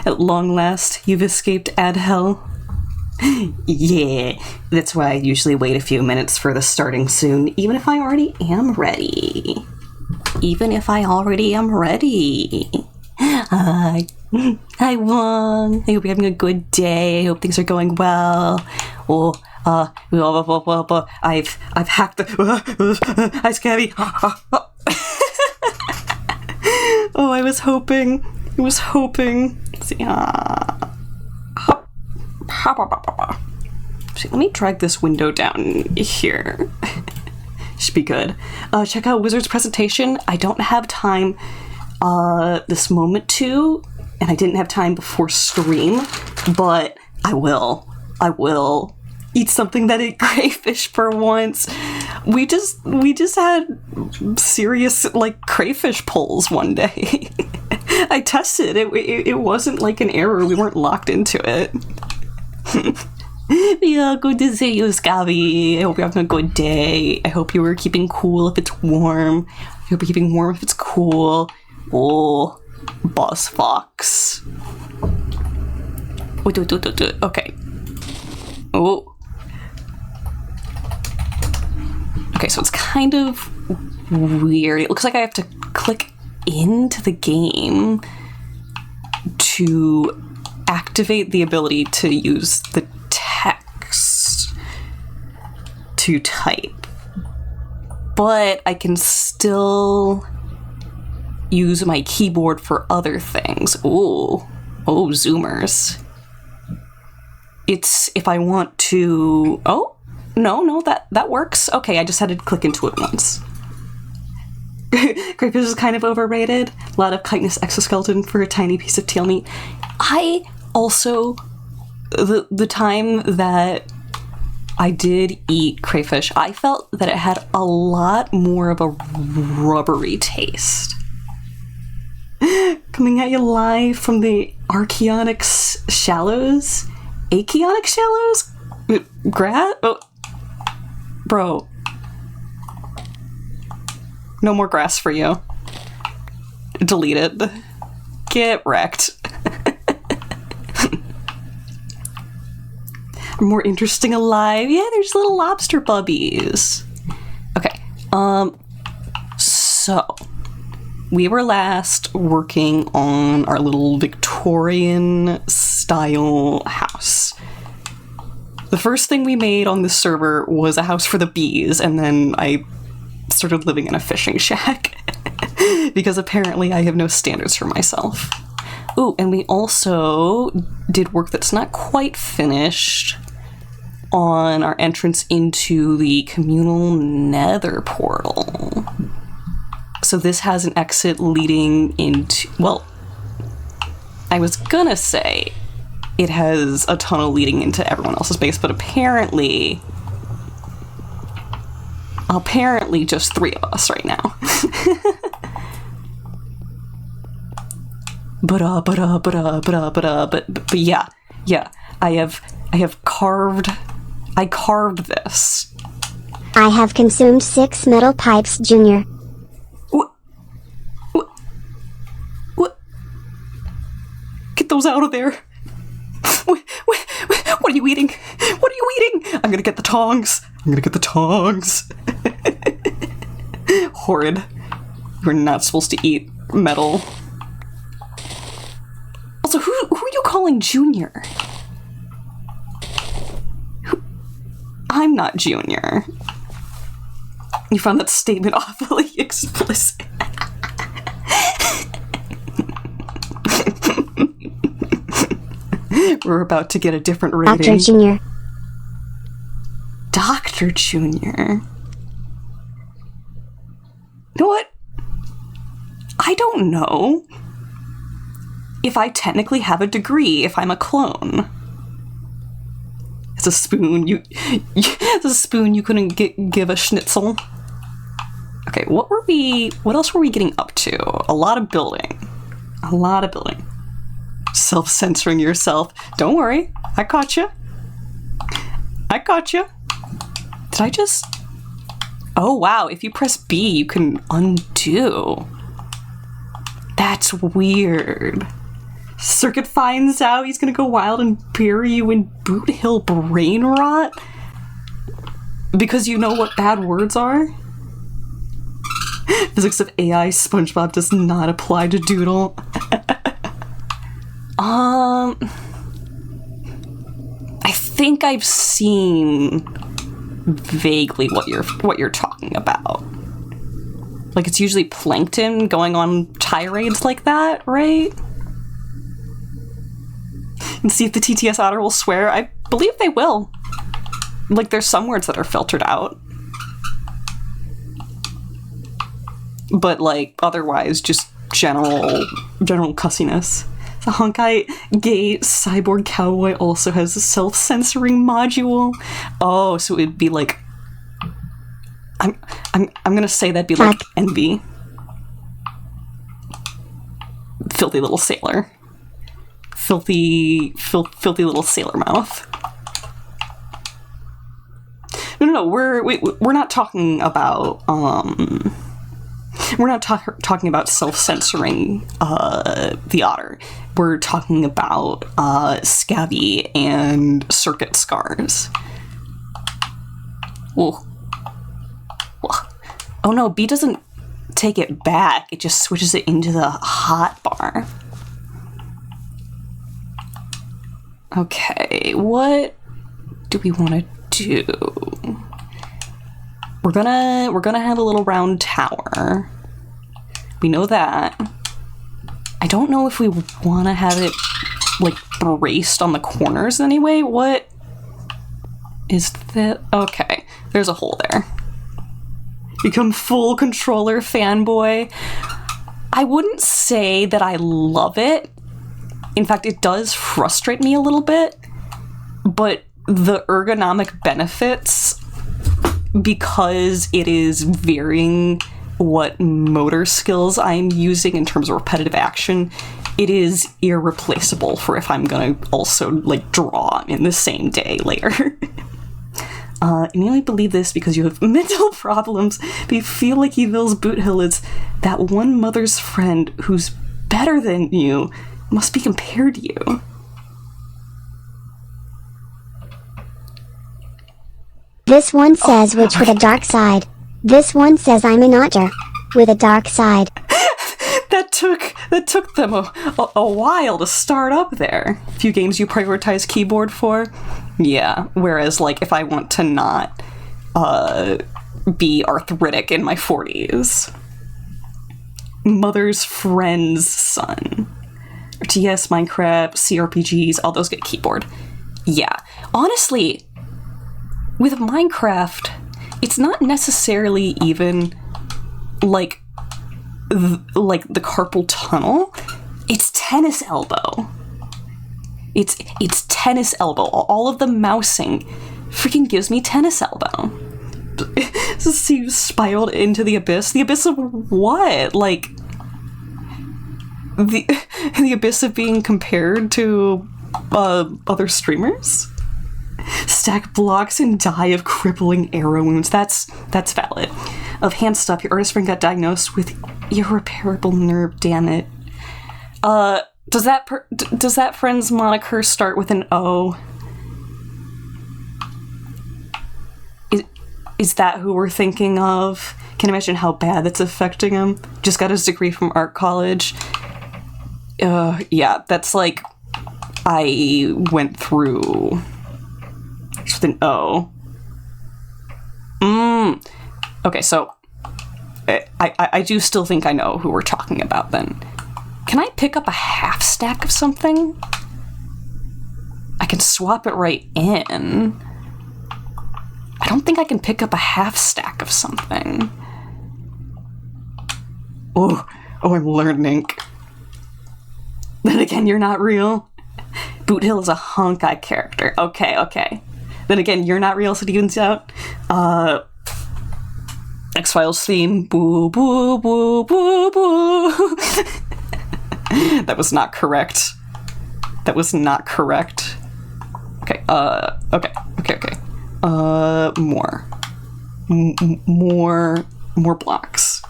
At long last, you've escaped ad hell. Yeah, that's why I usually wait a few minutes for the starting soon, even if I already am ready. Hi. Hi, Wong. I hope you're having a good day. I hope things are going well. Oh, I've hacked the... Hi, Scabby. Oh, I was hoping. Let's see. Let me drag this window down here. Should be good. Check out Wizard's presentation. I don't have time this moment to, and I didn't have time before stream, but I will eat something that ate crayfish for once. We just had serious, like, crayfish pulls one day. I tested it. It wasn't like an error. We weren't locked into it. Yeah, good to see you, Scabby. I hope you're having a good day. I hope you were keeping cool if it's warm. I hope you're keeping warm if it's cool. Oh, Boss Fox. Wait. Okay. Oh. Okay, so it's kind of weird. It looks like I have to click into the game to activate the ability to use the text to type. But I can still use my keyboard for other things. Oh, zoomers. It's if I want to... Oh, no, that works. Okay, I just had to click into it once. Crayfish is kind of overrated. A lot of chitinous exoskeleton for a tiny piece of tail meat. I also... The time that I did eat crayfish, I felt that it had a lot more of a rubbery taste. Coming at you live from the Archaeonic Shallows? Achaeonic Shallows? Oh. Bro. No more grass for you. Deleted. Get wrecked. More interesting alive. Yeah, there's little lobster bubbies. Okay. So we were last working on our little Victorian style house. The first thing we made on this server was a house for the bees, and then I started living in a fishing shack because apparently I have no standards for myself. Ooh, and we also did work that's not quite finished on our entrance into the communal nether portal. So this has an exit leading into, well, I was gonna say it has a tunnel leading into everyone else's base, but apparently just 3 of us right now. But yeah, I carved this. I have consumed 6 metal pipes, Junior. What? Get those out of there. What are you eating? What are you eating? I'm gonna get the tongs. Horrid. You're not supposed to eat metal. Also, who are you calling Junior? I'm not Junior. You found that statement awfully explicit. We're about to get a different rating. Dr. Junior. Dr. Junior. You know what? I don't know if I technically have a degree if I'm a clone. It's a spoon. It's a spoon you couldn't give a schnitzel. Okay, what else were we getting up to? A lot of building. Self-censoring yourself. Don't worry. I caught you. Did I just... Oh, wow. If you press B, you can undo. That's weird. Circuit finds out he's gonna go wild and bury you in Boot Hill brain rot? Because you know what bad words are? Physics of AI SpongeBob does not apply to Doodle. I think I've seen vaguely what you're talking about. Like, it's usually Plankton going on tirades like that, right? And see if the TTS Otter will swear. I believe they will. Like, there's some words that are filtered out. But, like, otherwise, just general cussiness. The Honkai Gay Cyborg Cowboy also has a self-censoring module. Oh, so it'd be like... I'm gonna say that'd be like Envy. Filthy little sailor. Filthy little sailor mouth. No, we're not talking about we're not talking about self-censoring the otter. We're talking about Scabby and circuit scars. Ooh. Oh no, B doesn't take it back. It just switches it into the hot bar. Okay, what do we want to do? We're gonna have a little round tower. We know that. I don't know if we want to have it like braced on the corners anyway. What is that? Okay, there's a hole there. Become full controller fanboy. I wouldn't say that I love it. In fact, it does frustrate me a little bit, but the ergonomic benefits, because it is varying what motor skills I'm using in terms of repetitive action, it is irreplaceable for if I'm gonna also like draw in the same day later. You only believe this because you have mental problems, but you feel like Evil's Boot Hill is that one mother's friend who's better than you, must be compared to you. This one says which with a dark side. This one says I'm an otter with a dark side. That took them a while to start up there. Few games you prioritize keyboard for? Yeah, whereas like if I want to not be arthritic in my 40s. Mother's friend's son. TS, Minecraft, CRPGs, all those get keyboard. Yeah. Honestly, with Minecraft, it's not necessarily even like the carpal tunnel. It's tennis elbow. It's tennis elbow. All of the mousing freaking gives me tennis elbow. So you spiraled into the abyss. The abyss of what? Like the abyss of being compared to other streamers? Stack blocks and die of crippling arrow wounds. That's valid. Of hand stuff, your artist friend got diagnosed with irreparable nerve damage. Does that friend's moniker start with an O? Is that who we're thinking of? Can you imagine how bad that's affecting him? Just got his degree from art college. Yeah, that's like I went through with an O. Okay, so I do still think I know who we're talking about then. Can I pick up a half stack of something? I can swap it right in. I don't think I can pick up a half stack of something. Oh, I'm learning. Then again, you're not real. Boot Hill is a Honkai character. Okay. Then again, you're not real, so it evens out. X-Files theme. Boo, boo, boo, boo, boo. That was not correct. Okay, okay. More blocks.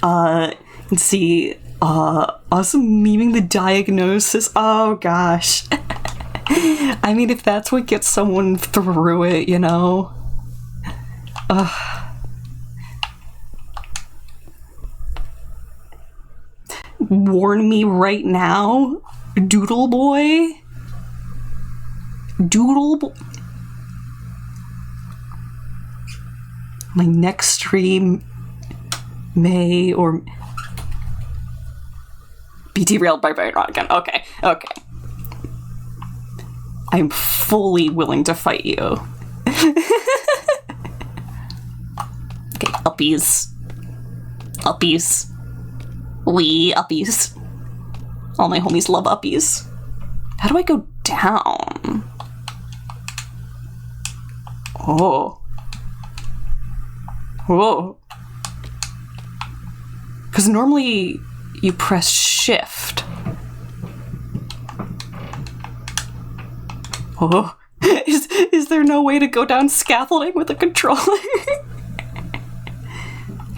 Let's see. Us memeing the diagnosis. Oh gosh. I mean, if that's what gets someone through it, you know. Warn me right now, Doodle Boy. Doodle Boy. My next stream may or be derailed by Byron again. Okay. I'm fully willing to fight you. Okay, uppies. Wee uppies. All my homies love uppies. How do I go down? Oh. Because normally you press shift. Oh. Is there no way to go down scaffolding with a controller?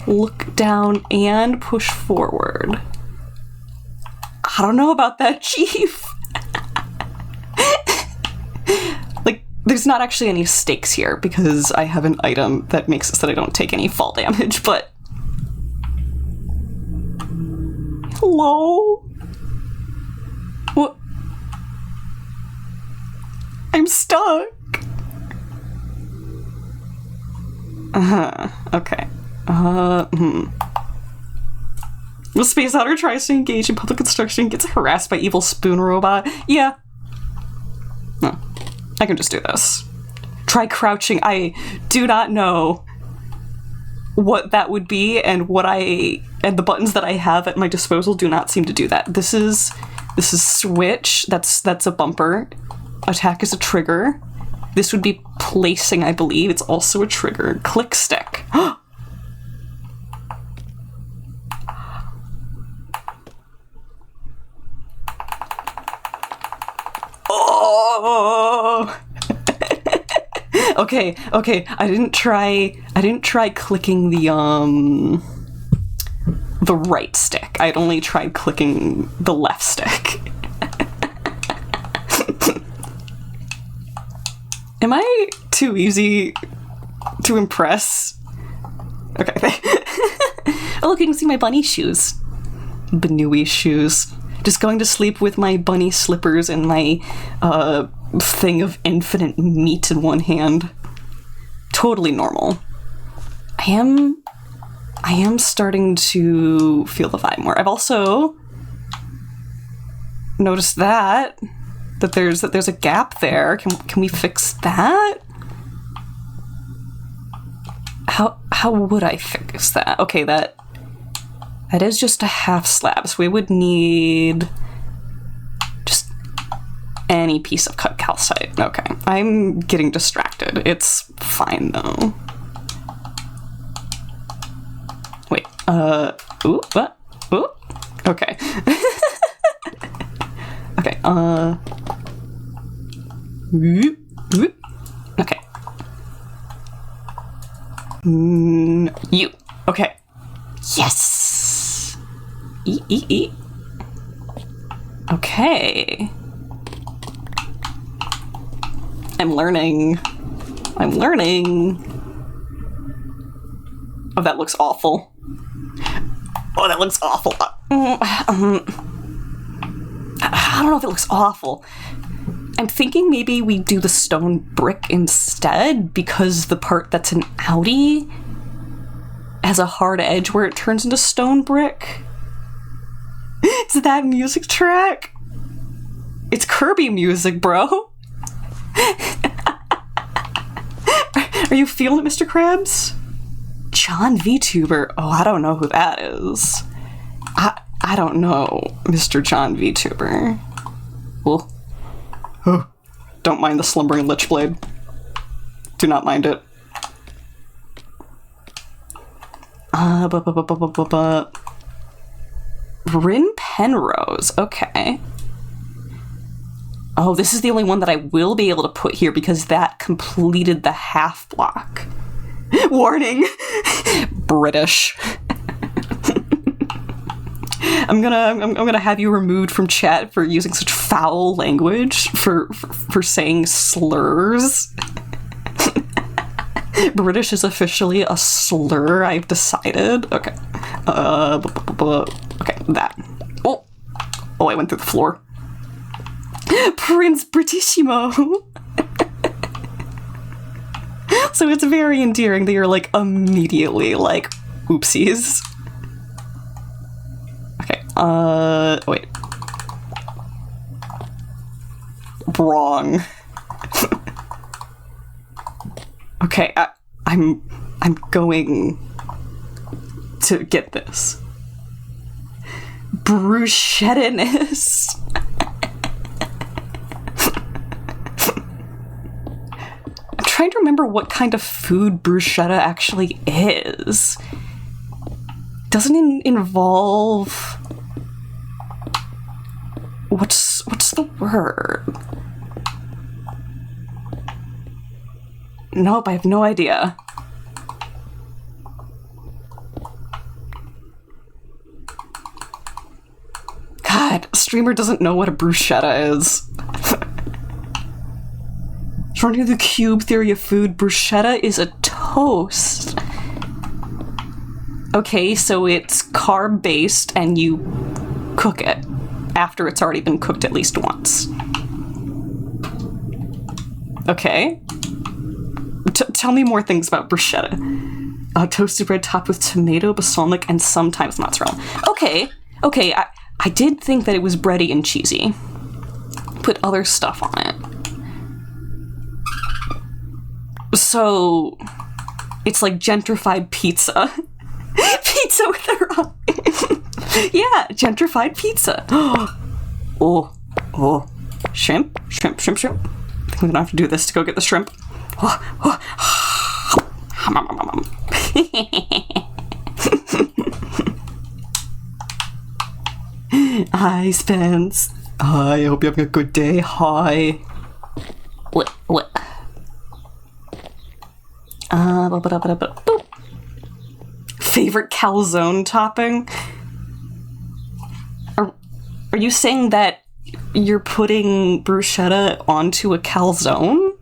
Look down and push forward. I don't know about that, Chief. Like, there's not actually any stakes here because I have an item that makes it so that I don't take any fall damage, but... Hello? What? I'm stuck. Okay. The space otter tries to engage in public construction, gets harassed by evil spoon robot. Yeah. No. I can just do this. Try crouching. I do not know what that would be, and and the buttons that I have at my disposal do not seem to do that. This is switch. That's a bumper. Attack is a trigger. This would be placing, I believe. It's also a trigger. Click stick. Oh! Okay. I didn't try clicking the right stick. I'd only tried clicking the left stick. Am I too easy to impress? Okay. Oh, look, you can see my bunny shoes. Banooey shoes. Just going to sleep with my bunny slippers and my thing of infinite meat in one hand. Totally normal. I am starting to feel the vibe more. I've also noticed that there's a gap there. Can we fix that? How would I fix that? Okay, that is just a half slab, so we would need just any piece of cut calcite. Okay, I'm getting distracted. It's fine though. Wait, ooh, what? Ooh, okay. Okay, okay. You. Okay. Yes! Eat. Okay. I'm learning. Oh, that looks awful. Oh, that looks awful. I don't know if it looks awful. I'm thinking maybe we do the stone brick instead, because the part that's an outie has a hard edge where it turns into stone brick. Is that music track? It's Kirby music, bro. Are you feeling it, Mr. Krabs? John VTuber. Oh, I don't know who that is. I don't know Mr. John VTuber. Oh, don't mind the slumbering lich blade. Do not mind it. Rin Penrose. Okay. Oh, this is the only one that I will be able to put here because that completed the half block. Warning! British. I'm gonna have you removed from chat for using such foul language, for saying slurs. British is officially a slur, I've decided. Okay. Okay, that. Oh, I went through the floor. Prince Britishimo. So it's very endearing that you're like immediately like, oopsies. Okay, wait. Wrong. Okay, I'm going to get this. Bruschettiness. I'm trying to remember what kind of food bruschetta actually is. Doesn't it involve... What's the word? Nope, I have no idea. God, a streamer doesn't know what a bruschetta is. According to the cube theory of food, bruschetta is a toast. Okay, so it's carb-based and you cook it after it's already been cooked at least once. Okay. Tell me more things about bruschetta. Toasted bread topped with tomato, balsamic, and sometimes mozzarella. Okay, I did think that it was bready and cheesy. Put other stuff on it. So, it's like gentrified pizza. Pizza with a rock. Yeah, gentrified pizza. Oh. Shrimp. I think we're gonna have to do this to go get the shrimp. Hi, Spence. Hi, I hope you're having a good day. Hi. What? Favorite calzone topping? Are you saying that you're putting bruschetta onto a calzone?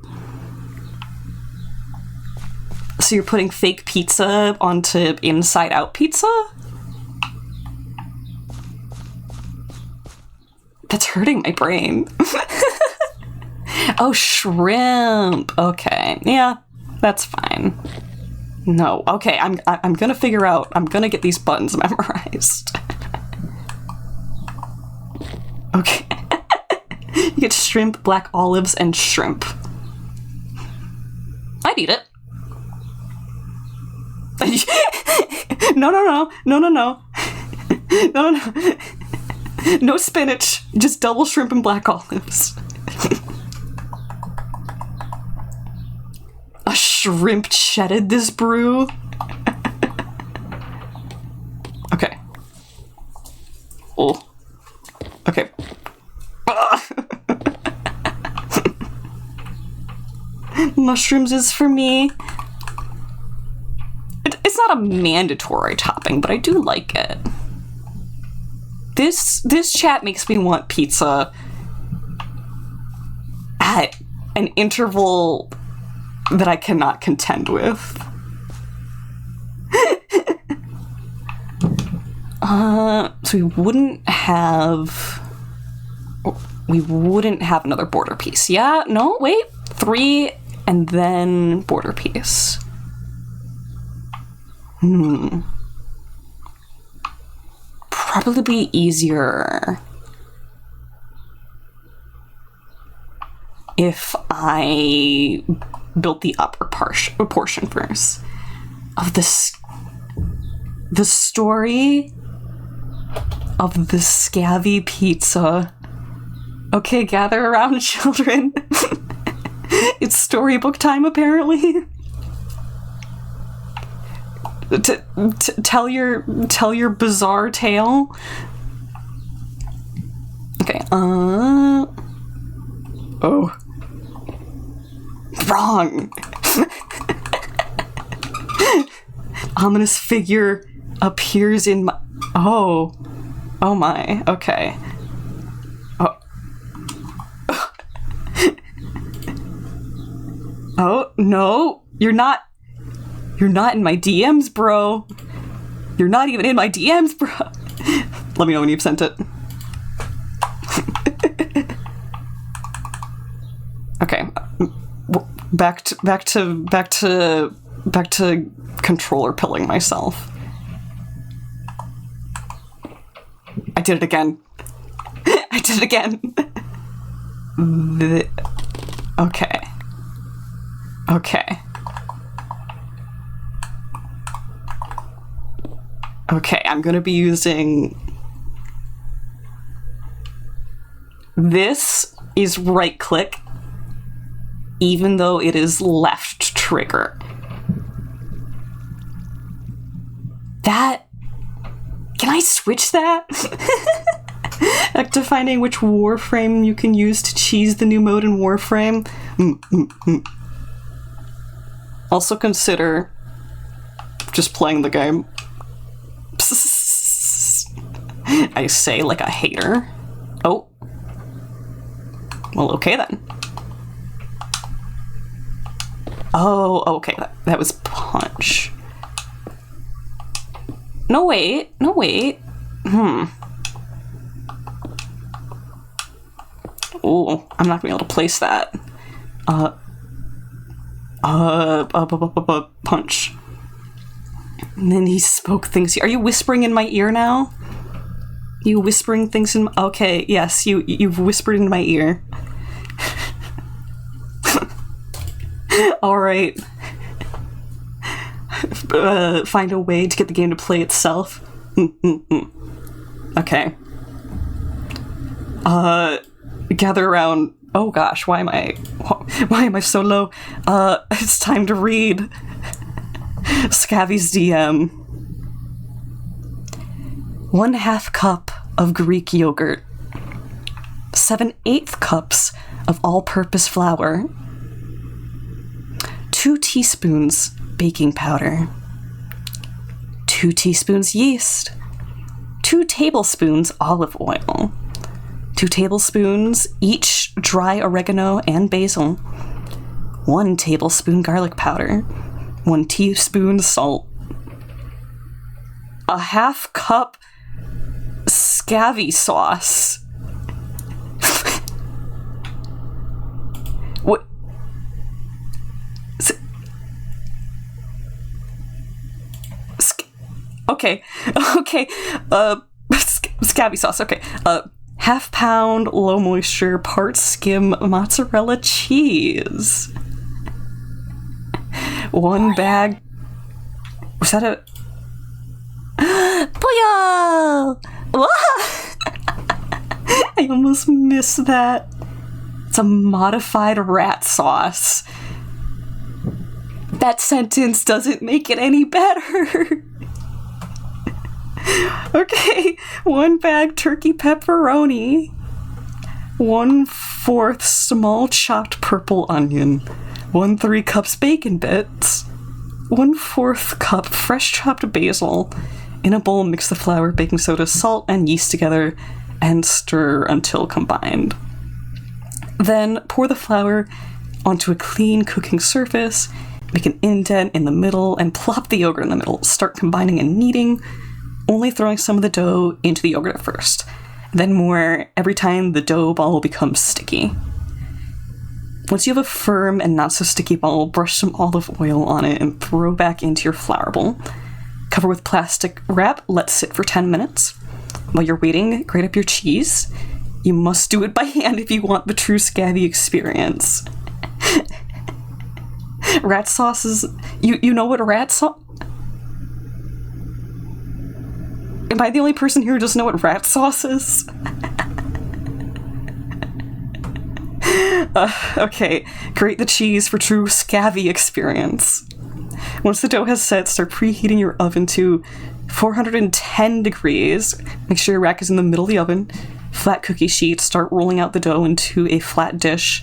So you're putting fake pizza onto inside-out pizza? That's hurting my brain. Oh, shrimp. Okay, yeah, that's fine. No, okay, I'm gonna figure out. I'm gonna get these buttons memorized. Okay. You get shrimp, black olives, and shrimp. I'd eat it. No. No spinach, just double shrimp and black olives. A shrimp chedded this brew? Okay. Oh. Okay. Mushrooms is for me. It's not a mandatory topping, but I do like it. This chat makes me want pizza at an interval that I cannot contend with. So we wouldn't have another border piece. Yeah, no, wait. 3 and then border piece. Probably be easier if I built the upper portion first of this. The story of the scabby pizza. Okay, gather around, children. It's storybook time, apparently. Tell your bizarre tale. Okay. Oh. Wrong. Ominous figure appears in my... Oh. Oh my, okay. Oh. Oh, no. You're not in my DMs, bro. You're not even in my DMs, bro. Let me know when you've sent it. Okay. Back to controller pilling myself. I did it again. I did it again. Okay. Okay. Okay, I'm gonna be using... This is right click, even though it is left trigger. That... Can I switch that? Like defining which Warframe you can use to cheese the new mode in Warframe. Also consider just playing the game. I say like a hater. Oh. Well, okay then. Oh, okay. That was punch. No, wait. No, wait. Oh, I'm not gonna be able to place that. Punch. And then he spoke things. Are you whispering in my ear now? You whispering things in... Okay, yes, you've whispered in my ear. Alright. Find a way to get the game to play itself. Okay. Gather around... Oh gosh, why am I so low? It's time to read Scavy's DM. 1/2 cup of Greek yogurt. 7/8 cups of all-purpose flour. 2 teaspoons baking powder. 2 teaspoons yeast. 2 tablespoons olive oil. 2 tablespoons each dry oregano and basil. 1 tablespoon garlic powder. 1 teaspoon salt. 1/2 cup scavvy sauce. What? Okay. Scabby sauce. Okay. 1/2 pound low moisture part skim mozzarella cheese. 1 bag. Was that a... Booyah! I almost missed that. It's a modified rat sauce. That sentence doesn't make it any better. Okay, 1 bag turkey pepperoni. 1/4 small chopped purple onion. 1/3 cups bacon bits. 1/4 cup fresh chopped basil. In a bowl, mix the flour, baking soda, salt, and yeast together and stir until combined. Then pour the flour onto a clean cooking surface, make an indent in the middle, and plop the yogurt in the middle. Start combining and kneading, only throwing some of the dough into the yogurt at first. Then more every time the dough ball becomes sticky. Once you have a firm and not so sticky ball, brush some olive oil on it and throw back into your flour bowl. Cover with plastic wrap, let sit for 10 minutes. While you're waiting, grate up your cheese. You must do it by hand if you want the true scabby experience. Rat sauce is... You know what a rat sauce... Am I the only person here who doesn't know what rat sauce is? Okay, grate the cheese for true scabby experience. Once the dough has set, start preheating your oven to 410 degrees. Make sure your rack is in the middle of the oven. Flat cookie sheet. Start rolling out the dough into a flat dish,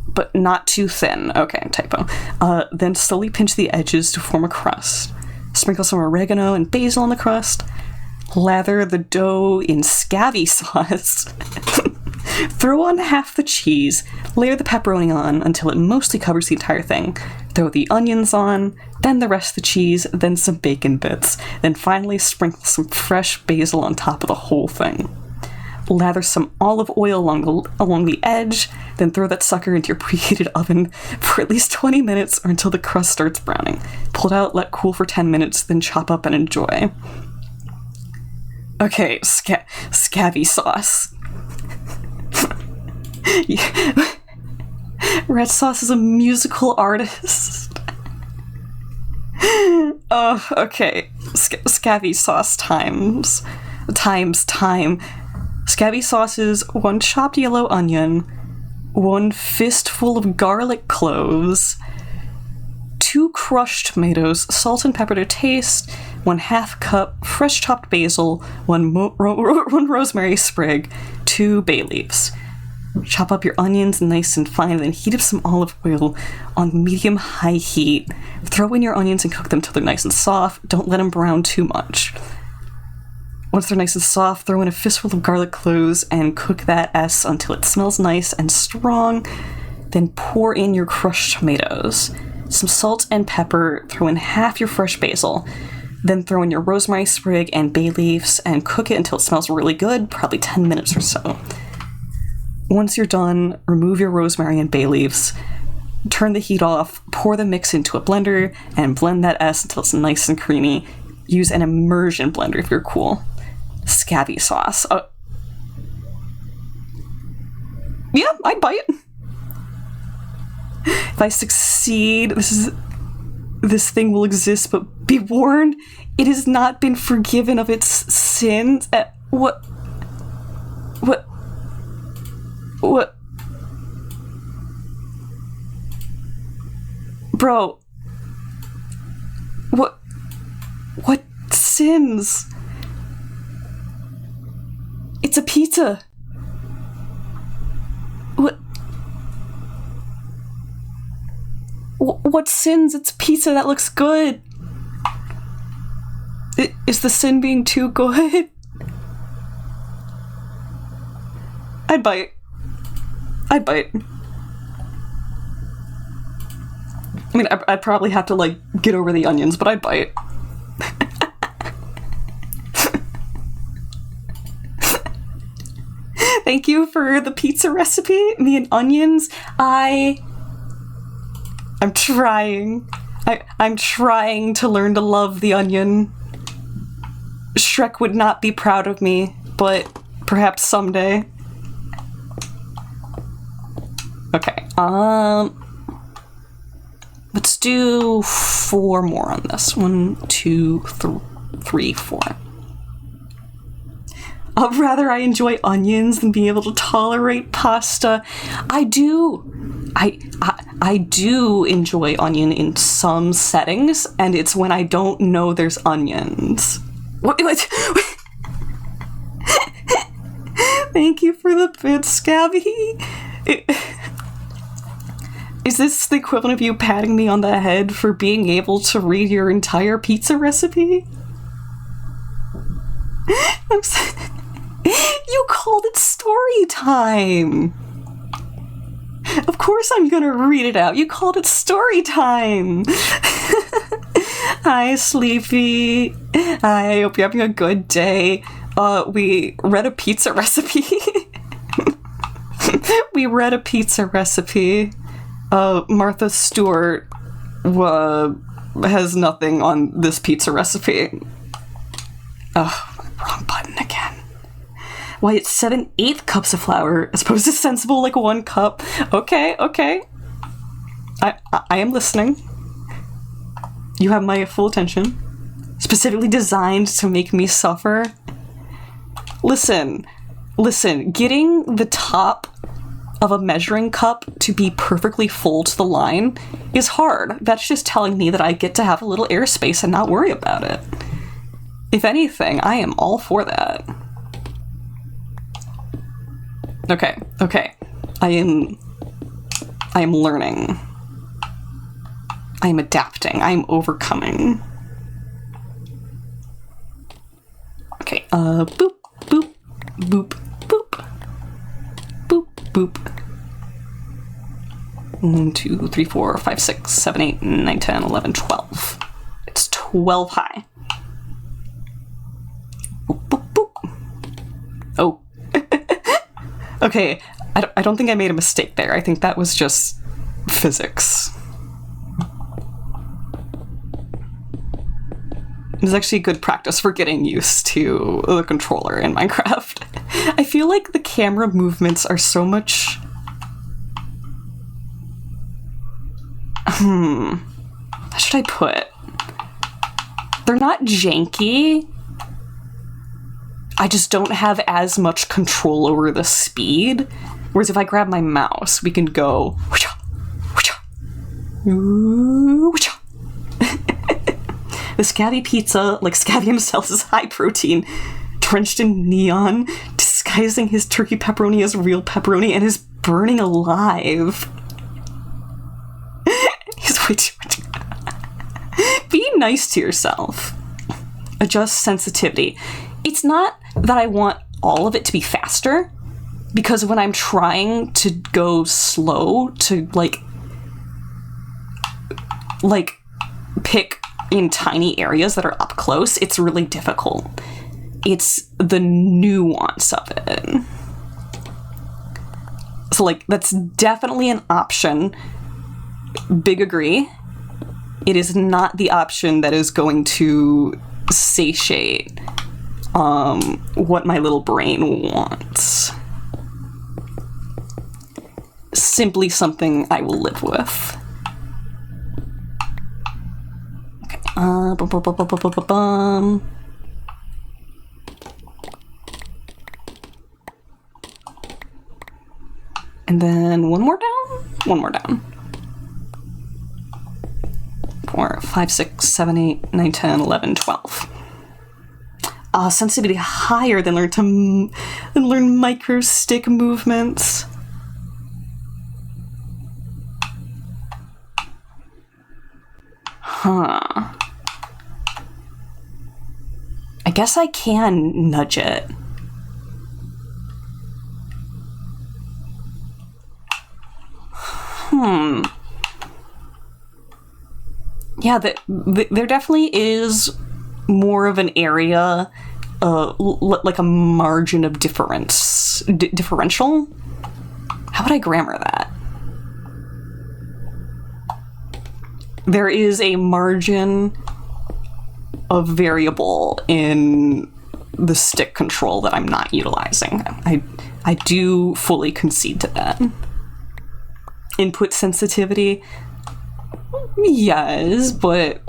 but not too thin. Okay, typo. Then slowly pinch the edges to form a crust. Sprinkle some oregano and basil on the crust. Lather the dough in scabby sauce. Throw on half the cheese. Layer the pepperoni on until it mostly covers the entire thing. Throw the onions on, then the rest of the cheese, then some bacon bits. Then finally sprinkle some fresh basil on top of the whole thing. Lather some olive oil along the edge, then throw that sucker into your preheated oven for at least 20 minutes or until the crust starts browning. Pull it out, let cool for 10 minutes, then chop up and enjoy. Okay, scabby sauce. Red Sauce is a musical artist. Oh, okay. Scabby sauce time. Scabby sauce is 1 chopped yellow onion, 1 fistful of garlic cloves, 2 crushed tomatoes, salt and pepper to taste, 1/2 cup fresh chopped basil, 1 rosemary sprig, 2 bay leaves. Chop up your onions nice and fine, then heat up some olive oil on medium-high heat. Throw in your onions and cook them till they're nice and soft. Don't let them brown too much. Once they're nice and soft, throw in a fistful of garlic cloves and cook that until it smells nice and strong. Then pour in your crushed tomatoes, some salt and pepper, throw in half your fresh basil. Then throw in your rosemary sprig and bay leaves and cook it until it smells really good, probably 10 minutes or so. Once you're done, remove your rosemary and bay leaves, turn the heat off, pour the mix into a blender, and blend that until it's nice and creamy. Use an immersion blender if you're cool. Scabby sauce. Yeah, I'd buy it. If I succeed, this thing will exist, but be warned, it has not been forgiven of its sins. What? Bro. What sins? It's a pizza. What sins? It's pizza that looks good. Is the sin being too good? I'd bite. I mean, I'd probably have to, get over the onions, but I'd bite. Thank you for the pizza recipe. Me and onions. I'm trying. I'm trying to learn to love the onion. Shrek would not be proud of me, but perhaps someday. Okay, let's do 4 more on this. 1, 2, 3, 4. Rather I enjoy onions than being able to tolerate pasta. I do enjoy onion in some settings, and it's when I don't know there's onions. What? Thank you for the bit, Scabby. Is this the equivalent of you patting me on the head for being able to read your entire pizza recipe? You called it story time! Of course I'm gonna read it out. You called it story time! Hi, Sleepy. I hope you're having a good day. We read a pizza recipe. Martha Stewart has nothing on this pizza recipe. Wrong button again. Why, it's 7/8 cups of flour as opposed to sensible 1 cup. Okay. I am listening. You have my full attention. Specifically designed to make me suffer. Listen. Getting the top of a measuring cup to be perfectly full to the line is hard. That's just telling me that I get to have a little airspace and not worry about it. If anything, I am all for that. Okay. I am learning. I am adapting. I am overcoming. Okay, Boop, boop, boop, boop. Boop, boop. 1, 2, 3, 4, 5, 6, 7, 8, 9, 10, 11, 12. It's 12 high. Boop, boop, boop. Oh. Okay, I don't think I made a mistake there. I think that was just physics. It's actually good practice for getting used to the controller in Minecraft. I feel like the camera movements are so much... How should I put? They're not janky. I just don't have as much control over the speed. Whereas if I grab my mouse, we can go... The Scabby pizza, like Scabby himself, is high protein, drenched in neon, disguising his turkey pepperoni as real pepperoni, and is burning alive. He's way too much. Be nice to yourself. Adjust sensitivity. It's not that I want all of it to be faster, because when I'm trying to go slow to like pick in tiny areas that are up close, it's really difficult. It's the nuance of it. So like, that's definitely an option. Big agree. It is not the option that is going to satiate what my little brain wants. Simply something I will live with. And then one more down? One more down. 4, 5, 6, 7, 8, 9, 10, 11, 12. Sensitivity higher than learn micro stick movements. Huh. I guess I can nudge it. Yeah, there definitely is more of an area, like a margin of differential? How would I grammar that? There is a margin of variable in the stick control that I'm not utilizing. I do fully concede to that. Input sensitivity? Yes, but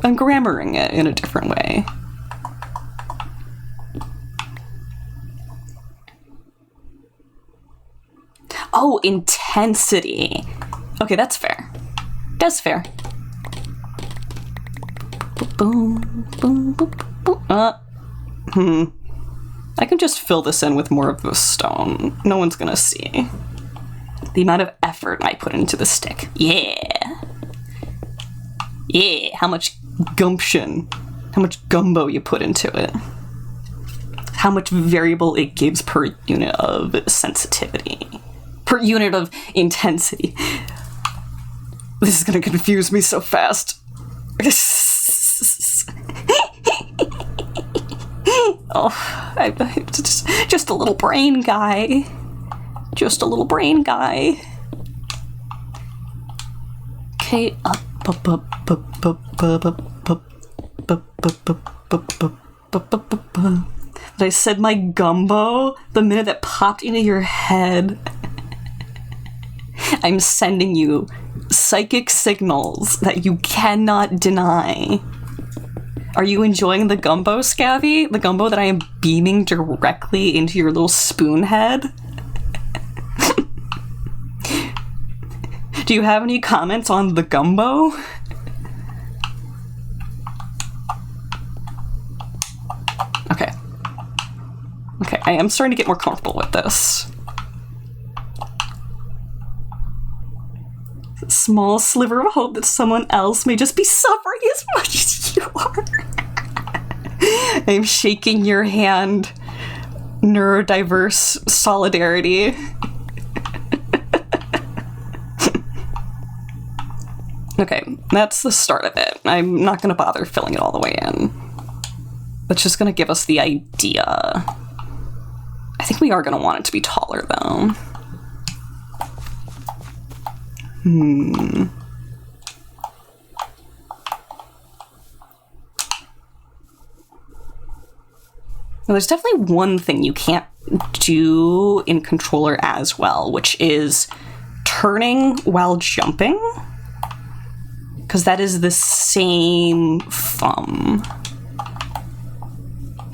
I'm grammaring it in a different way. Oh, intensity. Okay, that's fair. That's fair. Boom, boom, boom, boom. I can just fill this in with more of the stone. No one's gonna see the amount of effort I put into the stick. Yeah. Yeah, how much gumption, how much gumbo you put into it. How much variable it gives per unit of sensitivity. Per unit of intensity. This is gonna confuse me so fast. Oh, I'm just a little brain guy. Just a little brain guy. Okay, up. I said my gumbo the minute that popped into your head. I'm sending you psychic signals that you cannot deny. Are you enjoying the gumbo, Scabby? The gumbo that I am beaming directly into your little spoon head? Do you have any comments on the gumbo? Okay. Okay, I am starting to get more comfortable with this. Small sliver of hope that someone else may just be suffering as much as you are. I'm shaking your hand. Neurodiverse solidarity. Okay, that's the start of it. I'm not going to bother filling it all the way in. That's just going to give us the idea. I think we are going to want it to be taller, though. Now, there's definitely one thing you can't do in controller as well, which is turning while jumping. Because that is the same thumb.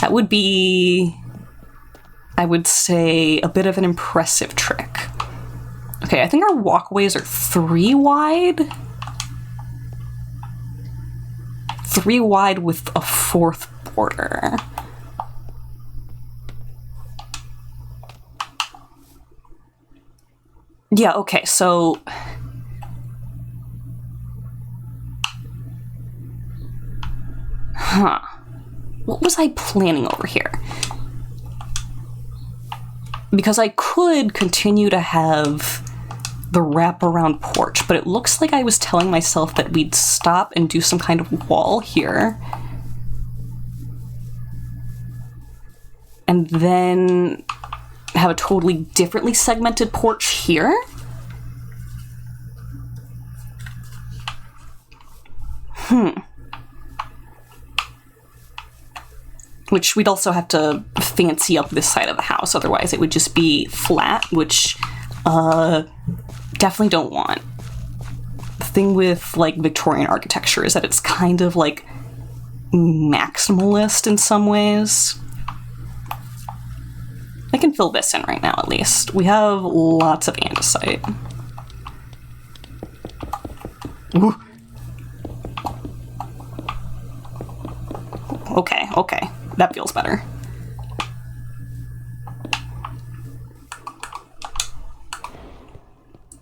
That would be, I would say, a bit of an impressive trick. Okay, I think our walkways are 3 wide. 3 wide with a 4th border. Yeah, okay, so... Huh. What was I planning over here? Because I could continue to have the wraparound porch, but it looks like I was telling myself that we'd stop and do some kind of wall here. And then have a totally differently segmented porch here. Which we'd also have to fancy up this side of the house, otherwise it would just be flat, which definitely don't want. The thing with like Victorian architecture is that it's kind of like maximalist in some ways. I can fill this in right now, at least. We have lots of andesite. Ooh. Okay, okay. That feels better.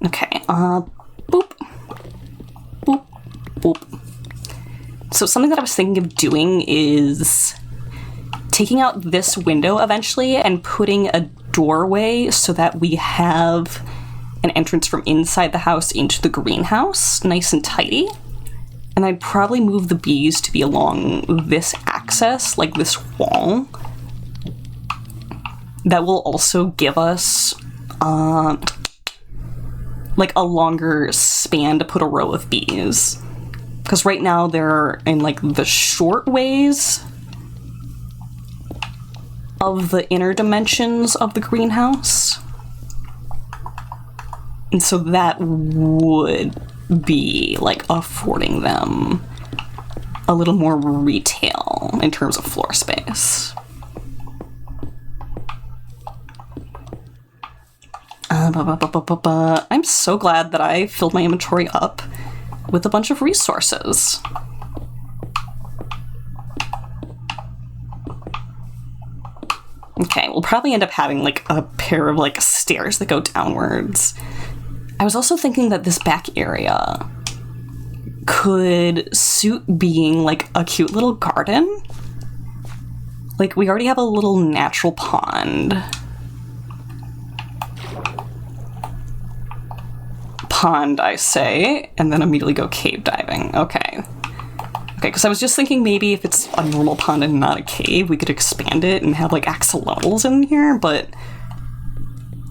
Okay, boop. Boop, boop. So something that I was thinking of doing is taking out this window eventually and putting a doorway so that we have an entrance from inside the house into the greenhouse, nice and tidy. And I'd probably move the bees to be along this axis, like this wall. That will also give us, like a longer span to put a row of bees. Because right now they're in like the short ways of the inner dimensions of the greenhouse. And so that would be like affording them a little more retail in terms of floor space. I'm so glad that I filled my inventory up with a bunch of resources. Okay, we'll probably end up having like a pair of like stairs that go downwards. I was also thinking that this back area could suit being like a cute little garden. Like we already have a little natural pond. Pond, I say, and then immediately go cave diving. Okay. Okay, because I was just thinking maybe if it's a normal pond and not a cave, we could expand it and have like axolotls in here, but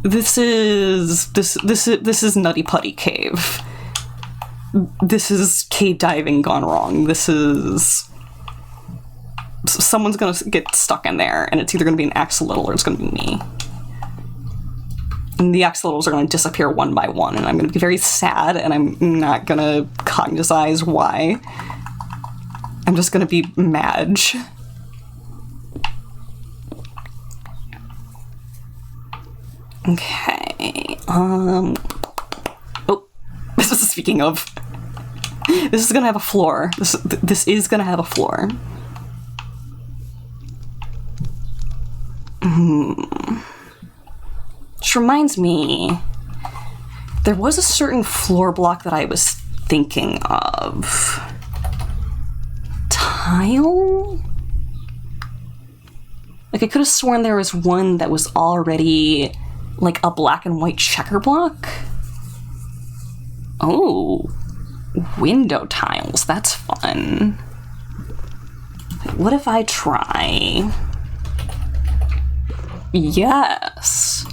this is Nutty Putty Cave. This is cave diving gone wrong. This is someone's gonna get stuck in there, and it's either gonna be an axolotl or it's gonna be me. And the axolotls are going to disappear one by one, and I'm going to be very sad, and I'm not going to cognitize why. I'm just going to be Madge. Okay, oh, this is speaking of. This is going to have a floor. This is going to have a floor. Which reminds me, there was a certain floor block that I was thinking of. Tile? Like, I could have sworn there was one that was already, like, a black and white checker block. Oh, window tiles. That's fun. What if I try? Yes.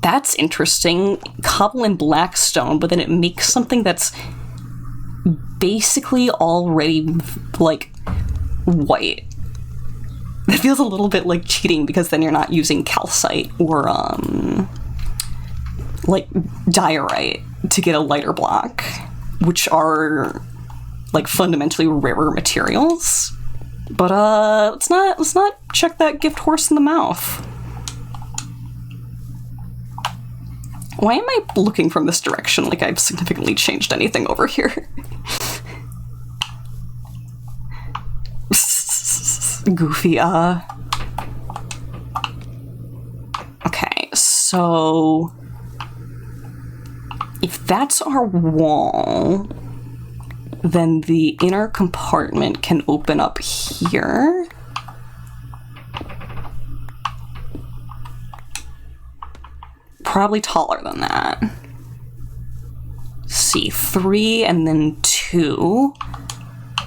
That's interesting. Cobble and black stone, but then it makes something that's basically already, like, white. That feels a little bit like cheating, because then you're not using calcite or, like, diorite to get a lighter block, which are, like, fundamentally rarer materials. But, let's not check that gift horse in the mouth. Why am I looking from this direction like I've significantly changed anything over here? Goofy, Okay, so... if that's our wall, then the inner compartment can open up here. Probably taller than that. See, 3 and then 2.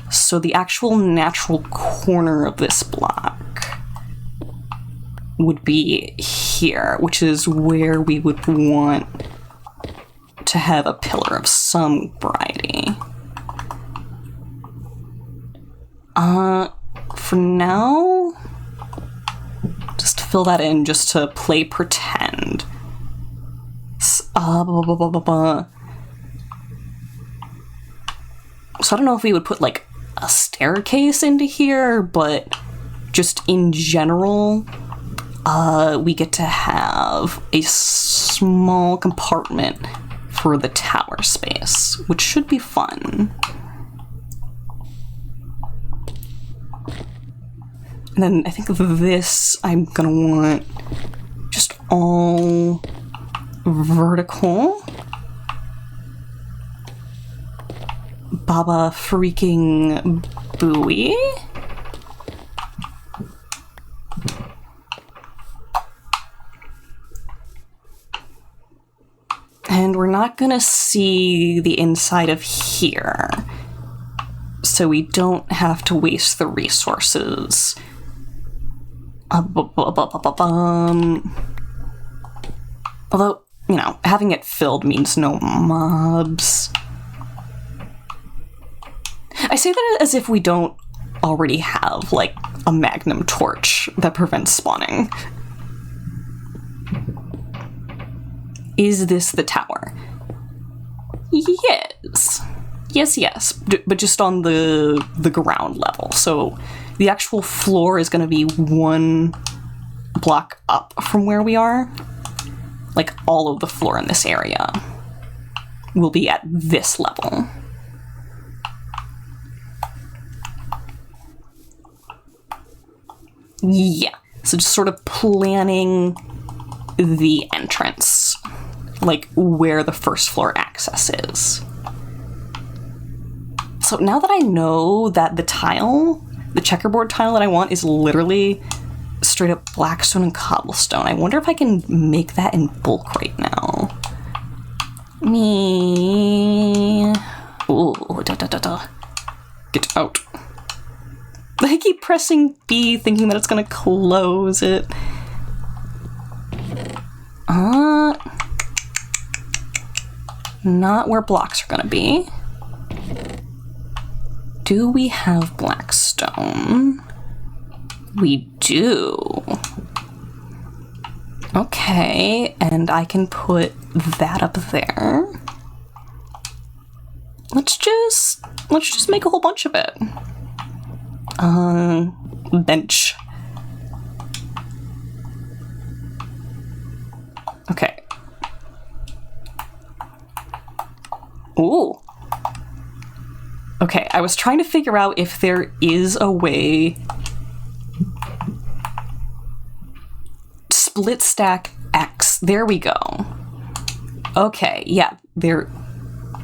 So the actual natural corner of this block would be here, which is where we would want to have a pillar of some variety. For now, just fill that in just to play pretend. So I don't know if we would put, like, a staircase into here, but just in general, we get to have a small compartment for the tower space, which should be fun. And then I think this I'm gonna want just all vertical. Baba freaking Booey. And we're not gonna see the inside of here, so we don't have to waste the resources. Although, you know, having it filled means no mobs. I say that as if we don't already have, like, a magnum torch that prevents spawning. Is this the tower? Yes. Yes. But just on the ground level. So the actual floor is going to be one block up from where we are. Like, all of the floor in this area will be at this level. Yeah. So just sort of planning the entrance, like where the first floor access is. So now that I know that the tile, the checkerboard tile that I want is literally straight up blackstone and cobblestone, I wonder if I can make that in bulk right now. Ooh, Get out. I keep pressing B thinking that it's gonna close it. Not where blocks are gonna be. Do we have blackstone? We do. Okay, and I can put that up there. Let's just make a whole bunch of it. Bench. Okay. Ooh. Okay, I was trying to figure out if there is a way... Split stack X. There we go. Okay, yeah, there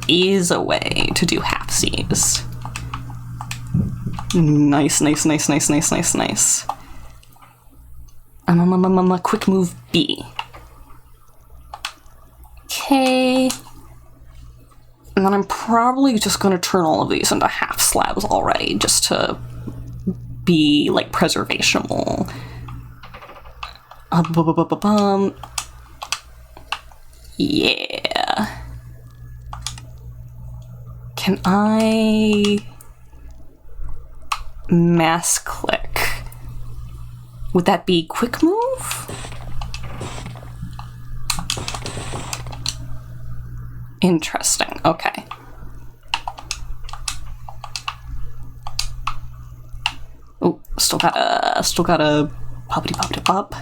is a way to do halfsies. Nice, nice, nice, nice, nice, nice, nice. Quick move B. Okay. And then I'm probably just going to turn all of these into half slabs already, just to be, like, preservational. Yeah. Can I mass click? Would that be quick move? Interesting. Okay. Oh, still gotta poppity poppity pop.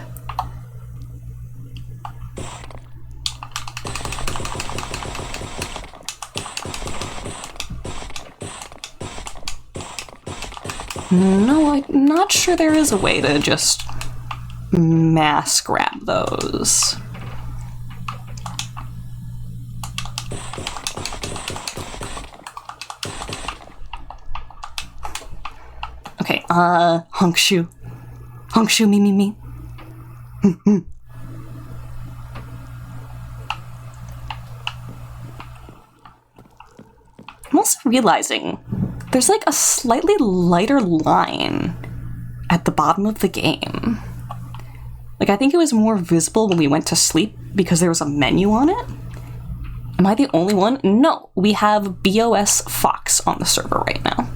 No, I'm not sure there is a way to just mass grab those. Okay, hunk shoe. Hunk shoe, me. I'm also realizing there's like a slightly lighter line at the bottom of the game. Like, I think it was more visible when we went to sleep because there was a menu on it. Am I the only one? No, we have BOS Fox on the server right now.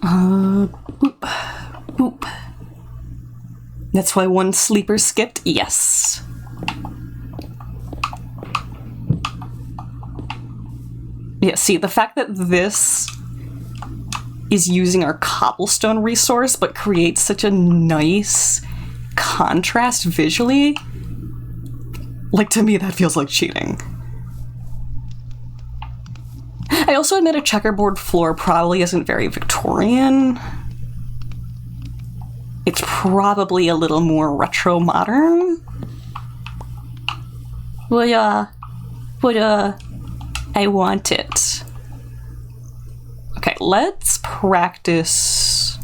Boop. Boop. That's why one sleeper skipped? Yes. Yeah, see, the fact that this is using our cobblestone resource but creates such a nice contrast visually, like, to me that feels like cheating. I also admit a checkerboard floor probably isn't very Victorian. It's probably a little more retro-modern. I want it. Okay, let's practice.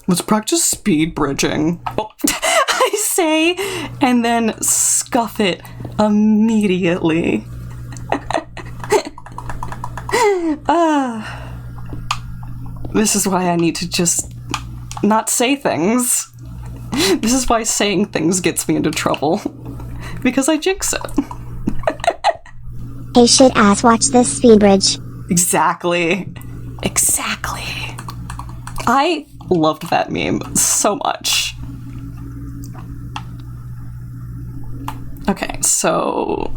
Let's practice speed bridging. Oh, I say, and then scuff it immediately. This is why I need to just not say things. This is why saying things gets me into trouble. Because I jinx it. Hey shit ass, watch this speed bridge. Exactly. Exactly. I loved that meme so much. Okay, so...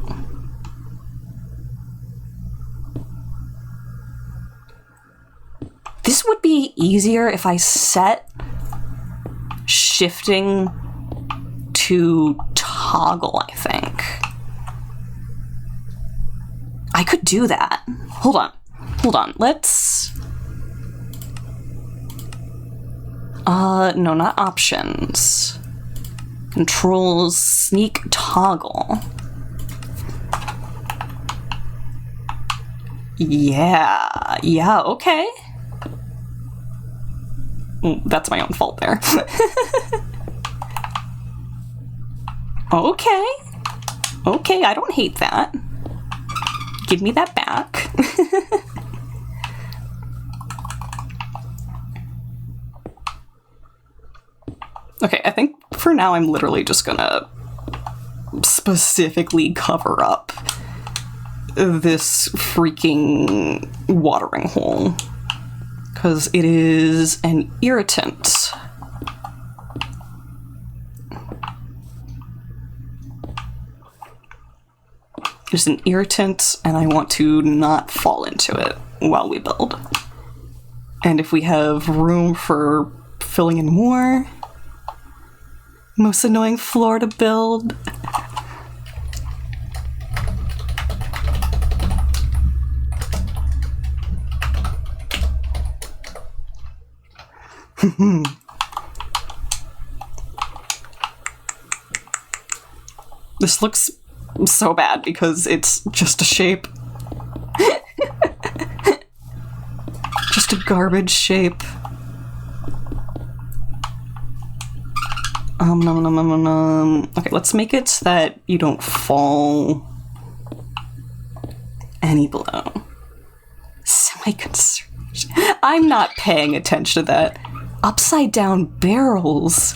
this would be easier if I set shifting to toggle, I think. I could do that. Hold on. Let's... no, not options. Controls, sneak, toggle. Yeah, okay. That's my own fault there. Okay, I don't hate that. Give me that back. Okay, I think for now I'm literally just gonna specifically cover up this freaking watering hole, because it is an irritant. It's an irritant, and I want to not fall into it while we build. And if we have room for filling in more, most annoying floor to build. This looks so bad because it's just a shape. Just a garbage shape. Okay, let's make it so that you don't fall any below. Semi-conservative. I'm not paying attention to that. Upside down barrels.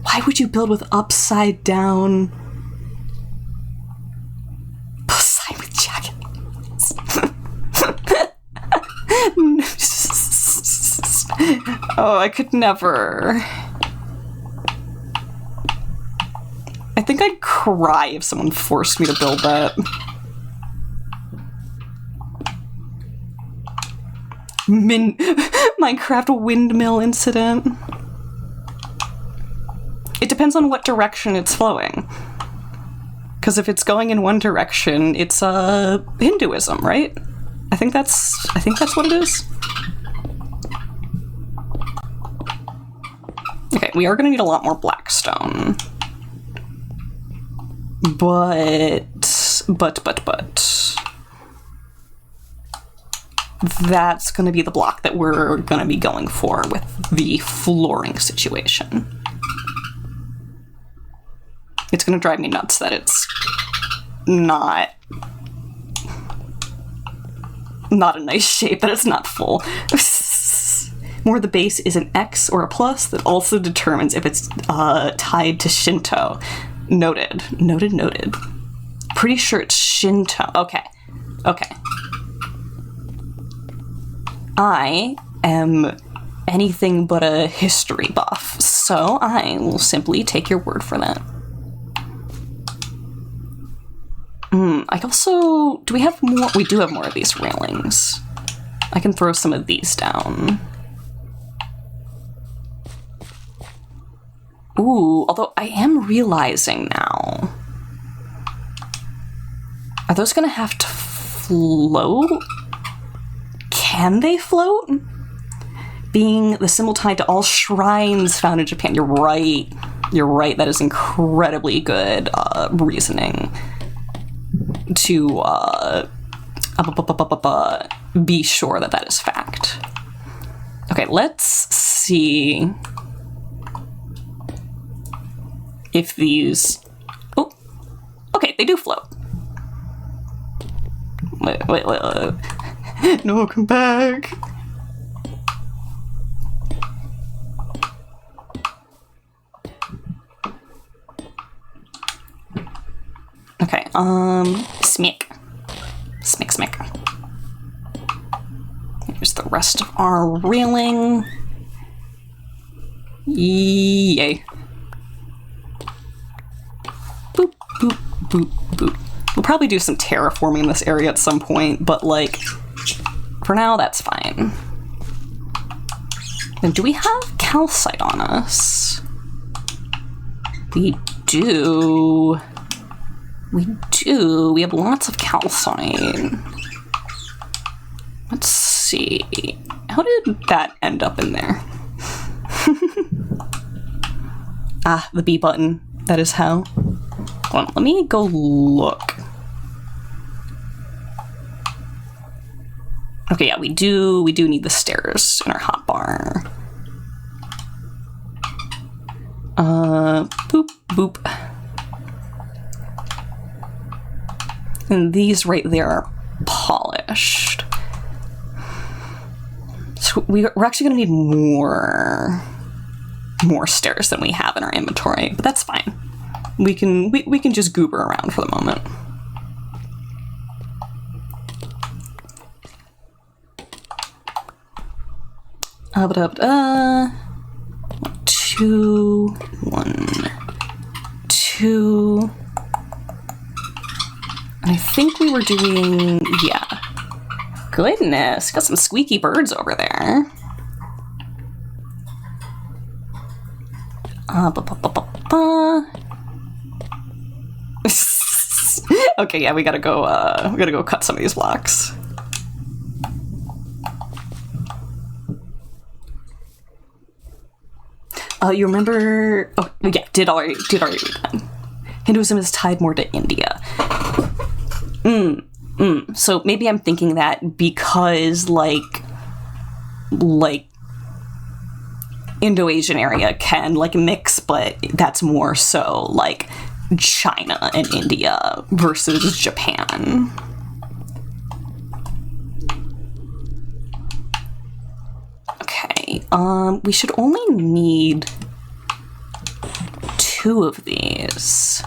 Why would you build with upside down? Poseidon with jackets. Oh, I could never. I think I'd cry if someone forced me to build that. Minecraft windmill incident. It depends on what direction it's flowing. Because if it's going in one direction, it's Hinduism, right? I think that's what it is. Okay, we are going to need a lot more blackstone. But that's going to be the block that we're going to be going for with the flooring situation. It's going to drive me nuts that it's not a nice shape, that it's not full. More the base is an X or a plus that also determines if it's tied to Shinto. Noted. Pretty sure it's Shinto. Okay. I am anything but a history buff, so I will simply take your word for that. I also... Do we have more? We do have more of these railings. I can throw some of these down. Ooh, although I am realizing now... Are those gonna have to float? Can they float? Being the symbol tied to all shrines found in Japan. You're right. That is incredibly good reasoning to be sure that that is fact. Okay, let's see if these... Oh, okay, they do float. Wait. No, come back. Okay, smick. Here's the rest of our railing. Yay. Boop, boop, boop, boop. We'll probably do some terraforming in this area at some point, but, like, for now, that's fine. And do we have calcite on us? We do. We have lots of calcite. Let's see. How did that end up in there? Ah, the B button. That is how. Hold on, let me go look. Okay, yeah, we do need the stairs in our hotbar. Boop, boop. And these right there are polished. So we're actually gonna need more stairs than we have in our inventory, but that's fine. We can just goober around for the moment. Two. And I think we were doing, yeah. Goodness, got some squeaky birds over there. Okay, yeah, we gotta go cut some of these blocks. You remember? Oh, yeah, did already read that. Hinduism is tied more to India. So maybe I'm thinking that because, like Indo-Asian area can, like, mix, but that's more so, like, China and India versus Japan. Okay, we should only need 2 of these.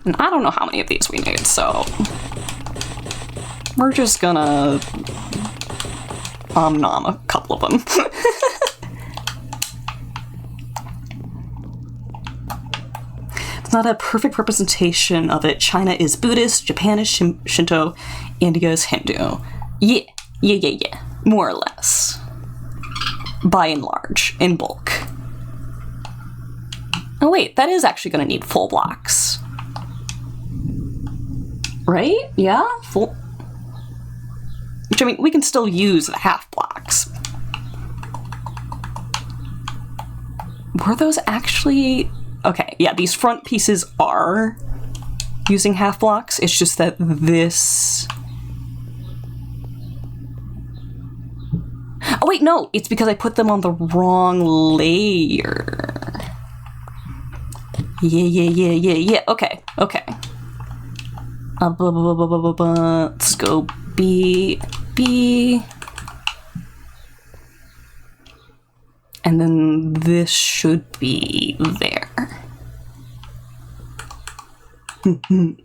And I don't know how many of these we need, so we're just gonna nom a couple of them. It's not a perfect representation of it. China is Buddhist, Japan is Shinto, India is Hindu. Yeah. More or less. By and large, in bulk. Oh wait, that is actually gonna need full blocks. Right? Yeah? Full. Which, I mean, we can still use the half blocks. Were those actually... Okay, yeah, these front pieces are using half blocks. It's just that this... Oh wait, no! It's because I put them on the wrong layer. Yeah. Okay. Let's go B. And then this should be there. Man,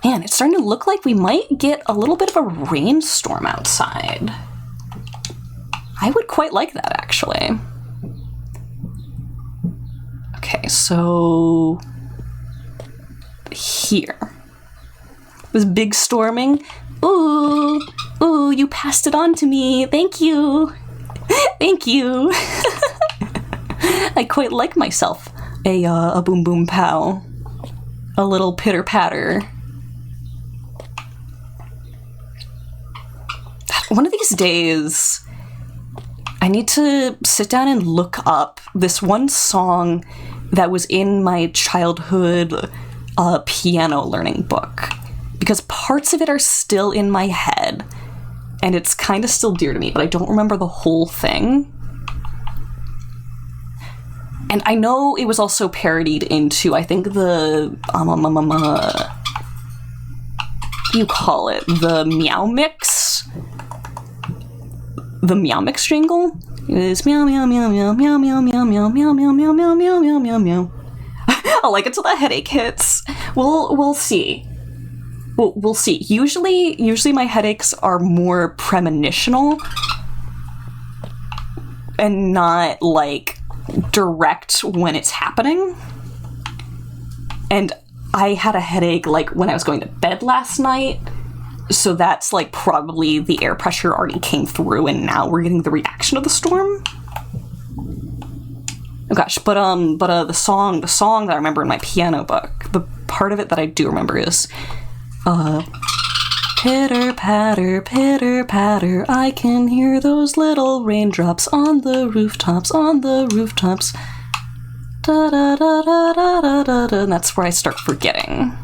it's starting to look like we might get a little bit of a rainstorm outside. I would quite like that, actually. Okay, so here. This big storming. Ooh, you passed it on to me. Thank you. Thank you. I quite like myself a boom boom pow. A little pitter patter. One of these days, I need to sit down and look up this one song that was in my childhood piano learning book. Because parts of it are still in my head, and it's kind of still dear to me, but I don't remember the whole thing. And I know it was also parodied into, I think, the, what do you call it? The Meow Mix? The Meow Mix jingle? It is meow, meow, meow, meow, meow, meow, meow, meow, meow, meow, meow, meow, meow, meow, meow, meow. I'll like it till the headache hits. We'll see. We'll see. Usually my headaches are more premonitional and not, like, direct when it's happening. And I had a headache, like, when I was going to bed last night, so that's, like, probably the air pressure already came through, and now we're getting the reaction of the storm. Oh gosh, but the song that I remember in my piano book, the part of it that I do remember is, pitter patter, I can hear those little raindrops on the rooftops, da da da da da da da da, and that's where I start forgetting.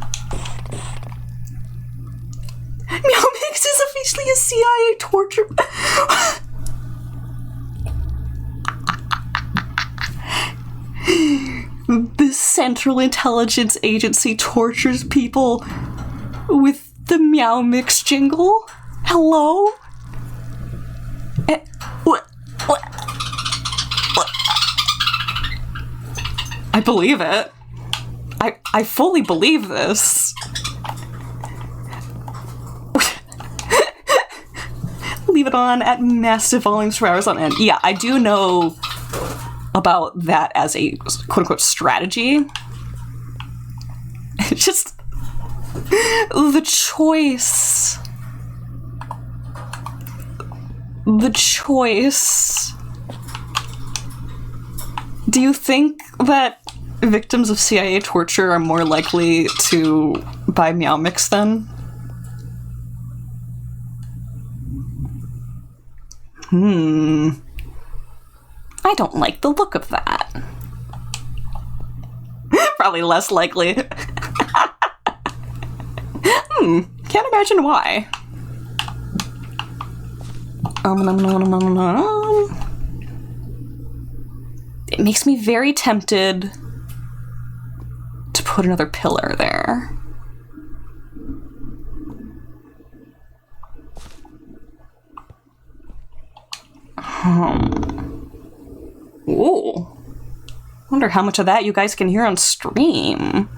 Meow Mix is officially a CIA torture. The Central Intelligence Agency tortures people with the Meow Mix jingle? Hello? What? I believe it. I fully believe this. Leave it on at massive volumes for hours on end. Yeah, I do know about that as a quote-unquote strategy. It's just the choice. Do you think that victims of CIA torture are more likely to buy Meow Mix then? I don't like the look of that. probably less likely. Can't imagine why. It makes me very tempted to put another pillar there. Ooh. Wonder how much of that you guys can hear on stream.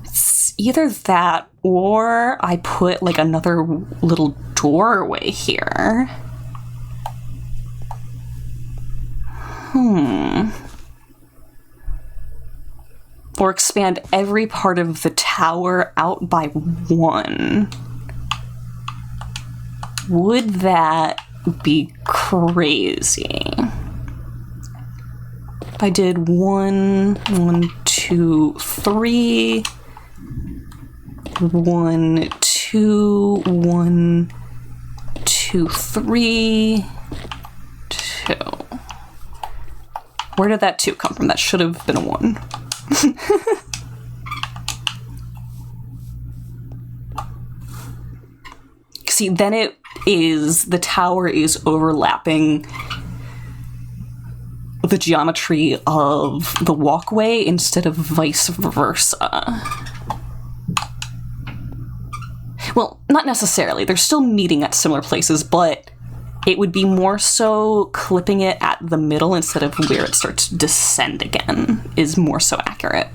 It's either that or I put like another little doorway here. Or expand every part of the tower out by 1. Would that be crazy? If I did 1, 2, 3, 1, 2, 1, 2, 3, 2. Where did that 2 come from? That should have been a 1. See, then it is, the tower is overlapping the geometry of the walkway instead of vice versa. Well, not necessarily. They're still meeting at similar places, but it would be more so clipping it at the middle instead of where it starts to descend again is more so accurate.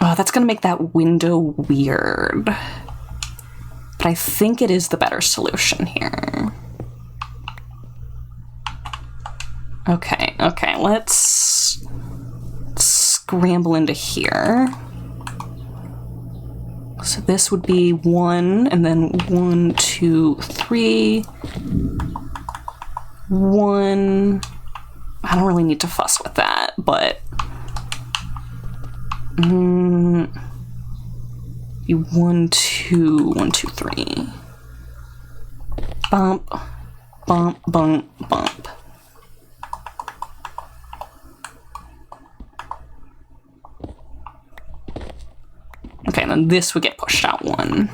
Oh, that's gonna make that window weird. But I think it is the better solution here. Okay, let's scramble into here. So this would be 1, and then 1, 2, 3. 1. I don't really need to fuss with that, but be 1, 2, 1, 2, 3. Bump, bump, bump, bump. Okay, and then this would get pushed out 1.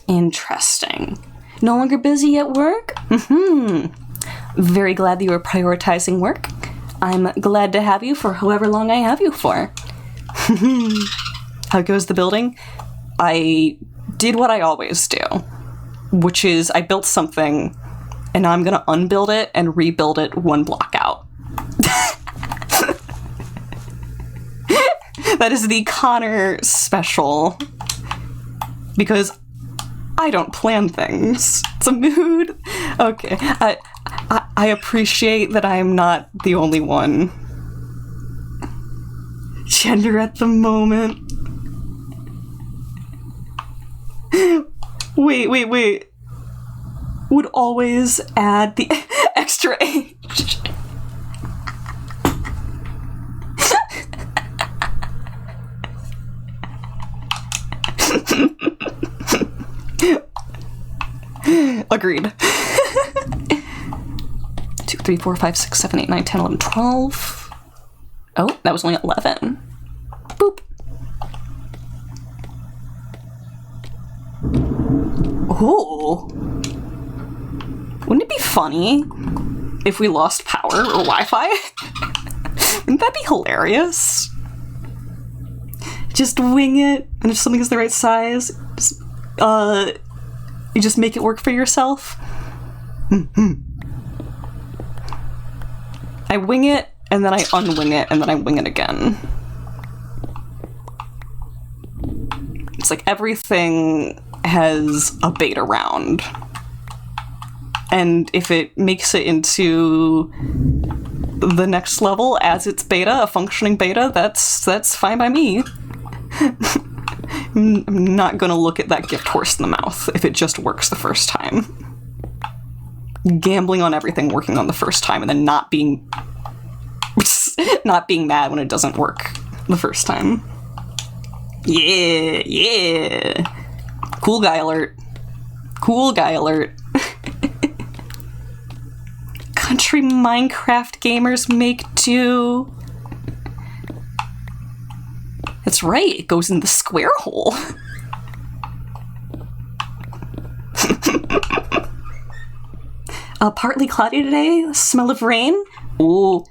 Interesting. No longer busy at work? Very glad that you are prioritizing work. I'm glad to have you for however long I have you for. How goes the building? I did what I always do, which is I built something and now I'm gonna unbuild it and rebuild it 1 block out. That is the Connor special, because I don't plan things. It's a mood. Okay, I appreciate that I'm not the only one. Gender at the moment. Wait. Would always add the extra age. Agreed. 2, 3, 4, 5, 6, 7, 8, 9, 10, 11, 12. Oh, that was only 11. Boop. Oh. Wouldn't it be funny if we lost power or Wi-Fi? Wouldn't that be hilarious? Just wing it, and if something is the right size, just, you just make it work for yourself. I wing it, and then I unwing it, and then I wing it again. It's like everything has a beta round. And if it makes it into the next level as its beta, a functioning beta, that's fine by me. I'm not gonna look at that gift horse in the mouth if it just works the first time. Gambling on everything working on the first time and then not being mad when it doesn't work the first time. Yeah. Cool guy alert. Country Minecraft gamers make do. That's right, it goes in the square hole. Partly cloudy today, smell of rain. Ooh,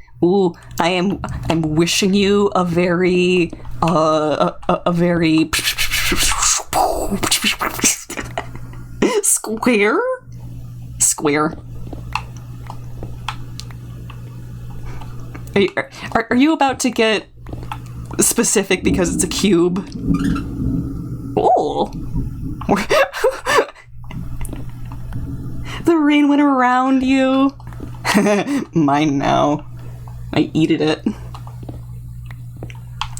I'm wishing you a very square. Are you about to get specific because it's a cube? Oh. The rain went around you. Mine now. I eated it.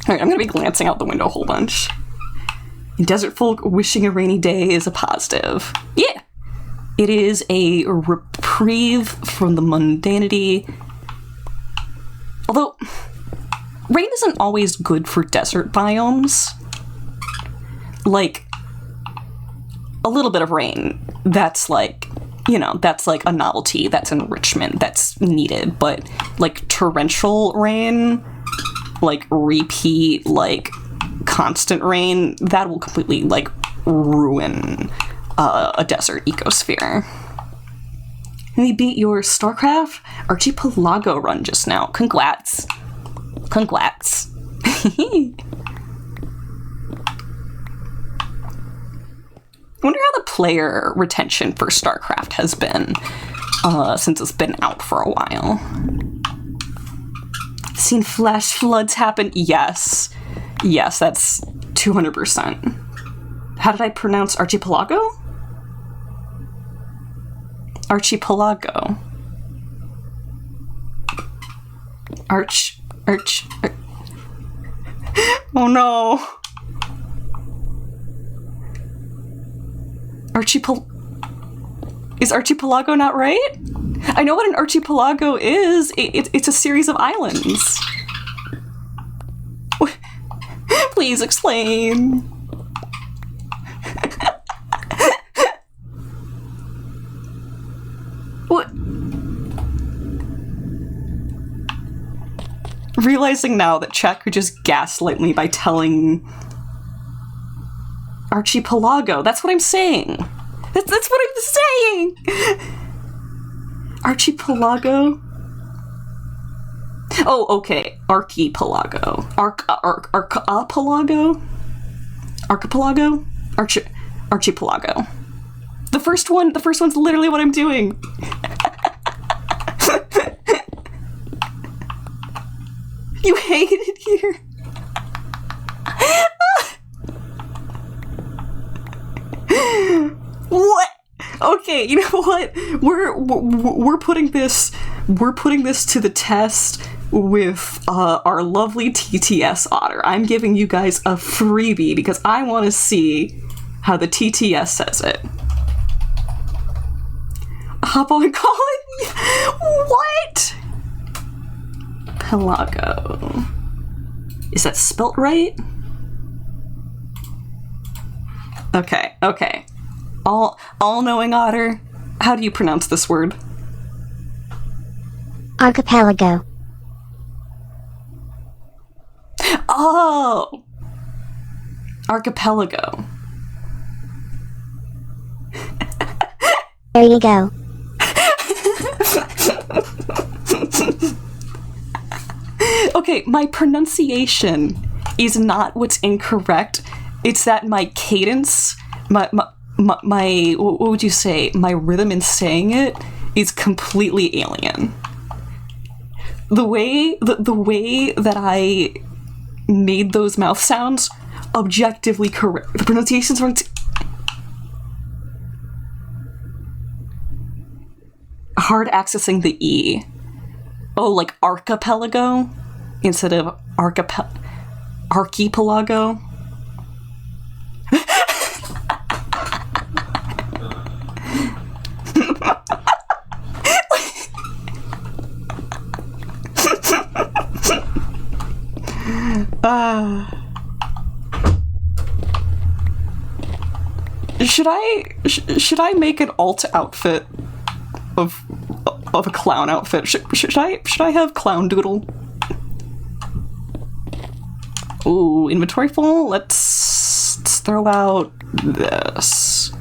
Alright, I'm gonna be glancing out the window a whole bunch. Desert folk wishing a rainy day is a positive. Yeah! It is a reprieve from the mundanity. Although, rain isn't always good for desert biomes. Like, a little bit of rain, that's like, that's like a novelty, that's enrichment, that's needed. But, like, torrential rain, like, repeat, like, constant rain, that will completely, like, ruin a desert ecosphere. And we beat your StarCraft Archipelago run just now. Congrats. I wonder how the player retention for StarCraft has been since it's been out for a while. Seen flash floods happen? Yes, that's 200%. How did I pronounce archipelago? Archipelago. Oh no. Is archipelago not right? I know what an archipelago is. It's a series of islands. Please explain. What? Realizing now that chat could just gaslight me by telling archipelago. That's what I'm saying. That's what I'm saying. Archipelago. Oh, okay. Archipelago. Archipelago. Archipelago. The first one's literally what I'm doing. You hate it here. What? Okay, you know what? We're putting this to the test with our lovely TTS otter. I'm giving you guys a freebie because I want to see how the TTS says it. Hop on calling? What? Pelago. Is that spelt right? Okay. All-knowing otter, how do you pronounce this word? Archipelago. Oh! Archipelago. There you go. Okay, my pronunciation is not what's incorrect. It's that my cadence, my what would you say? My rhythm in saying it is completely alien. The way that I made those mouth sounds, objectively correct. The pronunciation's wrong. Hard accessing the E. Oh, like archipelago instead of archipelago. Should I make an alt outfit of a clown outfit? Should I have clown doodle? Ooh, inventory full? Let's throw out this.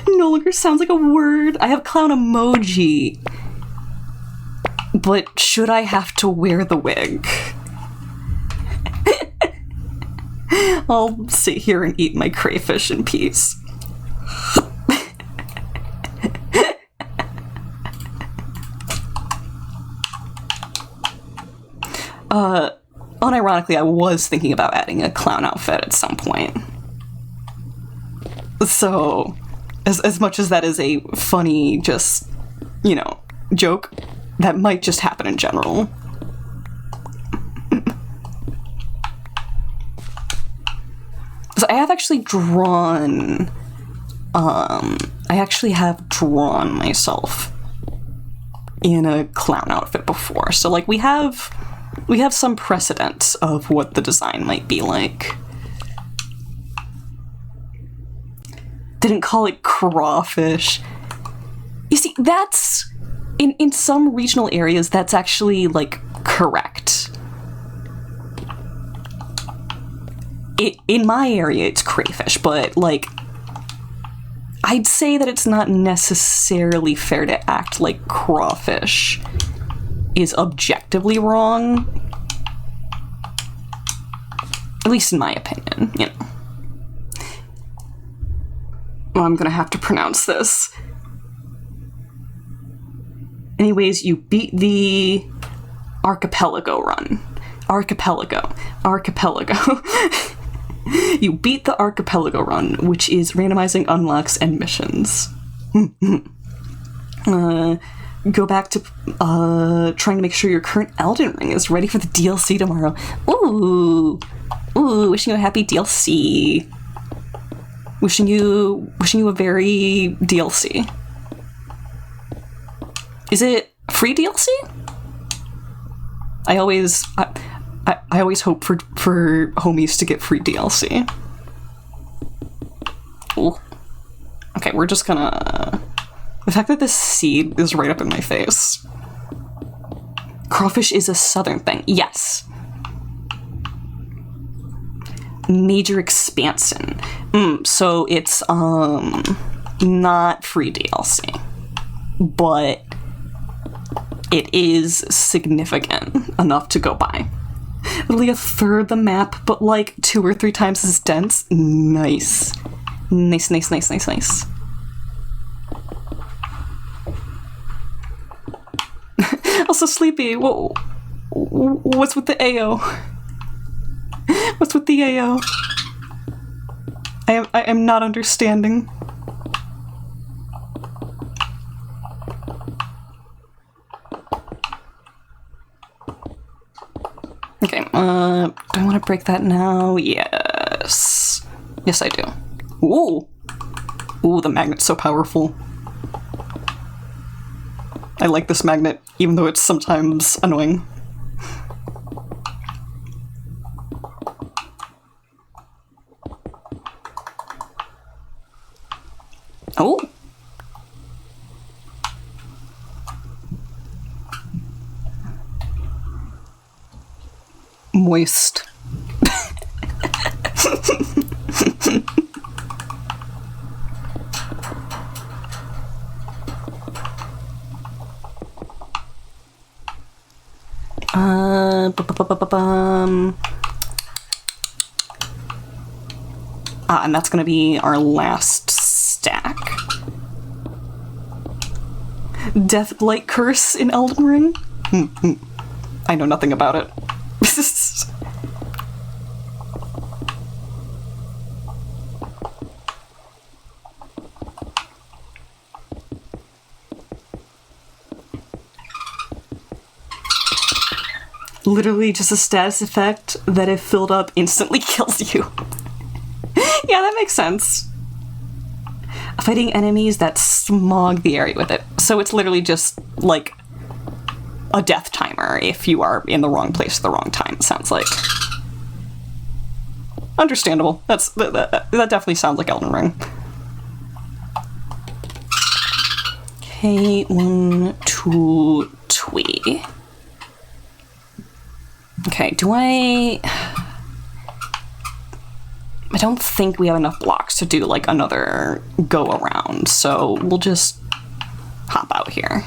No longer sounds like a word. I have clown emoji. But should I have to wear the wig? I'll sit here and eat my crayfish in peace. Unironically, I was thinking about adding a clown outfit at some point. So, as much as that is a funny, just, you know, joke, that might just happen in general. So I have actually drawn, myself in a clown outfit before. So, like, we have some precedent of what the design might be like. Didn't call it crawfish. You see, that's... In some regional areas, that's actually, like, correct. In my area, it's crayfish, but, like... I'd say that it's not necessarily fair to act like crawfish is objectively wrong. At least in my opinion, you know. Well, I'm gonna have to pronounce this. Anyways, you beat the archipelago run. Archipelago. You beat the archipelago run, which is randomizing unlocks and missions. Go back to trying to make sure your current Elden Ring is ready for the DLC tomorrow. Ooh, wishing you a happy DLC. Wishing you a very DLC. Is it free DLC? I always hope for homies to get free DLC. Ooh. Okay, we're just gonna... The fact that this seed is right up in my face. Crawfish is a southern thing. Yes. Major expansion. So it's, not free DLC. But it is significant enough to go by. Literally a third the map, but like 2 or 3 times as dense. Nice. Nice. Also sleepy. Whoa. What's with the AO? What's with the AO? I am not understanding. Okay, do I want to break that now? Yes. Yes, I do. Ooh, the magnet's so powerful. I like this magnet, even though it's sometimes annoying. Oh! Moist. And that's gonna be our last stack. Deathblight curse in Elden Ring? I know nothing about it. Literally just a status effect that if filled up instantly kills you. Yeah, that makes sense. Fighting enemies that smog the area with it. So it's literally just, like, a death timer if you are in the wrong place at the wrong time, it sounds like. Understandable. That definitely sounds like Elden Ring. Okay, 1, 2, 3. Okay, I don't think we have enough blocks to do, like, another go-around, so we'll just hop out here.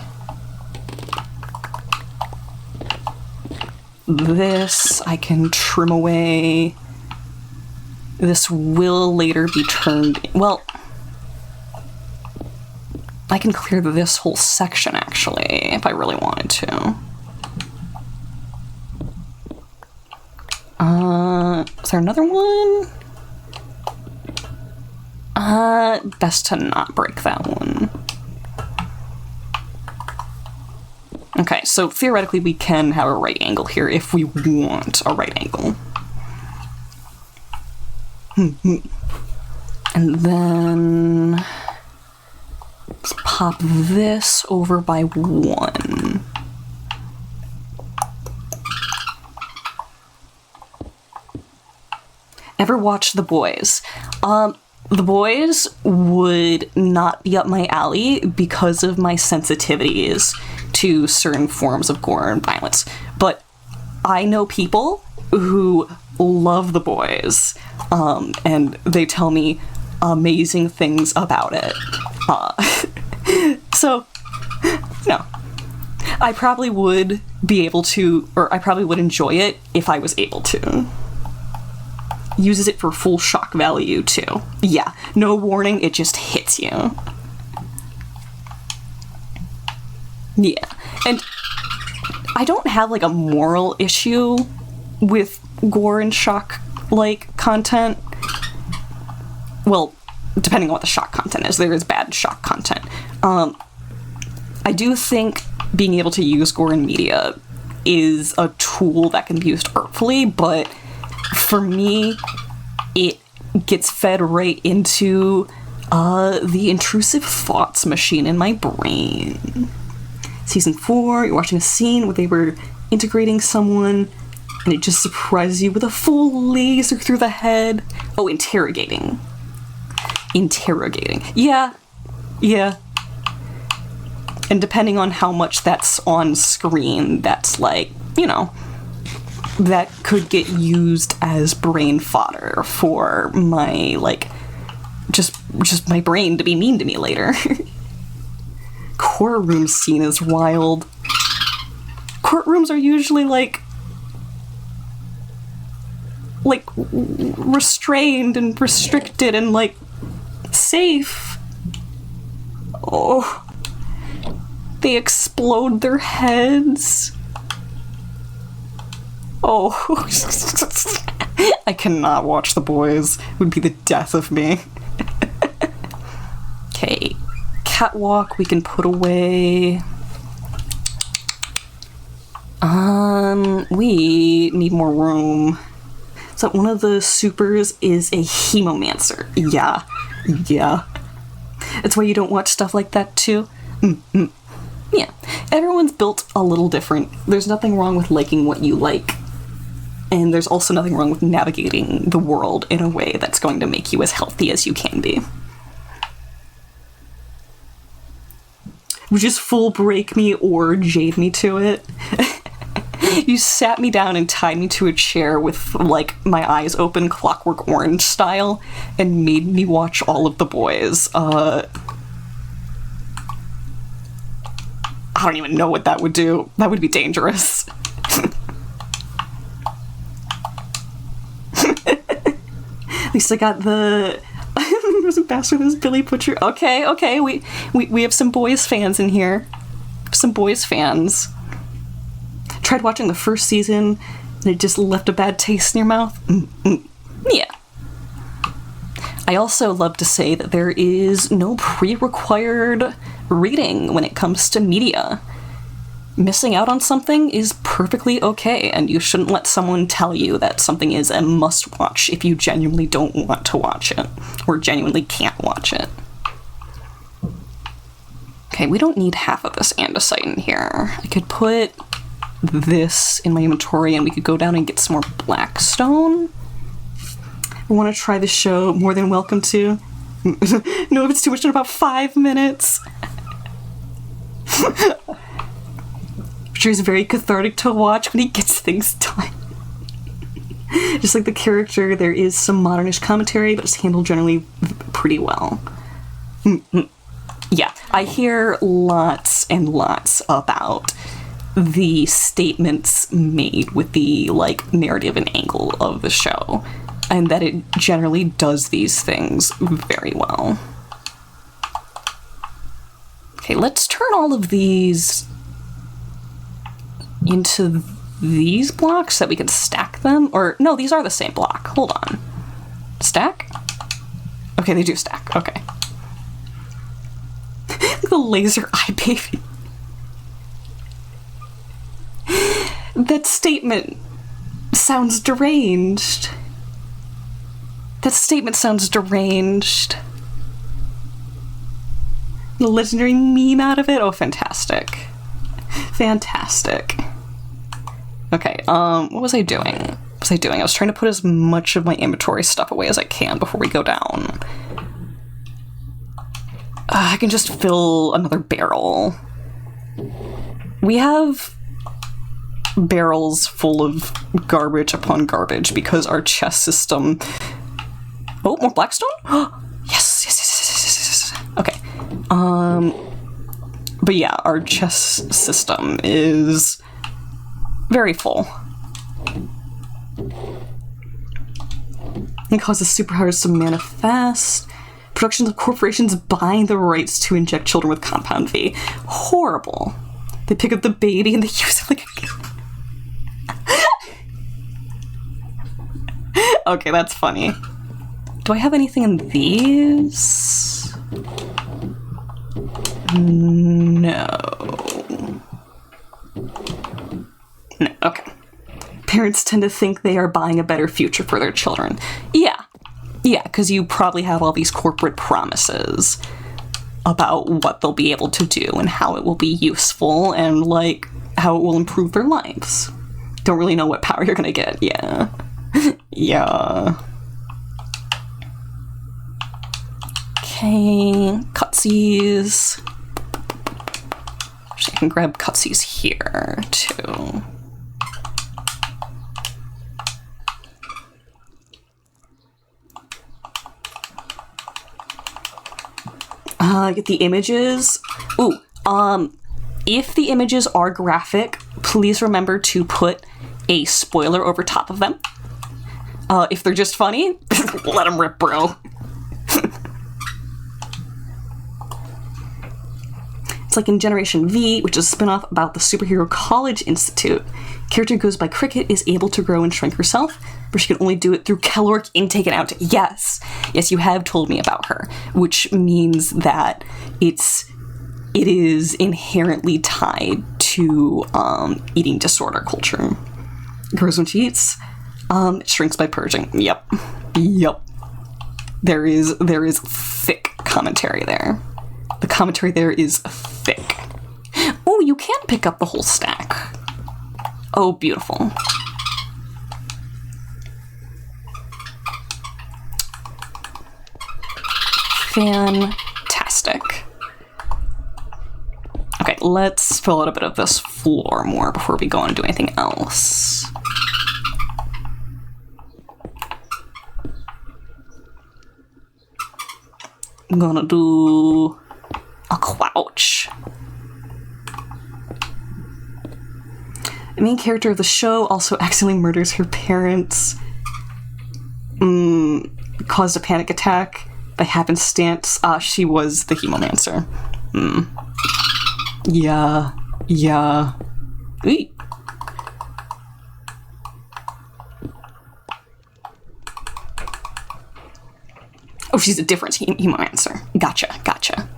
This I can trim away. This will later be turned... Well, I can clear this whole section, actually, if I really wanted to. Is there another one? Best to not break that one. Okay, so theoretically we can have a right angle here if we want a right angle. And then let's pop this over by 1. Ever watch The Boys? The Boys would not be up my alley because of my sensitivities to certain forms of gore and violence. But I know people who love The Boys, and they tell me amazing things about it. So, no. I probably would be able to, or I probably would enjoy it if I was able to. Uses it for full shock value, too. Yeah, no warning, it just hits you. Yeah, and I don't have, like, a moral issue with gore and shock-like content. Well, depending on what the shock content is, there is bad shock content. I do think being able to use gore in media is a tool that can be used artfully, but for me, it gets fed right into the intrusive thoughts machine in my brain. Season 4, you're watching a scene where they were integrating someone, and it just surprises you with a full laser through the head. Oh, interrogating. Interrogating. Yeah. And depending on how much that's on screen, that's like, you know, that could get used as brain fodder for my, like, just my brain to be mean to me later. Courtroom scene is wild. Courtrooms are usually, like, restrained and restricted and, like, safe. Oh. They explode their heads. Oh. I cannot watch The Boys. It would be the death of me. Okay. Catwalk we can put away. We need more room. So one of the supers is a hemomancer. Yeah. That's why you don't watch stuff like that too? Yeah. Everyone's built a little different. There's nothing wrong with liking what you like. And there's also nothing wrong with navigating the world in a way that's going to make you as healthy as you can be. Would you just full break me or jade me to it? You sat me down and tied me to a chair with, like, my eyes open, Clockwork Orange style, and made me watch all of The Boys. I don't even know what that would do. That would be dangerous. At least I got the... There's a bastard, there's Billy Butcher. Okay, we have some Boys fans in here. Some Boys fans. Tried watching the first season, and it just left a bad taste in your mouth. Yeah. I also love to say that there is no pre-required reading when it comes to media. Missing out on something is perfectly okay, and you shouldn't let someone tell you that something is a must-watch if you genuinely don't want to watch it, or genuinely can't watch it. Okay, we don't need half of this andesite in here. I could put this in my inventory and we could go down and get some more black stone. I want to try the show, more than welcome to. No, if it's too much in about 5 minutes. Which is very cathartic to watch when he gets things done. Just like the character, there is some modernish commentary, but it's handled generally pretty well. Yeah, I hear lots and lots about the statements made with the, like, narrative and angle of the show, and that it generally does these things very well. Okay, let's turn all of these into these blocks so that we can stack them. Or, no, these are the same block. Hold on. Stack? Okay, they do stack. Okay. The laser eye baby. That statement sounds deranged. That statement sounds deranged. The legendary meme out of it? Oh, fantastic. Fantastic. Okay, what was I doing? I was trying to put as much of my inventory stuff away as I can before we go down. I can just fill another barrel. We have barrels full of garbage upon garbage because our chest system... Oh, more blackstone? Yes. Okay. But yeah, our chest system is very full. It causes superpowers to manifest. Productions of corporations buying the rights to inject children with Compound V. Horrible. They pick up the baby and they use it like a... Okay, that's funny. Do I have anything in these? No. No, okay. Parents tend to think they are buying a better future for their children. Yeah, because you probably have all these corporate promises about what they'll be able to do and how it will be useful and, like, how it will improve their lives. Don't really know what power you're gonna get, yeah. Yeah. Okay, cutsies. Actually, I can grab cutsies here, too. Get the images. Ooh, if the images are graphic, please remember to put a spoiler over top of them. If they're just funny, let them rip, bro. It's like in Generation V, which is a spin-off about the superhero college institute. Character who goes by Cricket is able to grow and shrink herself, but she can only do it through caloric intake and outtake. Yes, you have told me about her, which means that it is inherently tied to eating disorder culture. Grows when she eats, it shrinks by purging. Yep. There is thick commentary there. The commentary there is thick. Oh, you can pick up the whole stack. Oh, beautiful. Fantastic. Okay, let's fill out a bit of this floor more before we go and do anything else. I'm gonna do a couch. The main character of the show also accidentally murders her parents. Caused a panic attack by happenstance. She was the hemomancer. Yeah. Eee. Oh, she's a different hemomancer. Gotcha.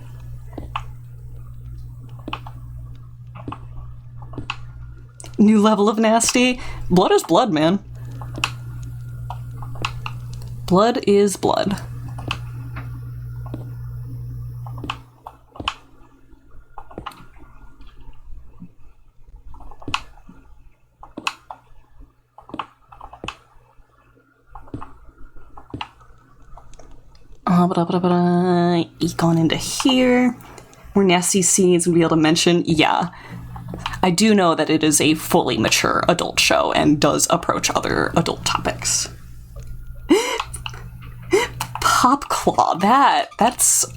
New level of nasty. Blood is blood, man. Blood is blood. Eke on into here. We're nasty scenes and be able to mention, yeah. I do know that it is a fully mature adult show and does approach other adult topics. Popclaw, that's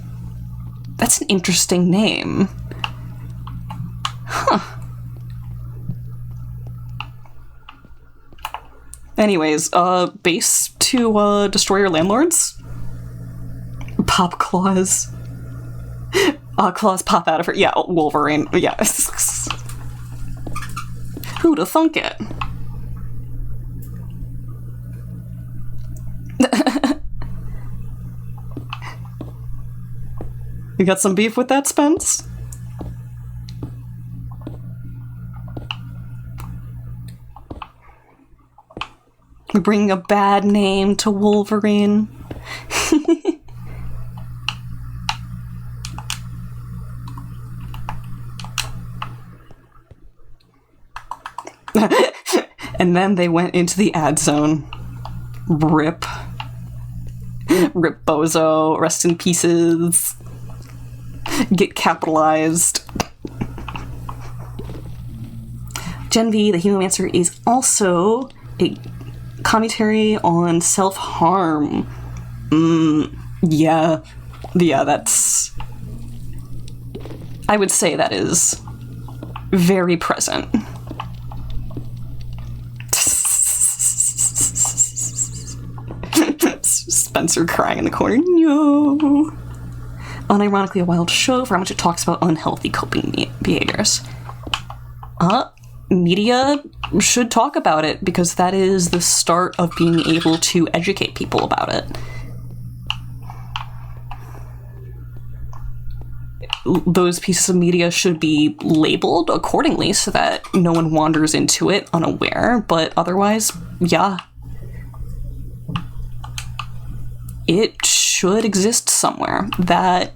an interesting name. Huh. Anyways, base to destroy your landlords? Popclaws. Claws pop out of her. Yeah, Wolverine. Yeah. Who'da thunk it? You got some beef with that, Spence? You're bringing a bad name to Wolverine. And then they went into the ad zone. Rip. Rip Bozo. Rest in pieces. Get capitalized. Gen V, the Hemomancer, is also a commentary on self-harm. Yeah, that's... I would say that is very present. Spencer crying in the corner. No. Unironically a wild show for how much it talks about unhealthy coping behaviors. Media should talk about it because that is the start of being able to educate people about it. Those pieces of media should be labeled accordingly so that no one wanders into it unaware, but otherwise, yeah. It should exist somewhere. That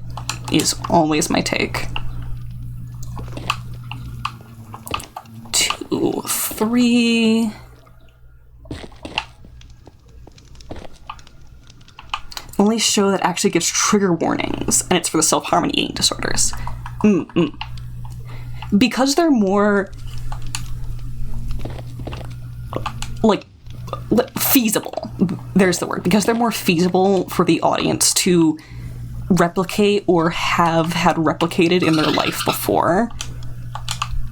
is always my take. 2, 3... Only show that actually gives trigger warnings, and it's for the self-harm and eating disorders. Because they're more... like, feasible. There's the word. Because they're more feasible for the audience to replicate or have had replicated in their life before,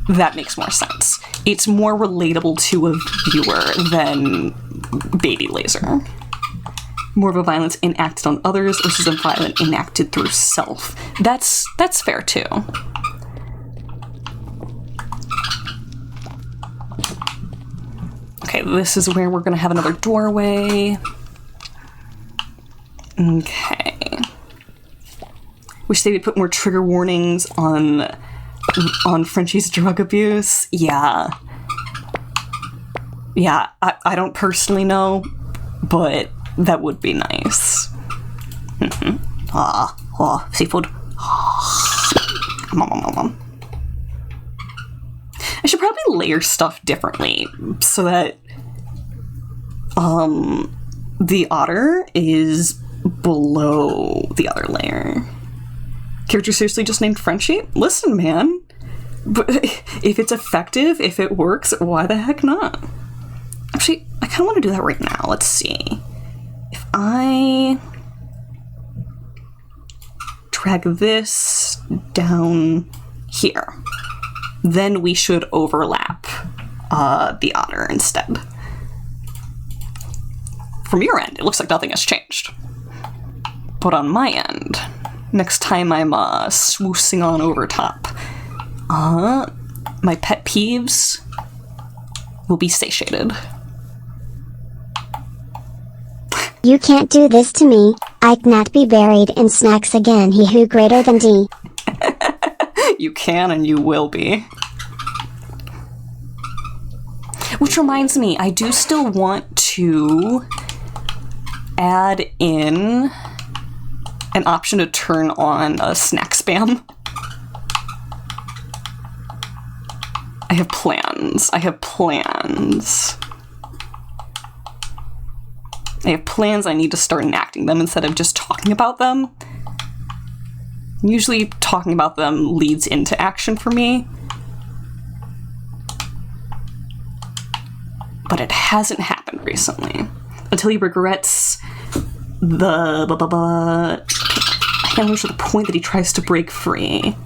that makes more sense. It's more relatable to a viewer than Baby Laser. More of a violence enacted on others versus a violence enacted through self. That's fair too. Okay, this is where we're gonna have another doorway. Okay. Wish they would put more trigger warnings on Frenchie's drug abuse. Yeah. Yeah, I don't personally know, but that would be nice. Seafood. I should probably layer stuff differently so that the otter is below the other layer. Character seriously just named Frenchie? Listen, man. But if it's effective, if it works, why the heck not? Actually, I kind of want to do that right now. Let's see. If I drag this down here, then we should overlap the otter instead. From your end, it looks like nothing has changed. But on my end, next time I'm swoosing on over top, my pet peeves will be satiated. You can't do this to me. I cannot be buried in snacks again. He who greater than D. You can and you will be. Which reminds me, I do still want to add in an option to turn on snack spam. I have plans. I have plans. I need to start enacting them instead of just talking talking about them. Usually talking about them leads into action for me. But it hasn't happened recently. Until he regrets the handlers to the point that he tries to break free.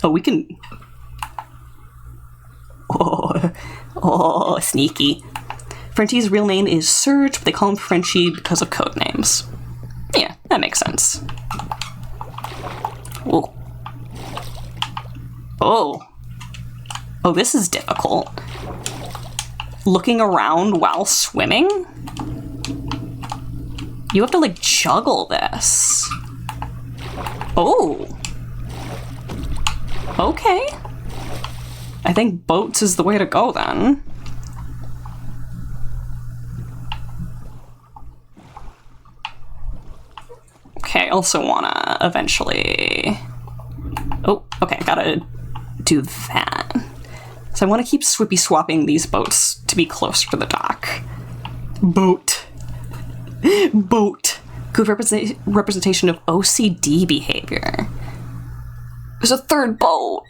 Oh, we can... Oh, sneaky. Frenchie's real name is Serge, but they call him Frenchie because of code names. Yeah, that makes sense. Oh. Oh. Oh, this is difficult. Looking around while swimming? You have to, like, juggle this. Oh. Okay. I think boats is the way to go, then. Okay, I also wanna eventually... Oh, okay, gotta do that. So I want to keep swapping these boats to be closer to the dock. Boat. Boat. Good representation of OCD behavior. There's a third boat.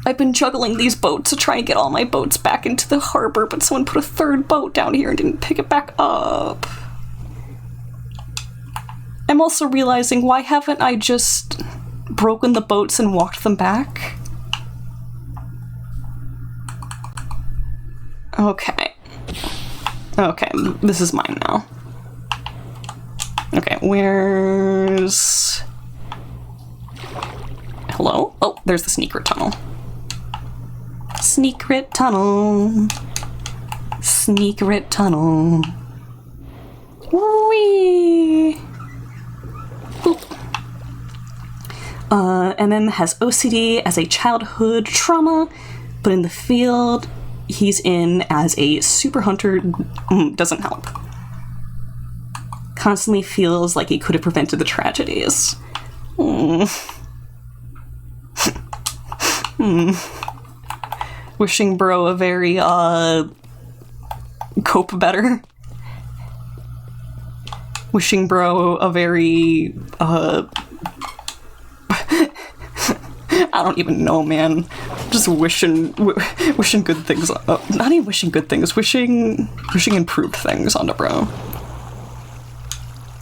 I've been juggling these boats to try and get all my boats back into the harbor, but someone put a third boat down here and didn't pick it back up. I'm also realizing, why haven't I just broken the boats and walked them back? Okay. Okay, this is mine now. Okay, where's... Hello? Oh, there's the secret tunnel. Secret tunnel. Secret tunnel. Whee! Boop. MM has OCD as a childhood trauma, but in the field he's in as a super hunter doesn't help. Constantly feels like he could have prevented the tragedies. Wishing bro a very, cope better. Wishing bro a very, I don't even know, man. Just wishing good things. Not even wishing good things. Wishing improved things onto bro.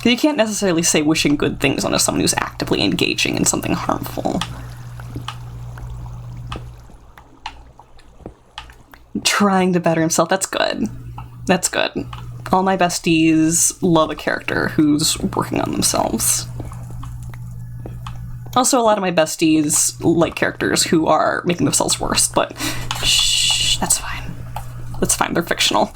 You can't necessarily say wishing good things onto someone who's actively engaging in something harmful. Trying to better himself. That's good. That's good. All my besties love a character who's working on themselves. Also, a lot of my besties like characters who are making themselves worse, but shh, that's fine. That's fine, they're fictional.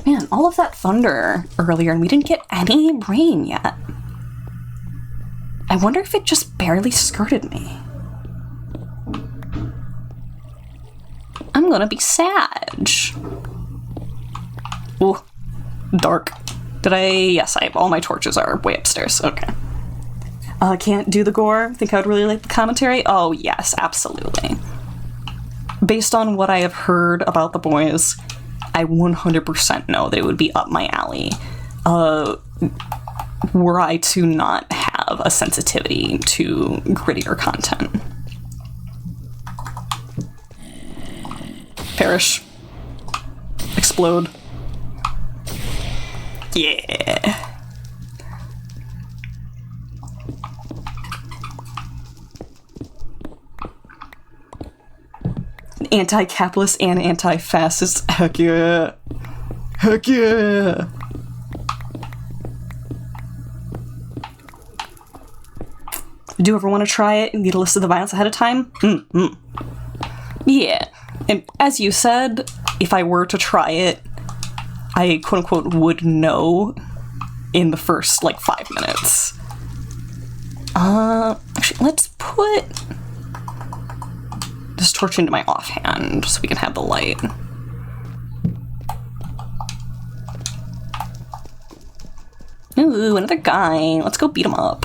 Man, all of that thunder earlier and we didn't get any rain yet. I wonder if it just barely skirted me. I'm gonna be sad. Ooh, dark. Did I? Yes, all my torches are way upstairs. Okay. Can't do the gore. Think I would really like the commentary? Oh, yes, absolutely. Based on what I have heard about the boys, I 100% know that it would be up my alley. Were I to not have a sensitivity to grittier content. Perish. Explode. Yeah. Anti-capitalist and anti-fascist. Heck yeah. Heck yeah. Do you ever want to try it and get a list of the violence ahead of time? Yeah. And as you said, if I were to try it, I quote-unquote would know in the first, 5 minutes. Actually, let's put this torch into my offhand so we can have the light. Ooh, another guy. Let's go beat him up.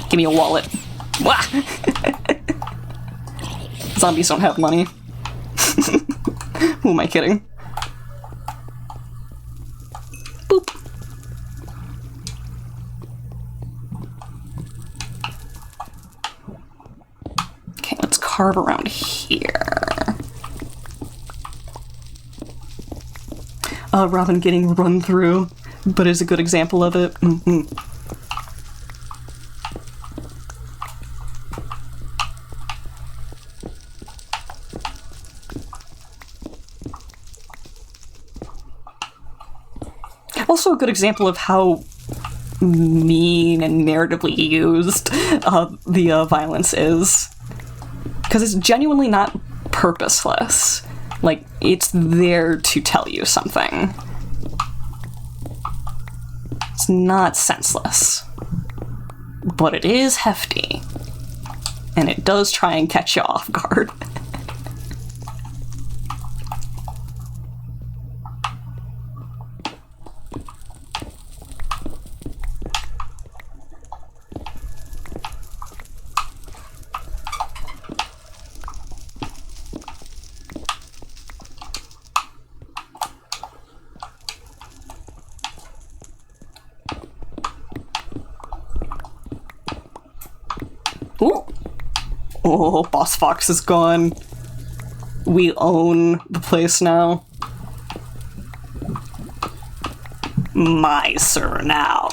Give me a wallet. Wah! Zombies don't have money. Who am I kidding? Boop. Okay, let's carve around here. Robin getting run through, but is a good example of it. Mm-hmm. Also a good example of how mean and narratively used the violence is. Because it's genuinely not purposeless. Like, it's there to tell you something. It's not senseless. But it is hefty. And it does try and catch you off guard. Ooh. Oh, Boss Fox is gone. We own the place now. My server now.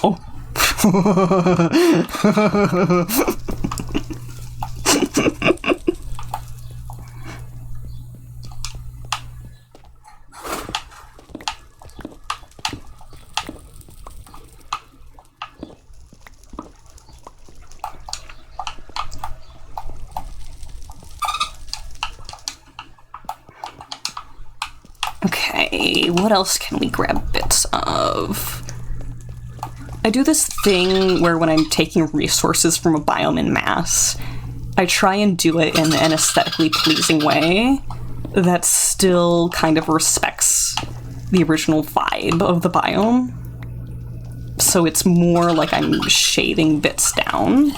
Okay, what else can we grab bits of? I do this thing where when I'm taking resources from a biome in mass, I try and do it in an aesthetically pleasing way that still kind of respects the original vibe of the biome. So it's more like I'm shaving bits down.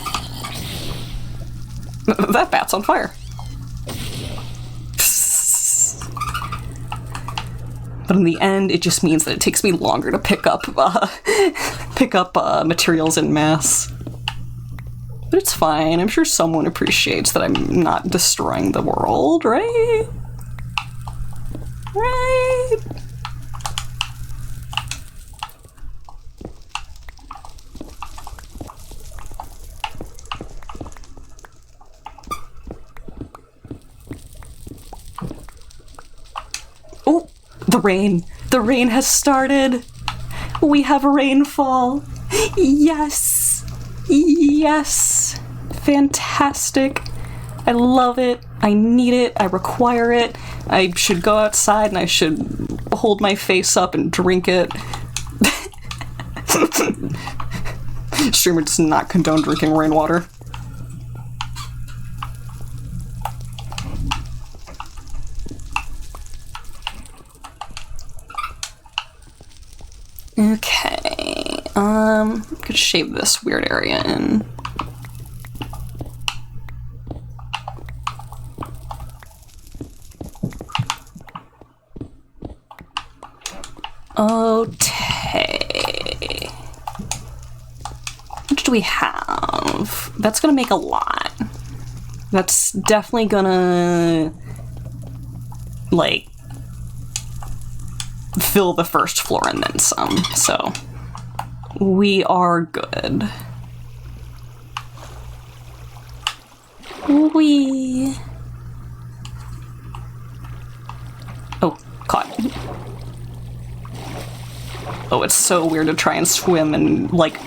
That bat's on fire. But in the end, it just means that it takes me longer to pick up materials in mass. But it's fine. I'm sure someone appreciates that I'm not destroying the world, right? Right? Oh, the rain. The rain has started. We have a rainfall. Yes. Yes. Fantastic. I love it. I need it. I require it. I should go outside and I should hold my face up and drink it. Streamer does not condone drinking rainwater. Okay, could shave this weird area in. Okay. What do we have? That's gonna make a lot. That's definitely gonna, like, fill the first floor and then some, so we are good. Wee. Oh, caught. Oh, it's so weird to try and swim and, like,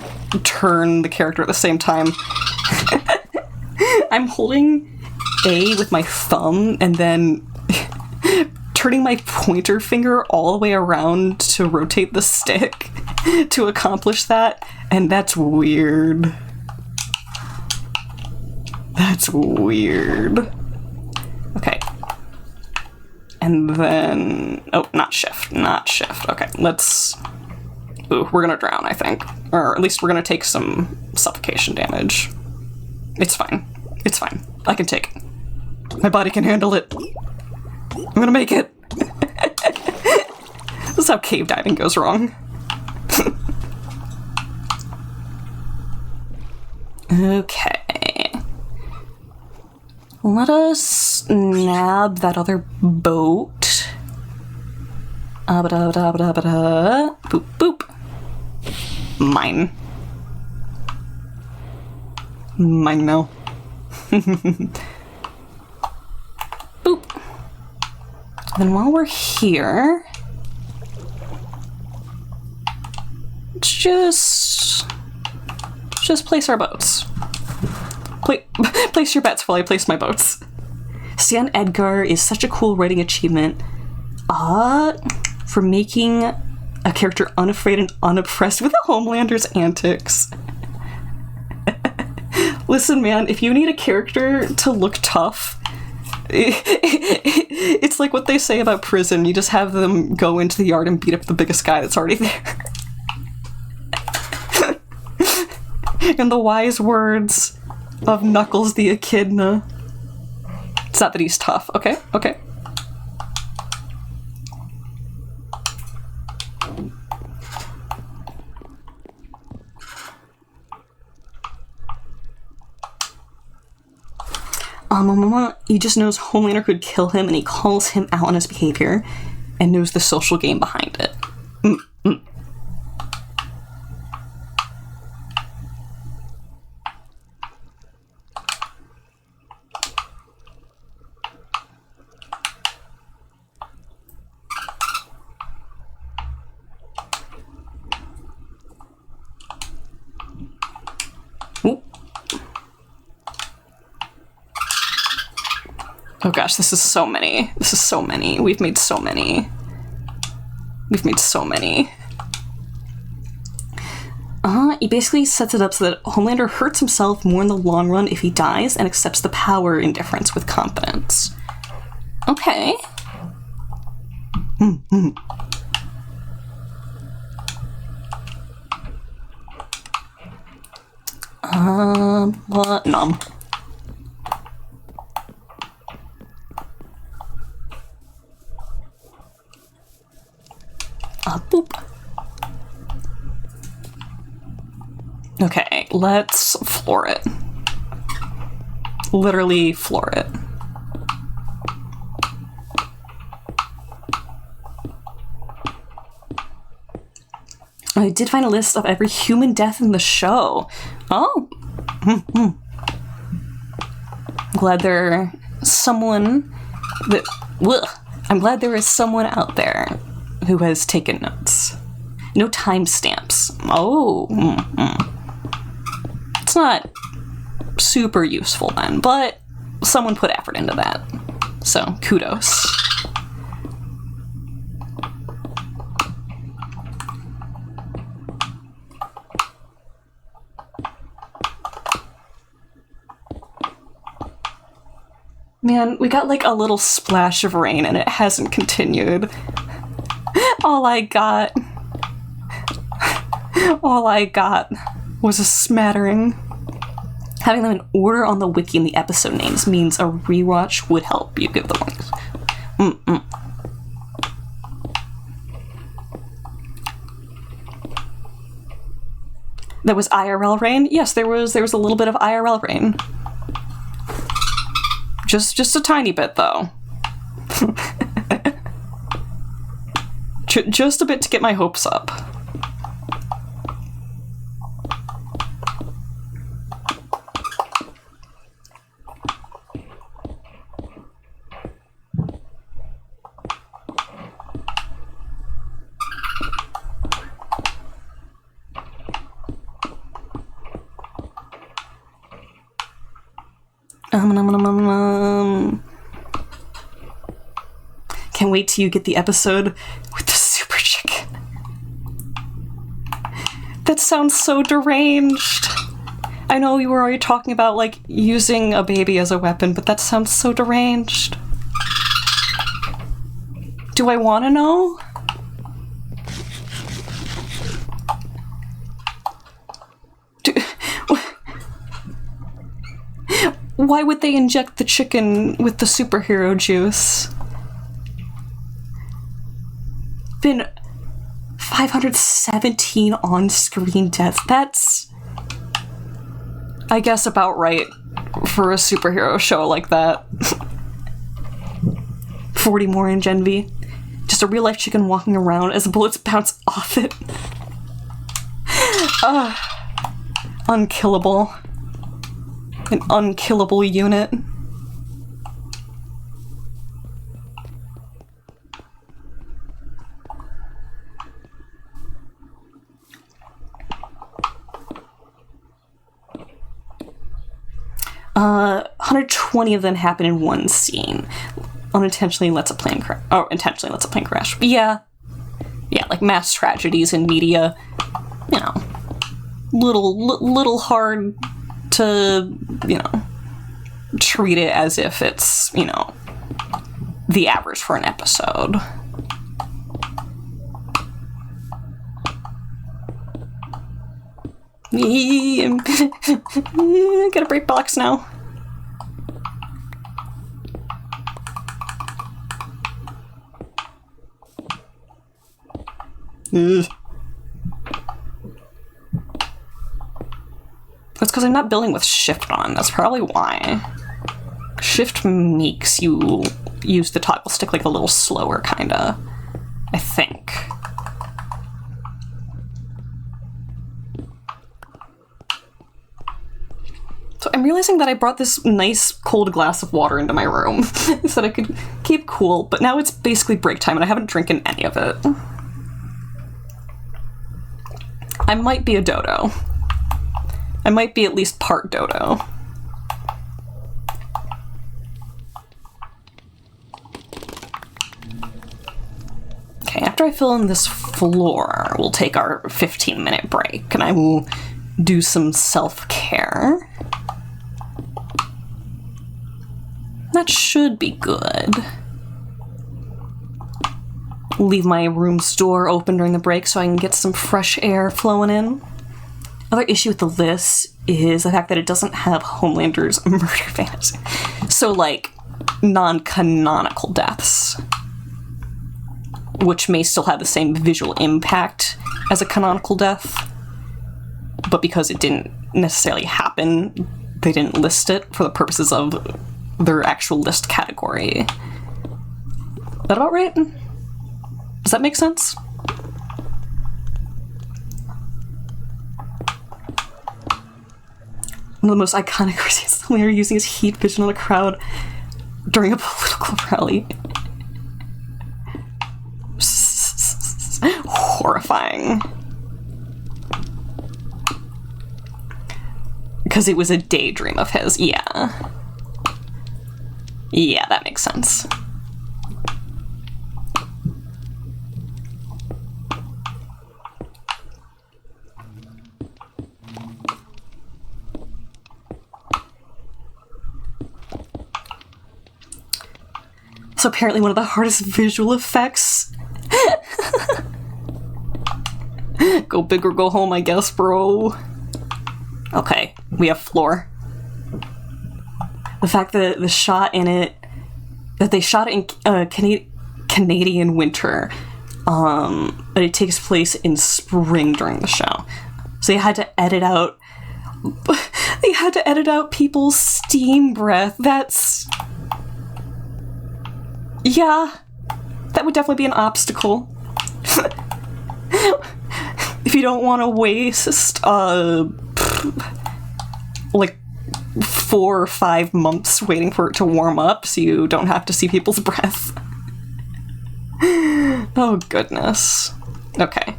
turn the character at the same time. I'm holding A with my thumb and then turning my pointer finger all the way around to rotate the stick to accomplish that, and that's weird. That's weird. Okay. And then... oh, not shift. Okay, let's Ooh, we're gonna drown, I think. Or at least we're gonna take some suffocation damage. It's fine. It's fine. I can take it. My body can handle it. I'm gonna make it. This is how cave diving goes wrong. Okay. Let us nab that other boat. Boop, boop. Mine. Mine now. Boop. Then while we're here, just place our boats. Place your bets while I place my boats. Stan Edgar is such a cool writing achievement. For making a character unafraid and unoppressed with a Homelander's antics. Listen, man, if you need a character to look tough, it's like what they say about prison. You just have them go into the yard and beat up the biggest guy that's already there. In the wise words of Knuckles the Echidna. It's not that he's tough. Okay, okay. He just knows Homelander could kill him and he calls him out on his behavior and knows the social game behind it. Oh gosh, this is so many. This is so many. We've made so many. We've made so many. He basically sets it up so that Homelander hurts himself more in the long run if he dies and accepts the power indifference with confidence. Okay. What? Nom. Boop. Okay, let's floor it. Literally floor it. I did find a list of every human death in the show. Oh. I'm glad there someone that. Ugh. I'm glad there is someone out there who has taken notes. No timestamps. Oh. It's not super useful then, but someone put effort into that. So, kudos. Man, we got like a little splash of rain and it hasn't continued. All I got was a smattering. Having them in order on the wiki and the episode names means a rewatch would help you give the links. There was IRL rain? Yes, there was a little bit of IRL rain. Just a tiny bit, though. Just a bit to get my hopes up. Can't wait till you get the episode with the super chicken. That sounds so deranged. I know you were already talking about, like, using a baby as a weapon, but that sounds so deranged. Do I want to know? Why would they inject the chicken with the superhero juice? Been 517 on-screen deaths. That's, I guess, about right for a superhero show like that. 40 more in Gen V. Just a real-life chicken walking around as bullets bounce off it. Unkillable. An unkillable unit. Uh, 120 of them happen in one scene. Unintentionally lets a plane crash. Oh, intentionally lets a plane crash. Yeah. Yeah, like mass tragedies in media. You know, little hard to, you know, treat it as if it's, you know, the average for an episode. Get a break box now. Ugh. That's because I'm not building with shift on. That's probably why. Shift makes you use the toggle stick like a little slower, kinda. I think. So I'm realizing that I brought this nice cold glass of water into my room so that I could keep cool, but now it's basically break time and I haven't drinking any of it. I might be a dodo. I might be at least part dodo. Okay, after I fill in this floor, we'll take our 15-minute break and I will do some self-care. That should be good. Leave my room's door open during the break so I can get some fresh air flowing in. Other issue with the list is the fact that it doesn't have Homelander's murder fantasy. So, like, non-canonical deaths. Which may still have the same visual impact as a canonical death. But because it didn't necessarily happen, they didn't list it for the purposes of their actual list category. That about right? Does that make sense? One of the most iconic receipts we were using is heat vision on the crowd during a political rally. Horrifying. Because it was a daydream of his, yeah. Yeah, that makes sense. So apparently one of the hardest visual effects. Go big or go home, I guess, bro. Okay, we have floor. The fact that the shot in it, that they shot it in Canadian winter, but it takes place in spring during the show. So they had to edit out, people's steam breath. That's, yeah, that would definitely be an obstacle. If you don't want to waste, like 4 or 5 months waiting for it to warm up so you don't have to see people's breath. Oh, goodness. Okay.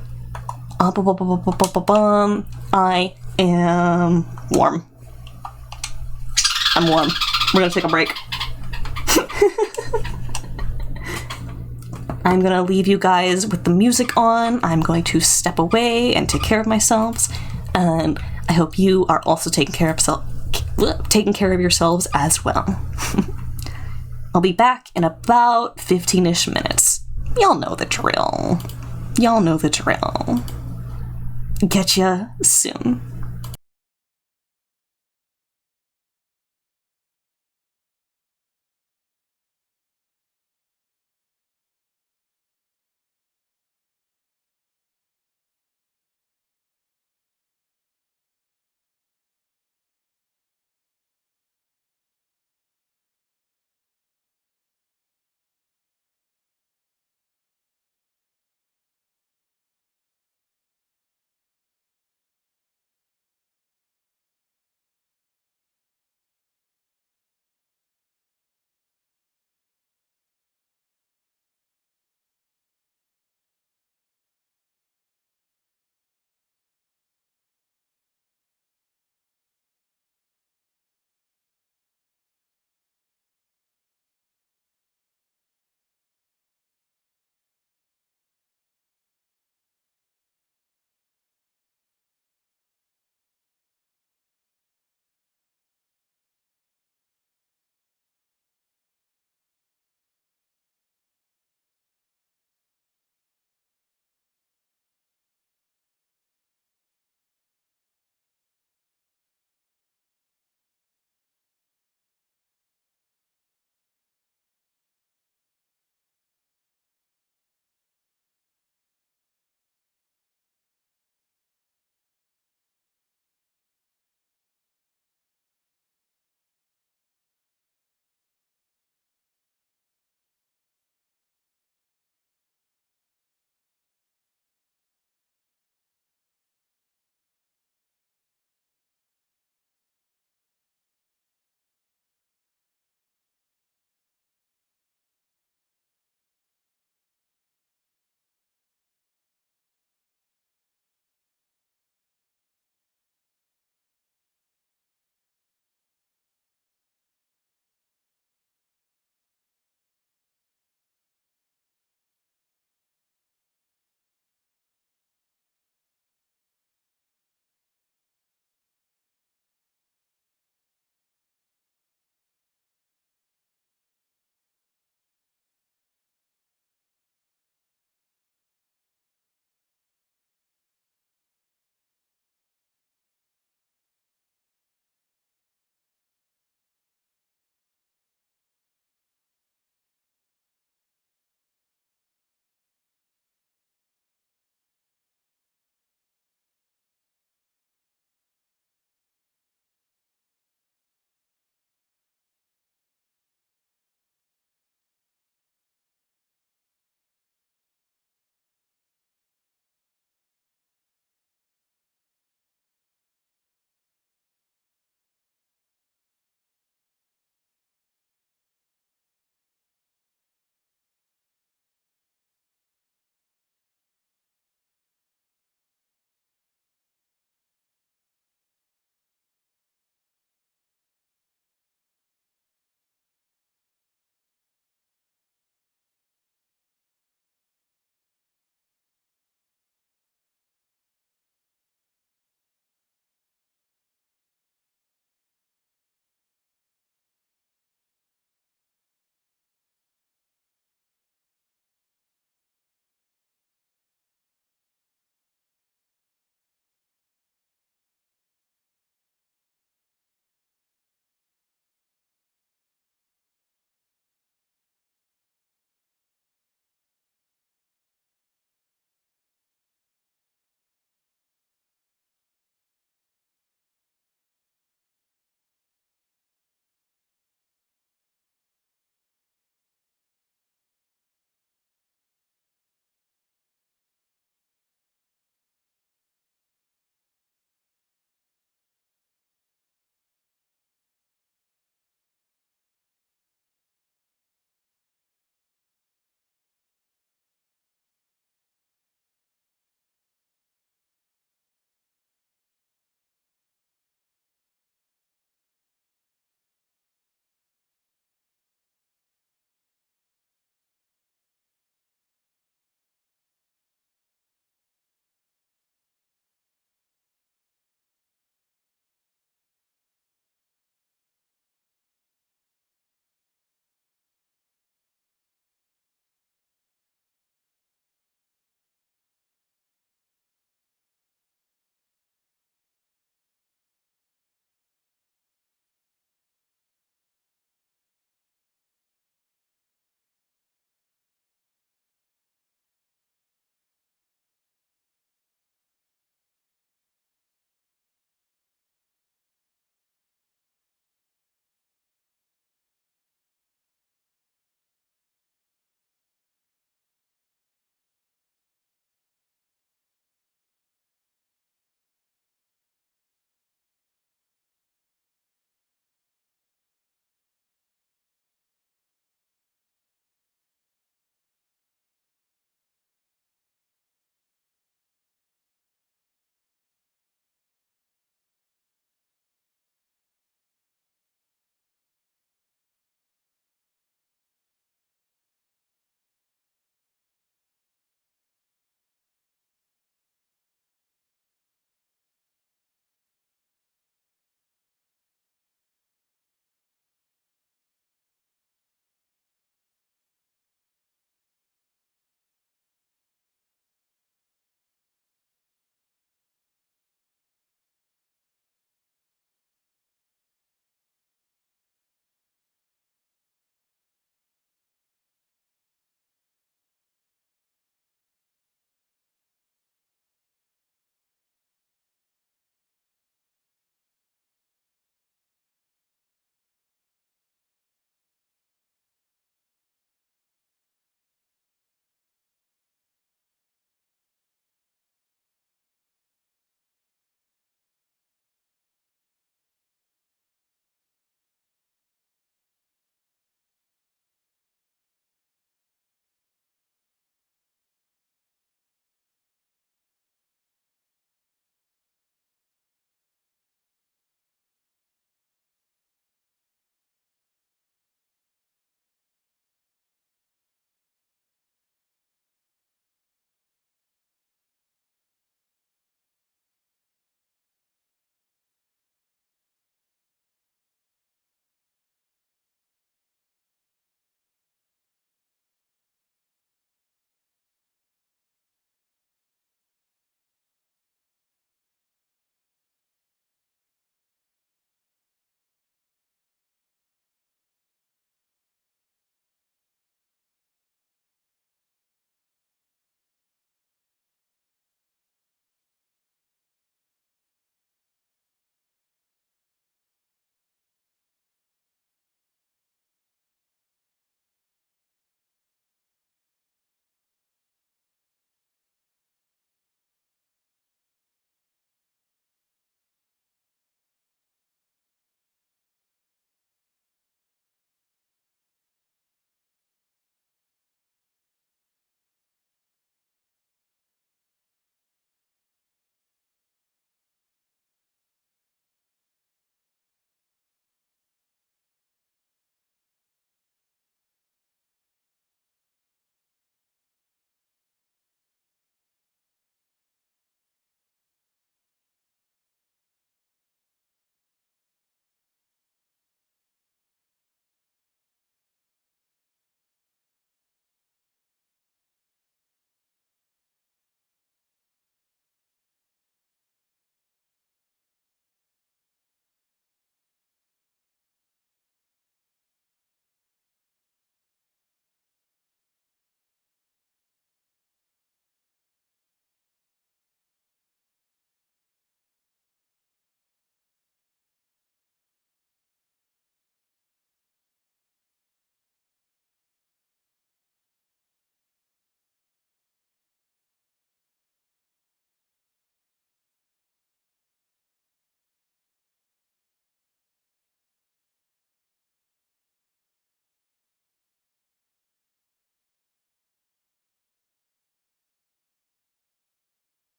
I am warm. I'm warm. We're gonna take a break. I'm gonna leave you guys with the music on. I'm going to step away and take care of myself. And I hope you are also taking care of yourselves as well. I'll be back in about 15-ish minutes. Y'all know the drill. Y'all know the drill. Get ya soon.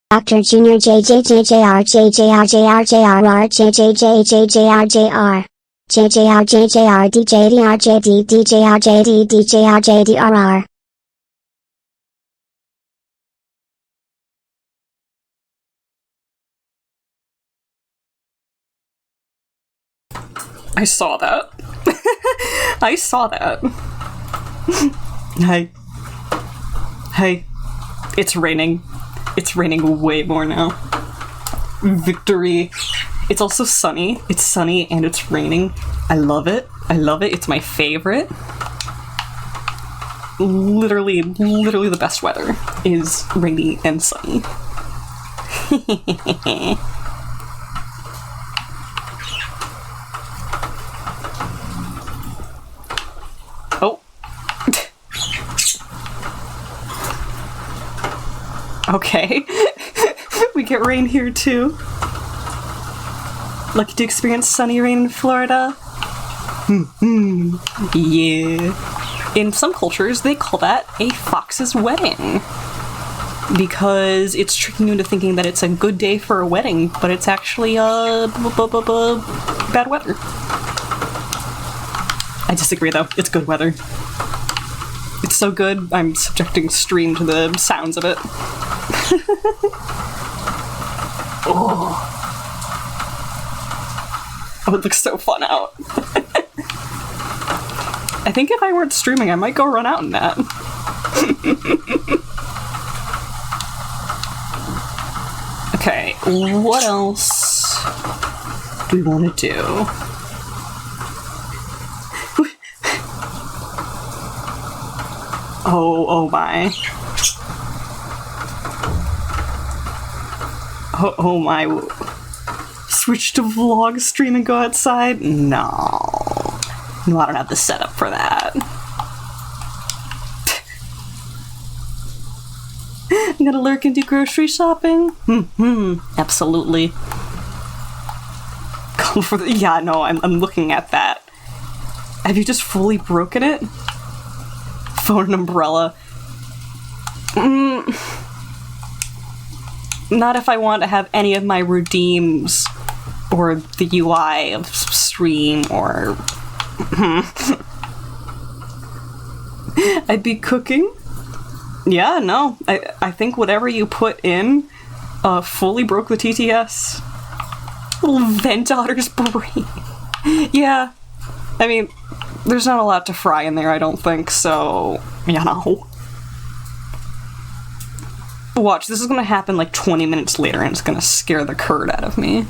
Dr. Junior JJJJR JJR JJR JJR DJDR JD JD DJR JDRR. I saw that. I saw that. Hey. Hey. It's raining. It's raining way more now. Victory. It's also sunny. It's sunny and it's raining. I love it. I love it. It's my favorite. Literally the best weather is rainy and sunny. Oh. Okay. We get rain here too. Lucky to experience sunny rain in Florida. Yeah. In some cultures, they call that a fox's wedding. Because it's tricking you into thinking that it's a good day for a wedding, but it's actually bad weather. I disagree though. It's good weather. It's so good, I'm subjecting stream to the sounds of it. Oh. Oh, it looks so fun out. I think if I weren't streaming, I might go run out in that. Okay, what else do we want to do? Oh my. Oh my. Switch to vlog stream and go outside? No. No, I don't have the setup for that. I'm gonna lurk and do grocery shopping? Absolutely. Come for the— yeah, no, I'm looking at that. Have you just fully broken it? Phone and umbrella. Not if I want to have any of my redeems or the UI of stream or... I'd be cooking. Yeah, no. I think whatever you put in fully broke the TTS. Little vent otter's brain. Yeah. I mean, there's not a lot to fry in there, I don't think, so... you know. Watch, this is gonna happen like 20 minutes later and it's gonna scare the curd out of me.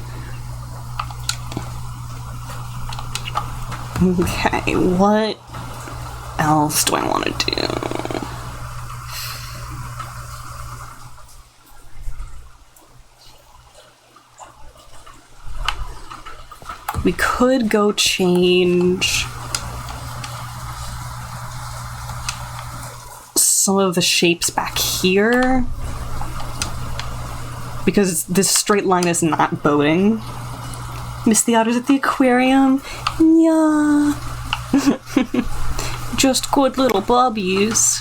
Okay, what else do I want to do? We could go change some of the shapes back here, because this straight line is not boating. Miss the otters at the aquarium? Yeah. Just good little bubbies.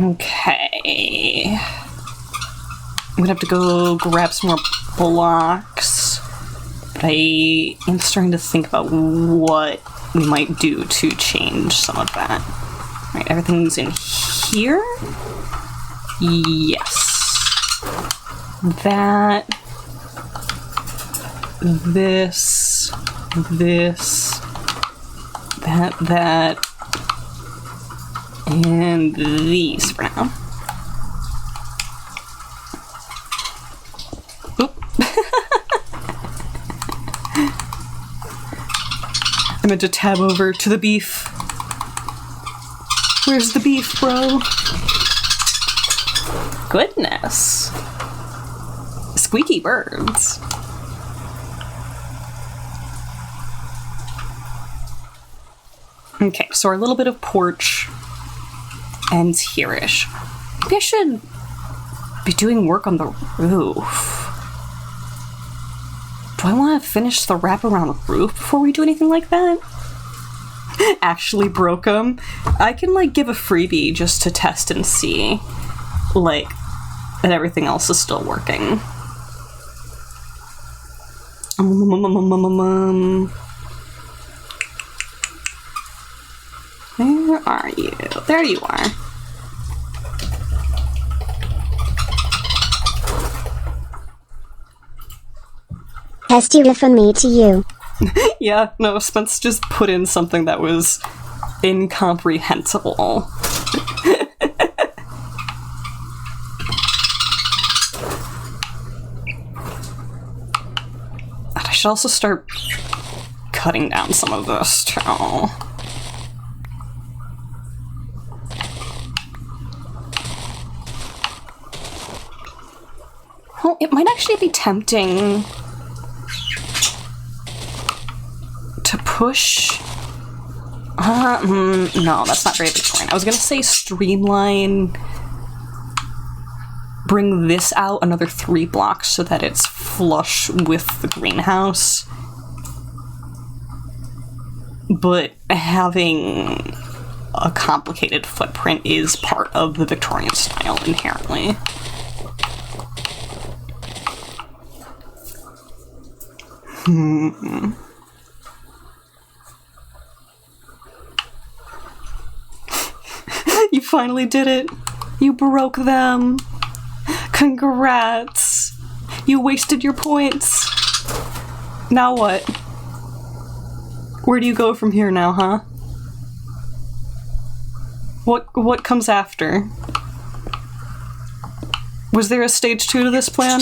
Okay. I'm gonna have to go grab some more blocks, but I am starting to think about what we might do to change some of that. Alright, everything's in here? Yes. That. This. This. That. And these for now. Oop. I meant to tab over to the beef. Where's the beef, bro? Goodness. Squeaky birds. Okay, so our little bit of porch ends here-ish. Maybe I should be doing work on the roof. Do I want to finish the wraparound roof before we do anything like that? Actually broke them. I can, like, give a freebie just to test and see, like, that everything else is still working. Where are you? There you are. Testy from me to you. Yeah, no, Spence just put in something that was incomprehensible. I should also start cutting down some of this, too. Well, it might actually be tempting to push... no, that's not very Victorian. I was gonna say streamline... Bring this out another 3 blocks so that it's flush with the greenhouse. But having a complicated footprint is part of the Victorian style inherently. You finally did it. You broke them. Congrats. You wasted your points. Now what? Where do you go from here now, huh? What comes after? Was there a stage 2 to this plan?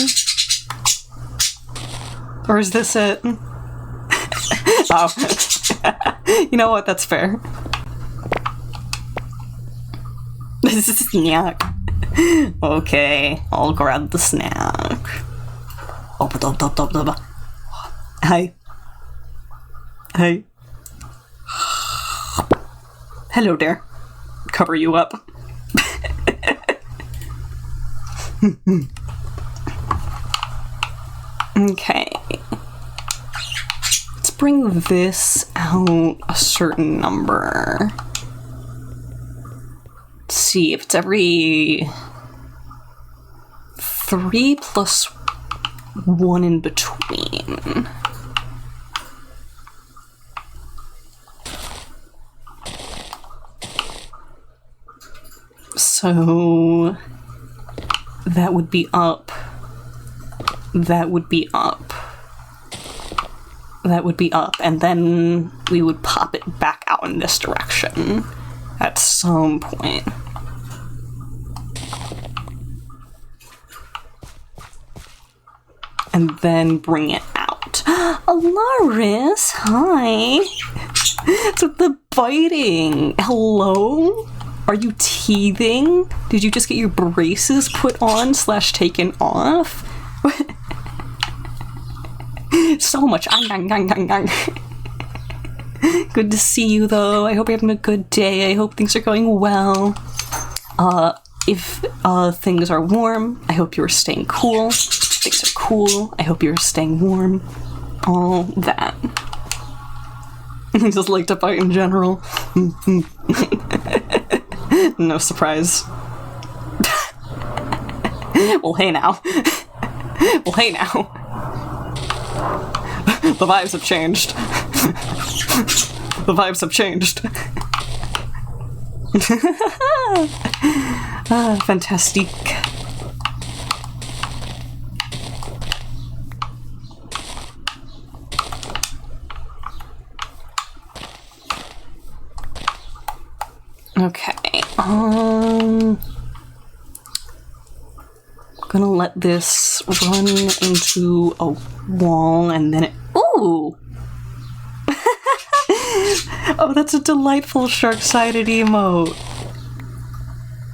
Or is this it? Oh. You know what? That's fair. This is a snack. Okay, I'll grab the snack. Hi. Hey. Hello there. Cover you up. Okay. Let's bring this out a certain number. Let's see if it's every 3 plus 1 in between. So that would be up. That would be up. That would be up. And then we would pop it back out in this direction at some point. And then bring it out. Alaris, hi. So the biting. Hello? Are you teething? Did you just get your braces put on / taken off? So much. Good to see you, though. I hope you're having a good day. I hope things are going well. If things are warm, I hope you're staying cool. If things are cool, I hope you're staying warm. All that. I just like to fight in general. No surprise. Well, hey now. Well, hey now. The vibes have changed. The vibes have changed. Fantastic. Okay, gonna let this run into a wall and then it... Ooh! Oh, that's a delightful shark-sided emote.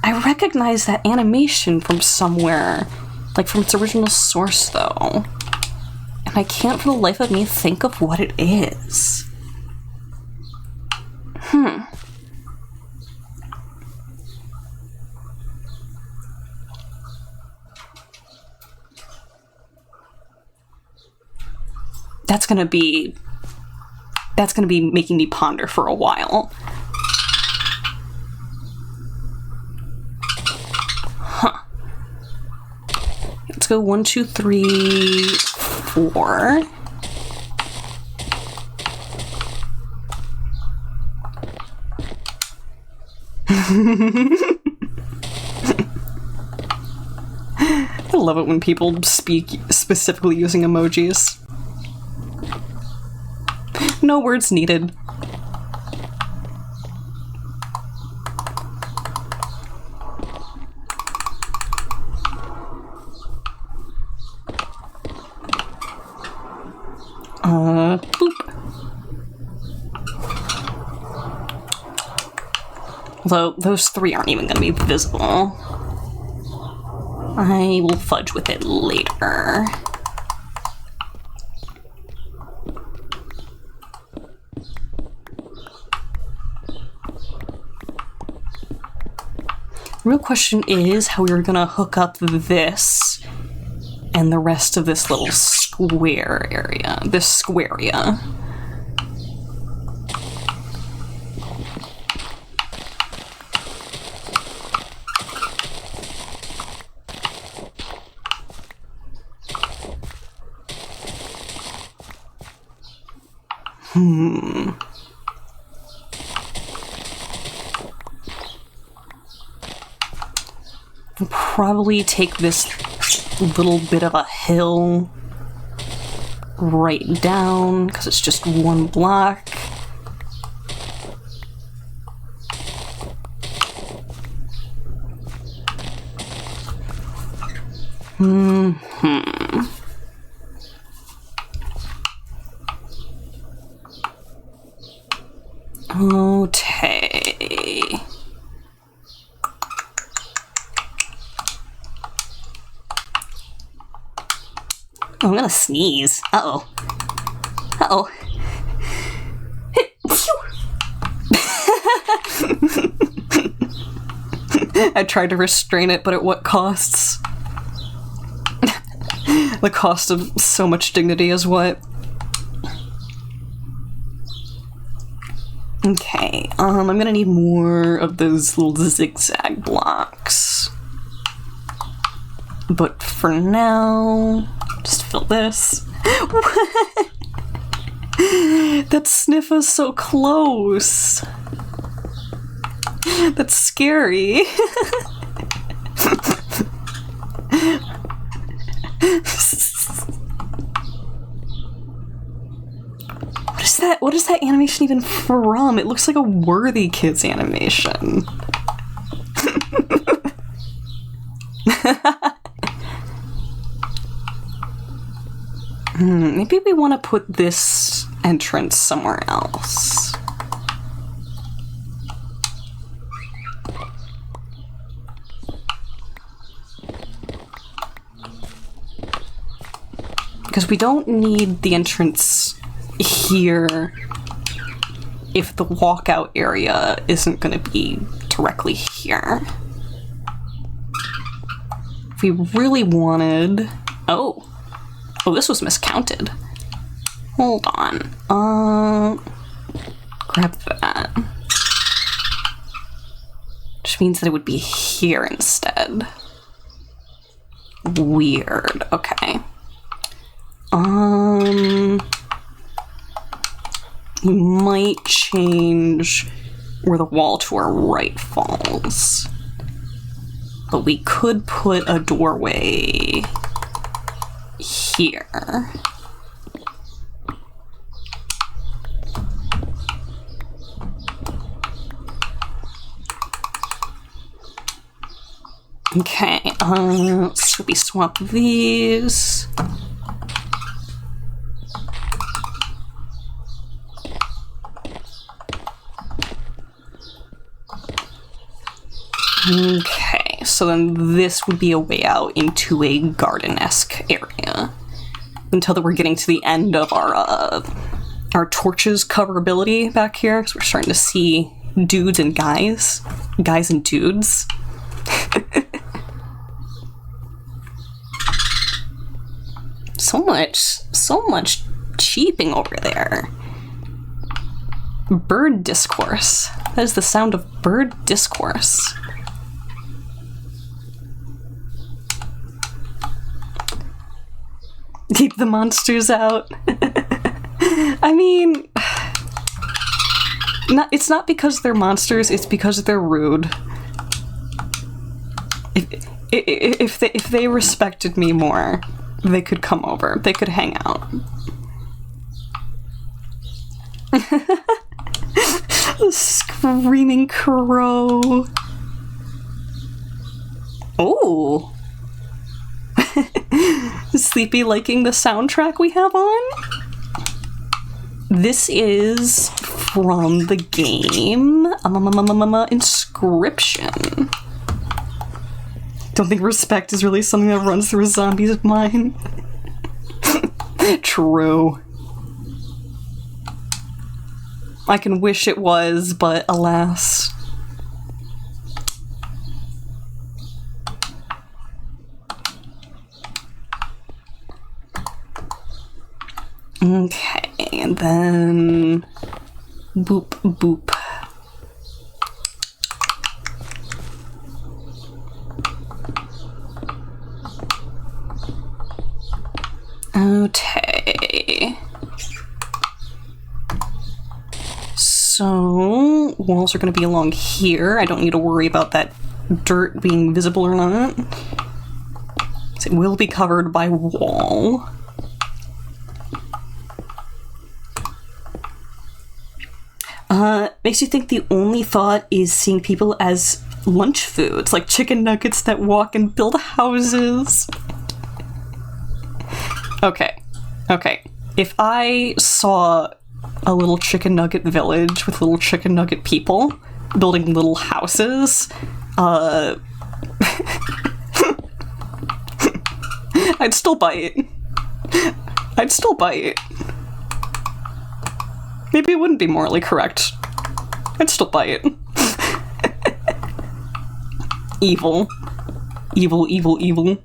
I recognize that animation from somewhere, like from its original source, though. And I can't for the life of me think of what it is. that's gonna be making me ponder for a while. Huh. Let's go 1, 2, 3, 4. I love it when people speak specifically using emojis. No words needed. Boop. Although those 3 aren't even going to be visible. I will fudge with it later. The real question is how we're gonna hook up this and the rest of this little square area. This squarea. I'll probably take this little bit of a hill right down, because it's just 1 block. Okay. Oh, I'm gonna sneeze. Uh-oh. Uh-oh. I tried to restrain it, but at what costs? The cost of so much dignity is what? Okay, I'm gonna need more of those little zigzag blocks. But for now, just fill this. That sniff is so close. That's scary. What is that animation even from? It looks like a Worthy Kids animation. Maybe we want to put this entrance somewhere else. Because we don't need the entrance here if the walkout area isn't going to be directly here. If we really wanted... Oh, this was miscounted. Hold on. Grab that. Which means that it would be here instead. Weird. Okay. We might change where the wall to our right falls. But we could put a doorway here. Okay, so we swap these. Okay, so then this would be a way out into a garden-esque area. Until that we're getting to the end of our torches coverability back here, because we're starting to see dudes and guys. Guys and dudes. So much cheeping over there? Bird discourse. That is the sound of bird discourse. Keep the monsters out. I mean, it's not because they're monsters, it's because they're rude. If they respected me more, they could come over. They could hang out. The screaming crow. Oh. Sleepy liking the soundtrack we have on? This is from the game Inscription. Don't think respect is really something that runs through a zombie's mind. True. I can wish it was, but alas. Okay, and then boop boop. Okay. So, walls are going to be along here. I don't need to worry about that dirt being visible or not. It will be covered by wall. Makes you think the only thought is seeing people as lunch foods, like chicken nuggets that walk and build houses. Okay. If I saw a little chicken nugget village with little chicken nugget people building little houses, I'd still buy it. I'd still buy it. Maybe it wouldn't be morally correct. I'd still buy it. Evil. Evil, evil, evil.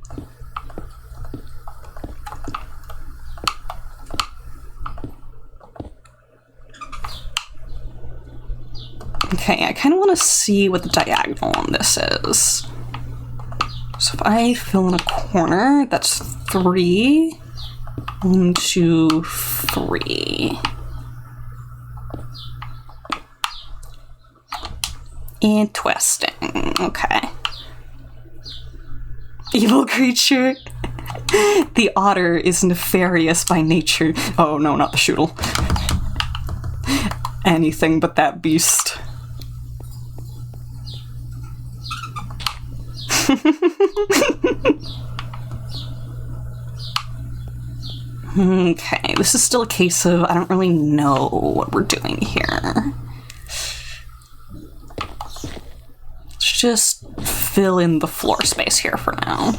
Okay, I kind of want to see what the diagonal on this is. So if I fill in a corner, that's 3. 1, 2, 3. And twisting. Okay. Evil creature. The otter is nefarious by nature. Oh no, not the shoodle. Anything but that beast. Okay, this is still a case of I don't really know what we're doing here. Let's just fill in the floor space here for now.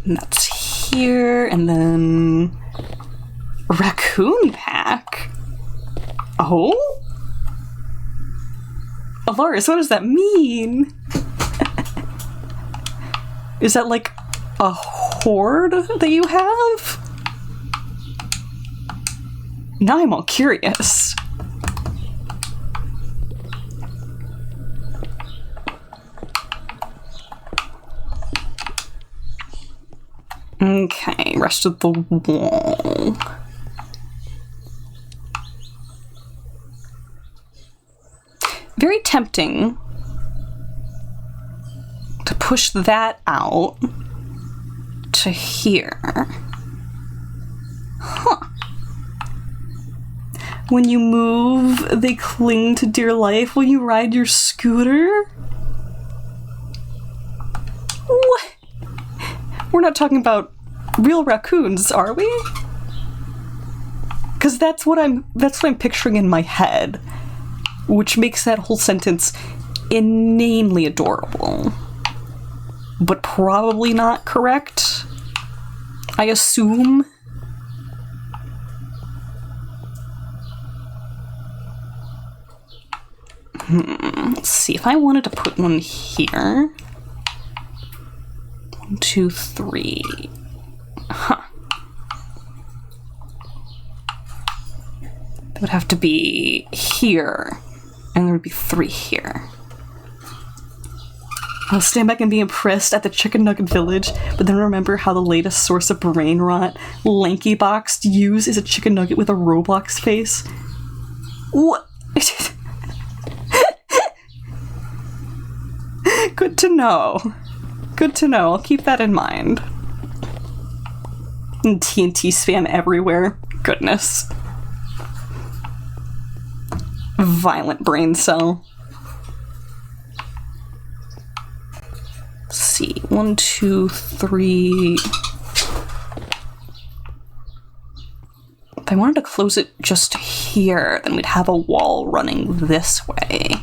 And that's here, and then raccoon pack. Oh? Alaris, what does that mean? Is that like a hoard that you have? Now I'm all curious. Okay, rest of the wall. Very tempting to push that out to here. Huh. When you move, they cling to dear life when you ride your scooter? What? We're not talking about real raccoons, are we? Because that's what I'm picturing in my head, which makes that whole sentence inanely adorable. But probably not correct, I assume. Let's see, if I wanted to put one here. 1, 2, 3. That would have to be here. And there would be 3 here. I'll stand back and be impressed at the chicken nugget village, but then remember how the latest source of brain rot Lanky Box use is a chicken nugget with a Roblox face. What? Good to know. Good to know. I'll keep that in mind. And TNT spam everywhere. Goodness. Violent brain cell. Let's see. 1, 2, 3. If I wanted to close it just here, then we'd have a wall running this way.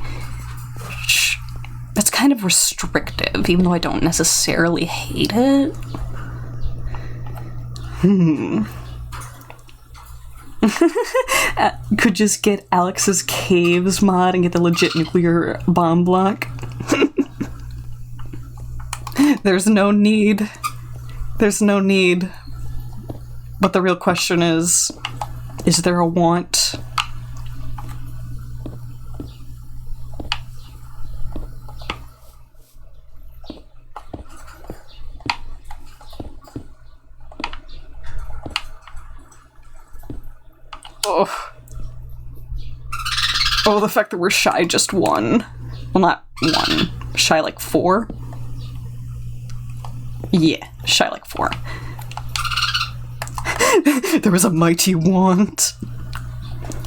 That's kind of restrictive, even though I don't necessarily hate it. Could just get Alex's Caves mod and get the legit nuclear bomb block. There's no need. There's no need. But the real question is there a want? Oh, the fact that we're shy just 1. Well, not 1. Shy like 4? Yeah, shy like 4. There was a mighty want.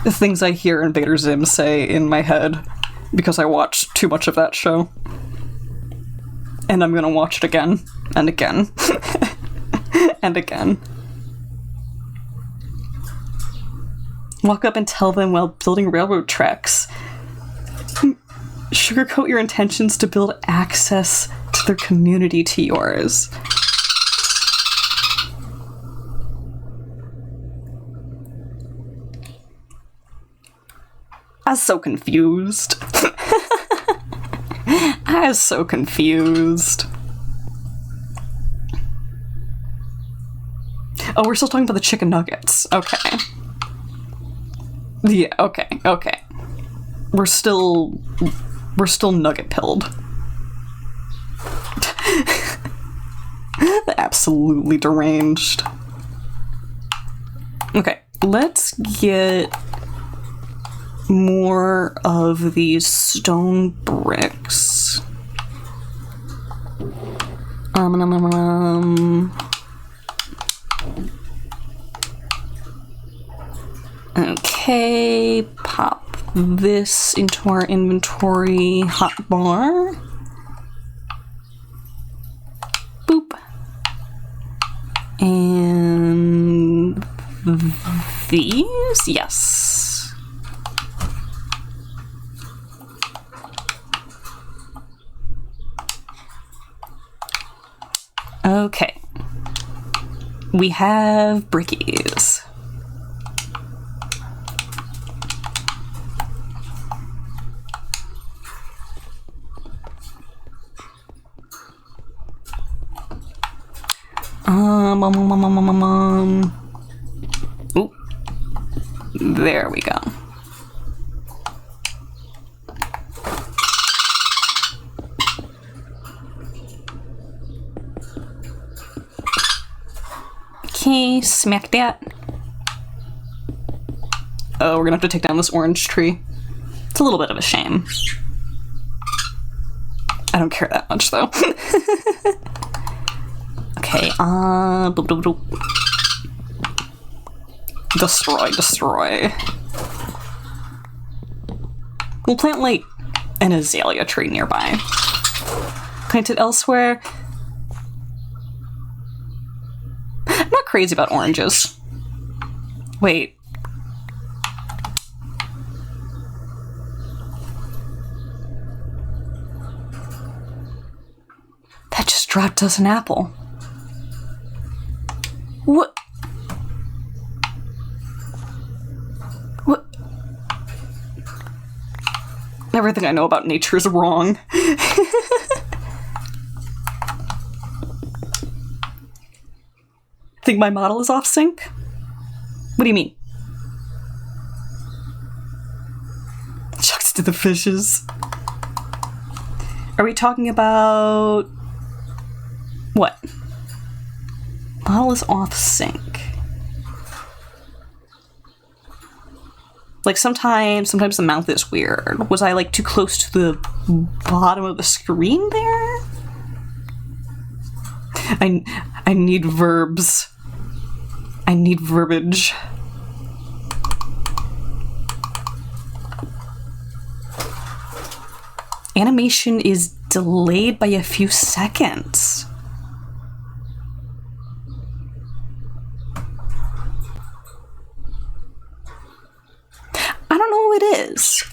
The things I hear Invader Zim say in my head because I watched too much of that show. And I'm gonna watch it again, and again, and again. Walk up and tell them while building railroad tracks. Sugarcoat your intentions to build access to their community to yours. I was so confused. I was so confused. Oh, we're still talking about the chicken nuggets. Okay. Yeah, okay. We're still nugget pilled. Absolutely deranged. Okay, let's get more of these stone bricks. Okay, pop this into our inventory hotbar. Boop. And these? Yes. Okay. We have brickies. Ooh. There we go. Okay, smack that. Oh, we're gonna have to take down this orange tree. It's a little bit of a shame. I don't care that much, though. Okay, bloop, bloop, bloop. Destroy. We'll plant, like, an azalea tree nearby. Plant it elsewhere. I'm not crazy about oranges. Wait. That just dropped us an apple. What? What? Everything I know about nature is wrong. Think my model is off sync? What do you mean? to the fishes. Are we talking about... what? Bottle is off sync. Like, sometimes the mouth is weird. Was I, like, too close to the bottom of the screen there? I need verbs. I need verbiage. Animation is delayed by a few seconds. I don't know what it is.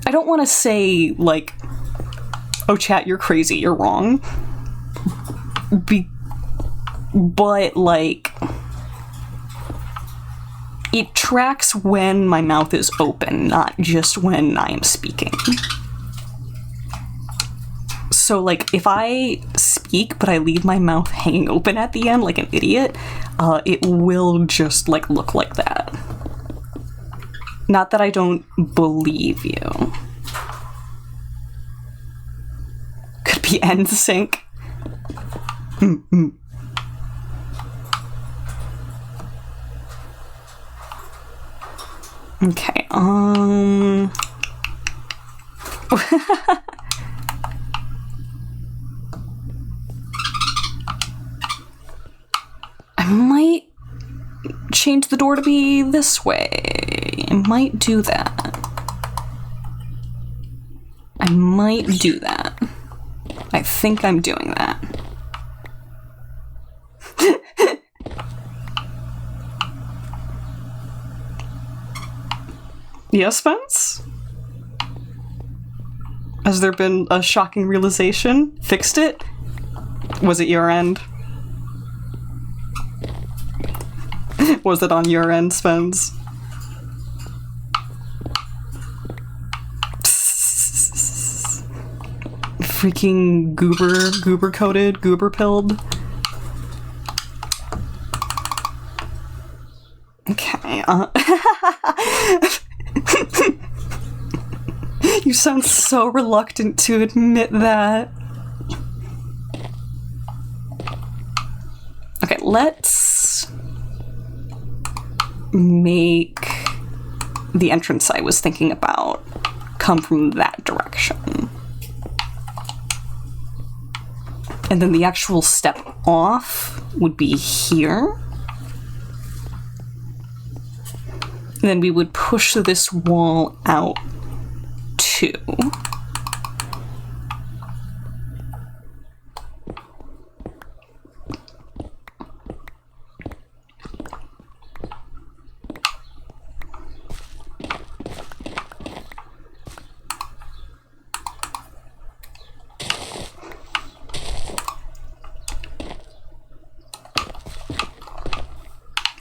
I don't want to say, like, oh, chat, you're crazy, you're wrong. But, like, it tracks when my mouth is open, not just when I am speaking. So, like, if I speak, but I leave my mouth hanging open at the end like an idiot, it will just, like, look like that. Not that I don't believe you. Could be end sync. Okay, I might change the door to be this way. I might do that. I might do that. I think I'm doing that. Yes, Spence? Has there been a shocking realization? Fixed it? Was it your end? Was it on your end, Spence? Freaking goober-coated, goober-pilled. Okay, You sound so reluctant to admit that. Okay, let's make the entrance I was thinking about come from that direction. And then the actual step off would be here. And then we would push this wall out too.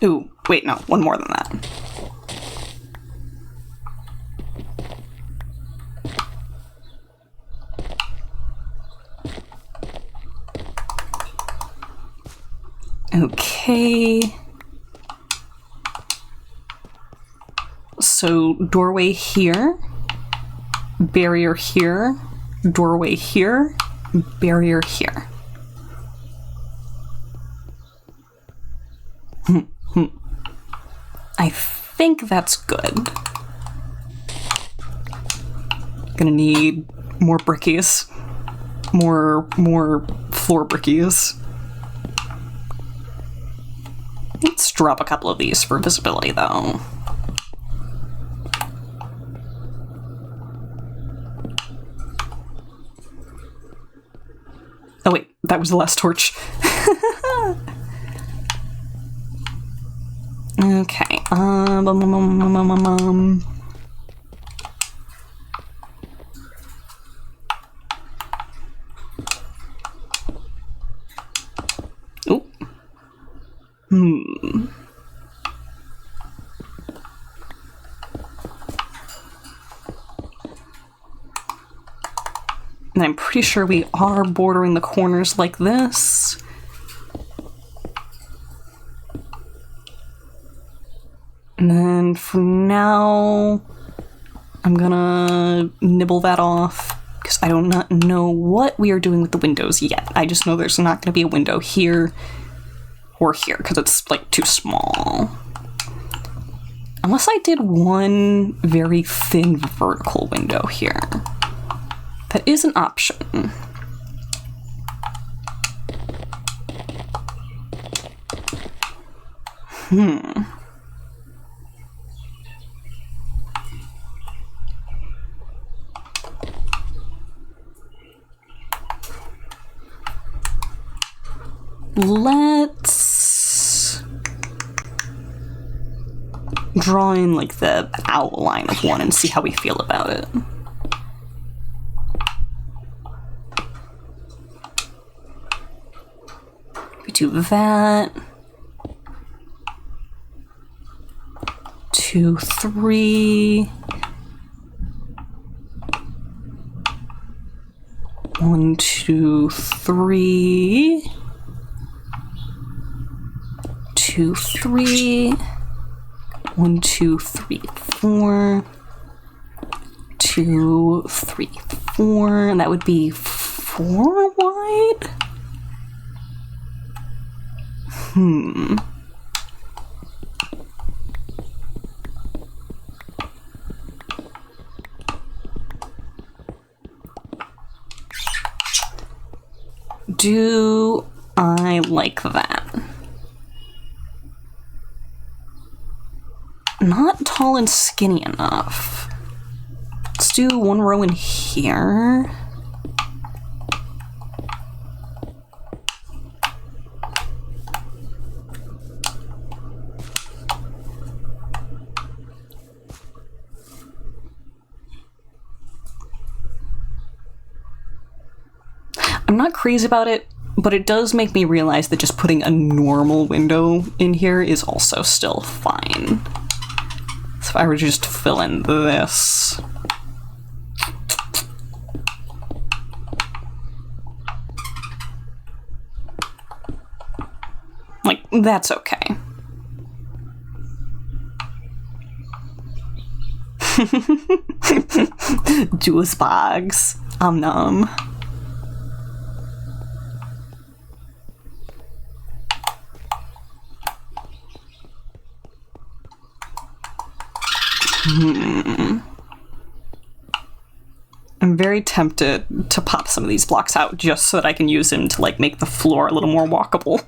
Ooh, wait, no, one more than that. Okay. So, doorway here, barrier here, doorway here, barrier here. I think that's good. Gonna need more brickies. More floor brickies. Let's drop a couple of these for visibility, though. Oh wait, that was the last torch. Okay, Ooh. And I'm pretty sure we are bordering the corners like this. And then for now, I'm gonna nibble that off because I do not know what we are doing with the windows yet. I just know there's not gonna be a window here or here because it's like too small. Unless I did one very thin vertical window here. That is an option. Let's draw in like the outline of one and see how we feel about it. We do that. 2, 3. 1, 2, 3. 2, 3. 1, 2, 3, 4. 2, 3, 4. And that would be 4 wide? Do I like that? Not tall and skinny enough. Let's do 1 row in here. I'm not crazy about it, but it does make me realize that just putting a normal window in here is also still fine. So if I were to just fill in this. Like, that's okay. Juice bags. Nom. I'm very tempted to pop some of these blocks out just so that I can use them to like make the floor a little more walkable.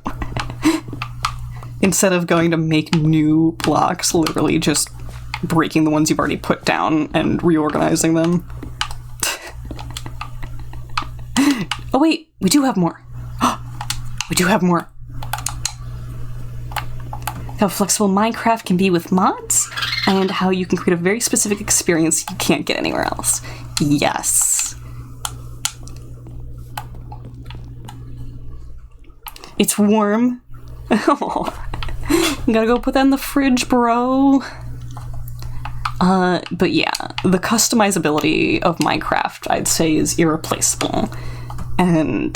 Instead of going to make new blocks, literally just breaking the ones you've already put down and reorganizing them. Oh wait, we do have more. We do have more. How flexible Minecraft can be with mods, and how you can create a very specific experience you can't get anywhere else. Yes. It's warm. Oh, you gotta go put that in the fridge, bro. But yeah, the customizability of Minecraft, I'd say, is irreplaceable. And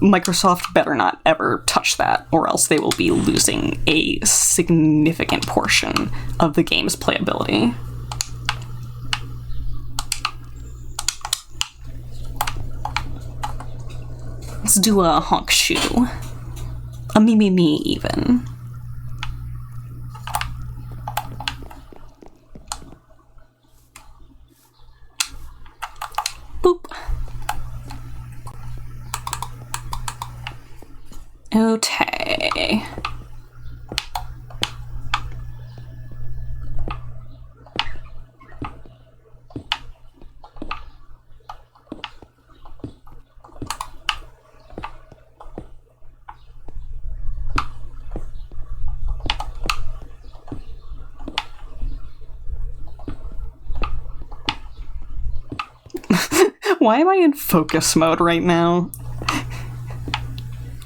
Microsoft better not ever touch that, or else they will be losing a significant portion of the game's playability. Let's do a honk shoe. A me even. Boop. Okay. Why am I in focus mode right now?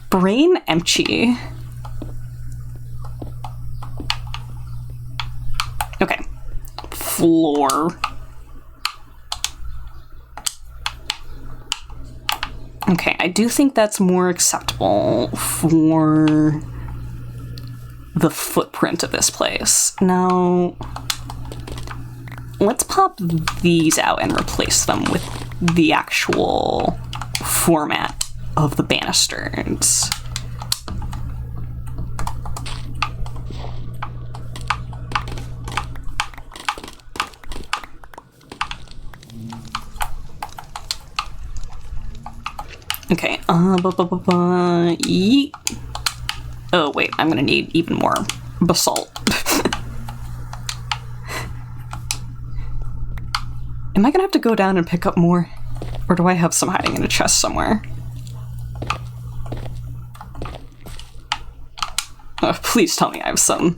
Brain empty. Okay. Floor. Okay, I do think that's more acceptable for the footprint of this place. Now, let's pop these out and replace them with the actual format of the banisters. Okay, yeet. Oh wait, I'm gonna need even more basalt. Am I gonna have to go down and pick up more? Or do I have some hiding in a chest somewhere? Oh, please tell me I have some.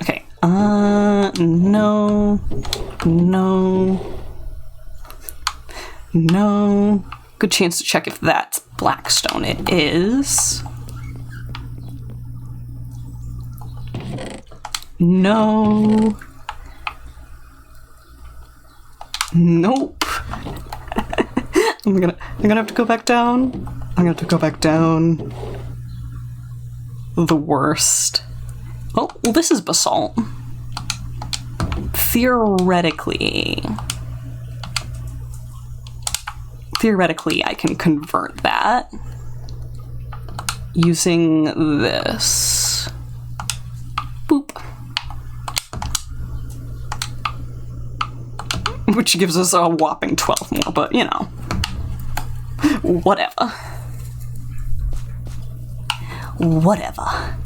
Okay, no. No. Good chance to check if that's blackstone. It is. No. Nope. I'm gonna have to go back down. I'm gonna have to go back down. The worst. Oh, well, this is basalt. Theoretically, I can convert that using this. Boop. Which gives us a whopping 12 more, but you know. Whatever. Whatever.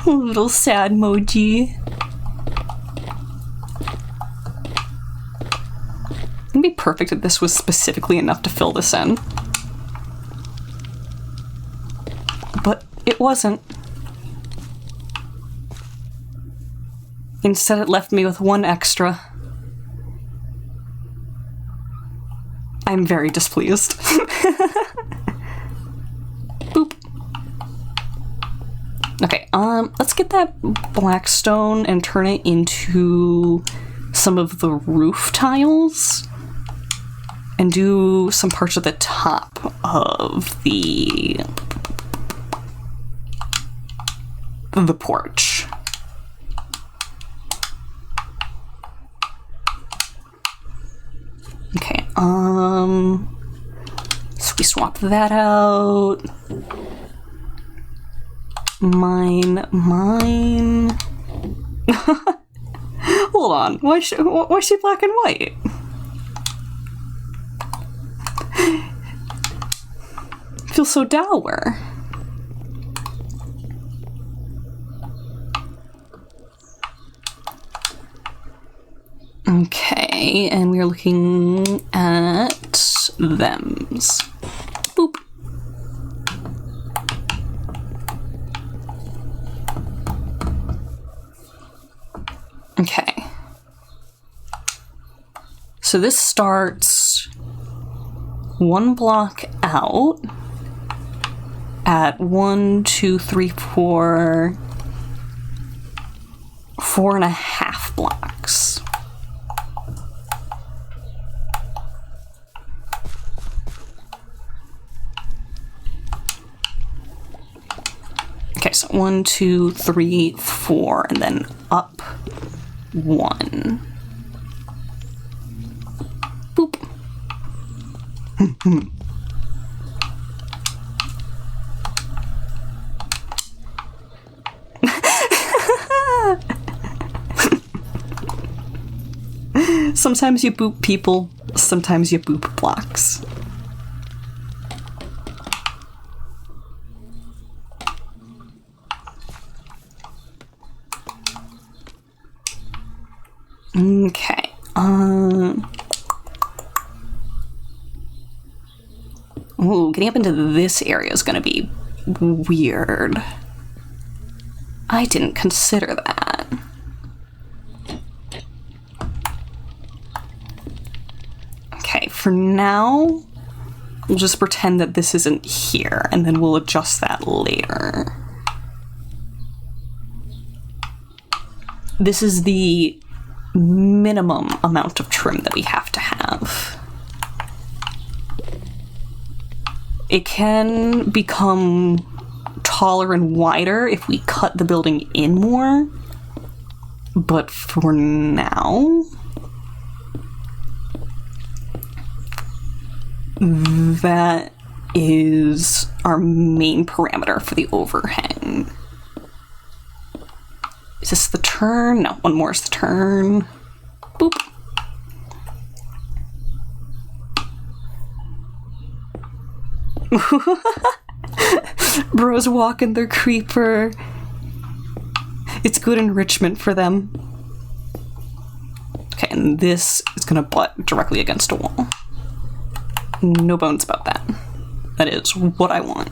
Little sad emoji. It'd be perfect if this was specifically enough to fill this in. But it wasn't. Instead, it left me with one extra. I'm very displeased. Boop. Okay, let's get that blackstone and turn it into some of the roof tiles and do some parts of the top of the porch. Okay, so we swap that out. Mine. Hold on, why is she black and white? Feels so dour. Okay, and we're looking at thems. Boop. Okay. So this starts one block out at 1, 2, 3, 4, 4.5 blocks. Okay, so 1, 2, 3, 4, and then up 1. Boop. Sometimes you boop people, sometimes you boop blocks. Okay. Ooh, getting up into this area is gonna be weird. I didn't consider that. Okay, for now, we'll just pretend that this isn't here, and then we'll adjust that later. This is the minimum amount of trim that we have to have. It can become taller and wider if we cut the building in more, but for now, that is our main parameter for the overhang. Is this the turn? No, one more is the turn. Boop. Bros walking their creeper. It's good enrichment for them. Okay, and this is gonna butt directly against a wall. No bones about that. That is what I want.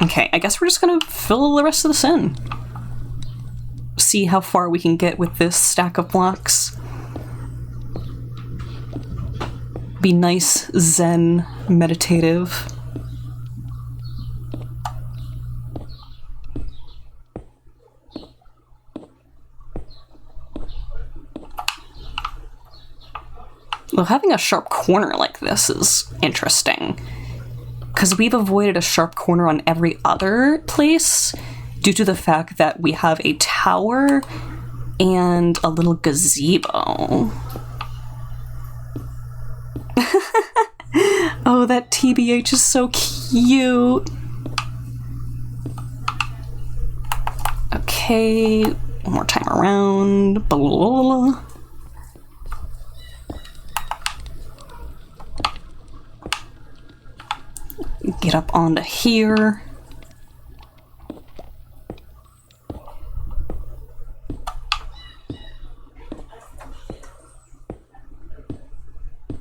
Okay, I guess we're just gonna fill the rest of this in. See how far we can get with this stack of blocks. Be nice, zen, meditative. Well, having a sharp corner like this is interesting, because we've avoided a sharp corner on every other place due to the fact that we have a tower and a little gazebo. Oh, that TBH is so cute. Okay, one more time around. Blah, blah, blah. Get up onto here.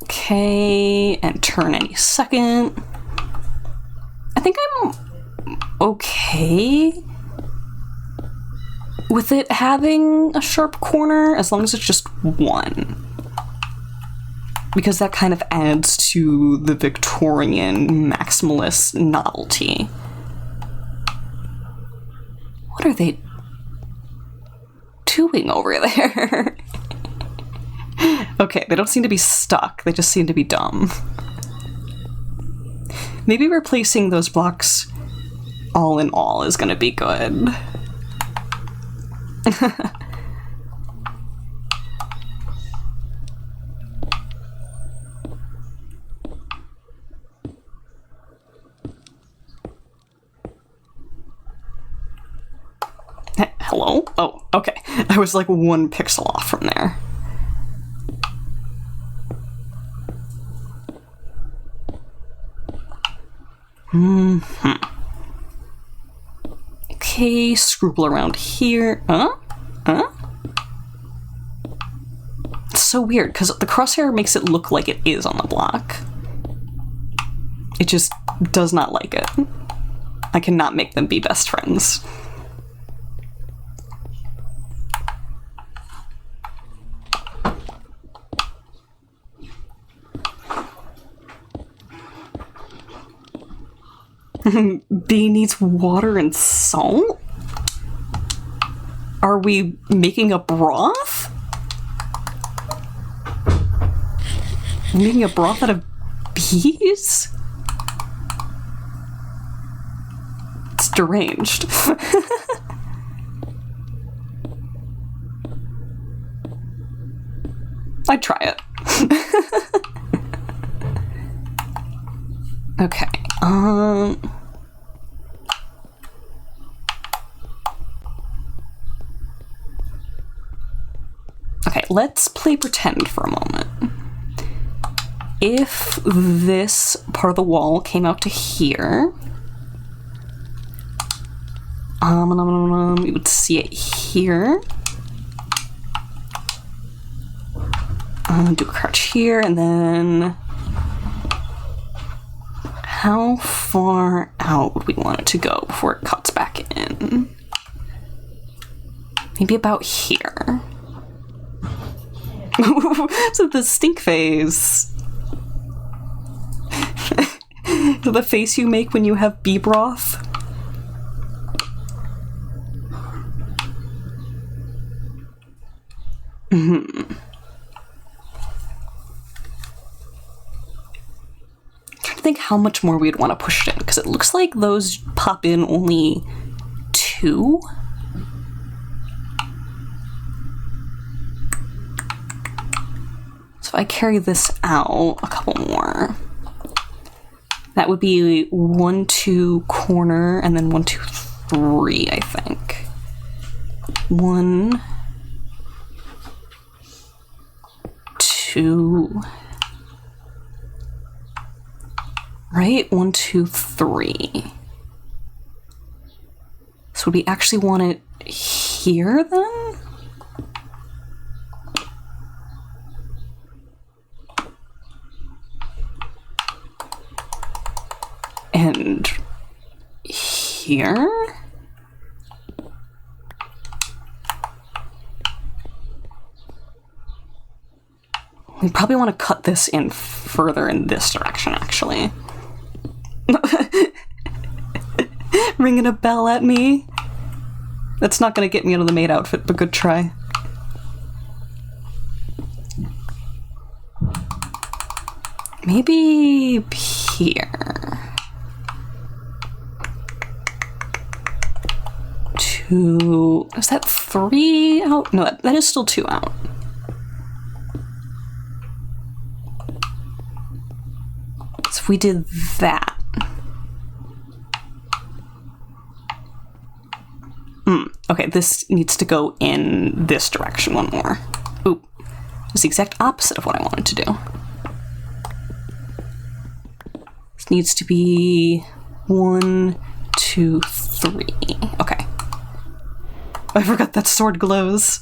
Okay, and turn any second. I think I'm okay with it having a sharp corner as long as it's just one, because that kind of adds to the Victorian maximalist novelty. What are they doing over there? Okay, they don't seem to be stuck, they just seem to be dumb. Maybe replacing those blocks all in all is gonna be good. Hello? Oh, okay. I was like 1 pixel off from there. Okay, scruple around here. It's so weird, because the crosshair makes it look like it is on the block. It just does not like it. I cannot make them be best friends. B needs water and salt? Are we making a broth? Making a broth out of bees? It's deranged. I'd try it. Okay, okay, let's play pretend for a moment. If this part of the wall came out to here, we would see it here. Do a crouch here, and then how far out would we want it to go before it cuts back in? Maybe about here. So the stink face. The face you make when you have bee broth. Trying to think how much more we'd want to push it in, because it looks like those pop in only 2. So if I carry this out a couple more, that would be 1, 2 corner, and then 1, 2, 3, I think. 1, 2, right? 1, 2, 3. So would we actually want it here then? And here? We probably want to cut this in further in this direction, actually. Ringing a bell at me? That's not going to get me out of the maid outfit, but good try. Maybe here. 2... Is that 3 out? No, that is still 2 out. So if we did that... Okay, this needs to go in this direction one more. Ooh, it's the exact opposite of what I wanted to do. This needs to be 1, 2, 3. Okay. I forgot that sword glows.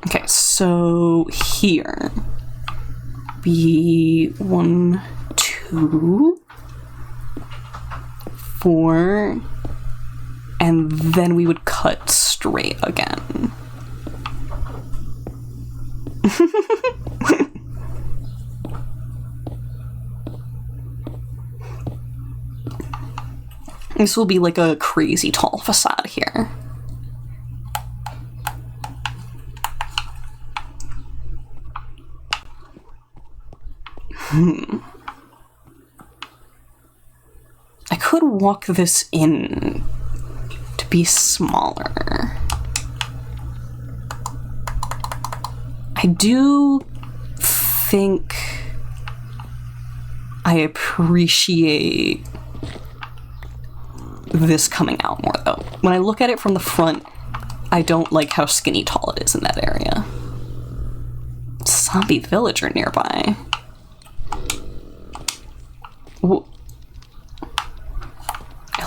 Okay, so here. Be 1, 2, 4, and then we would cut straight again. This will be like a crazy tall facade here. I could walk this in to be smaller. I do think I appreciate this coming out more, though. When I look at it from the front, I don't like how skinny tall it is in that area. Zombie villager nearby.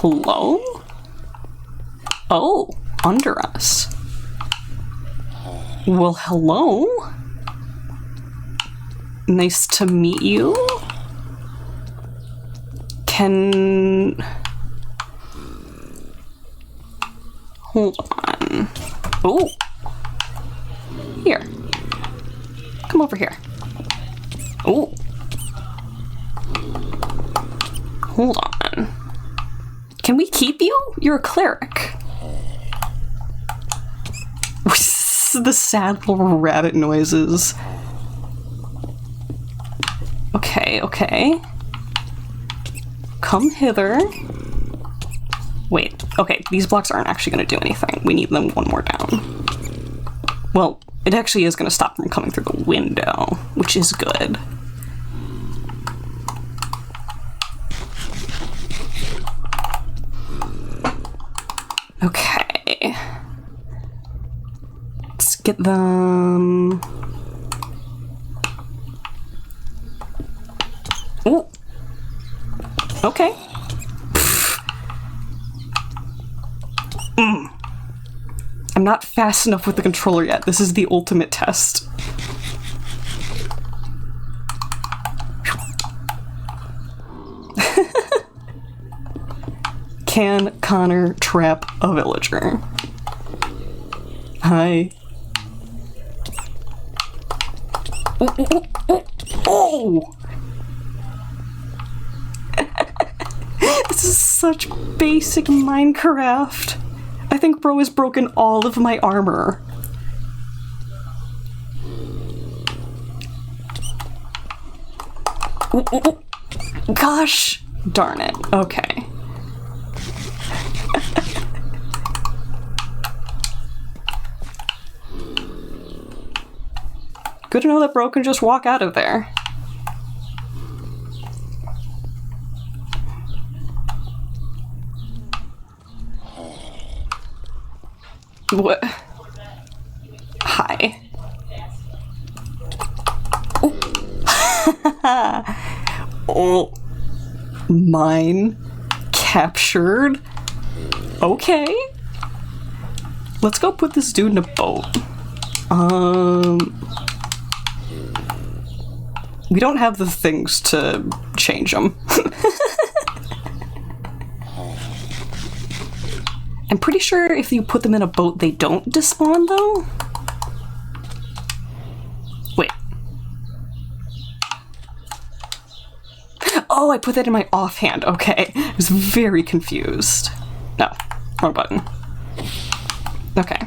Hello? Oh, under us. Well, hello? Nice to meet you. Hold on. Oh. Here. Come over here. Oh. Hold on. Can we keep you? You're a cleric. The sad little rabbit noises. Okay, okay. Come hither. Wait, okay, these blocks aren't actually going to do anything. We need them one more down. Well, it actually is going to stop them coming through the window, which is good. Okay. Let's get them... Oh! Okay. I'm not fast enough with the controller yet. This is the ultimate test. Can Connor trap a villager? Hi. Oh! This is such basic Minecraft. I think bro has broken all of my armor. Gosh darn it. Okay. Good to know that bro can just walk out of there. What? Hi. Oh. Mine captured. Okay. Let's go put this dude in a boat. We don't have the things to change them. I'm pretty sure if you put them in a boat, they don't despawn, though? Wait. Oh, I put that in my offhand. Okay. I was very confused. No. Wrong button. Okay.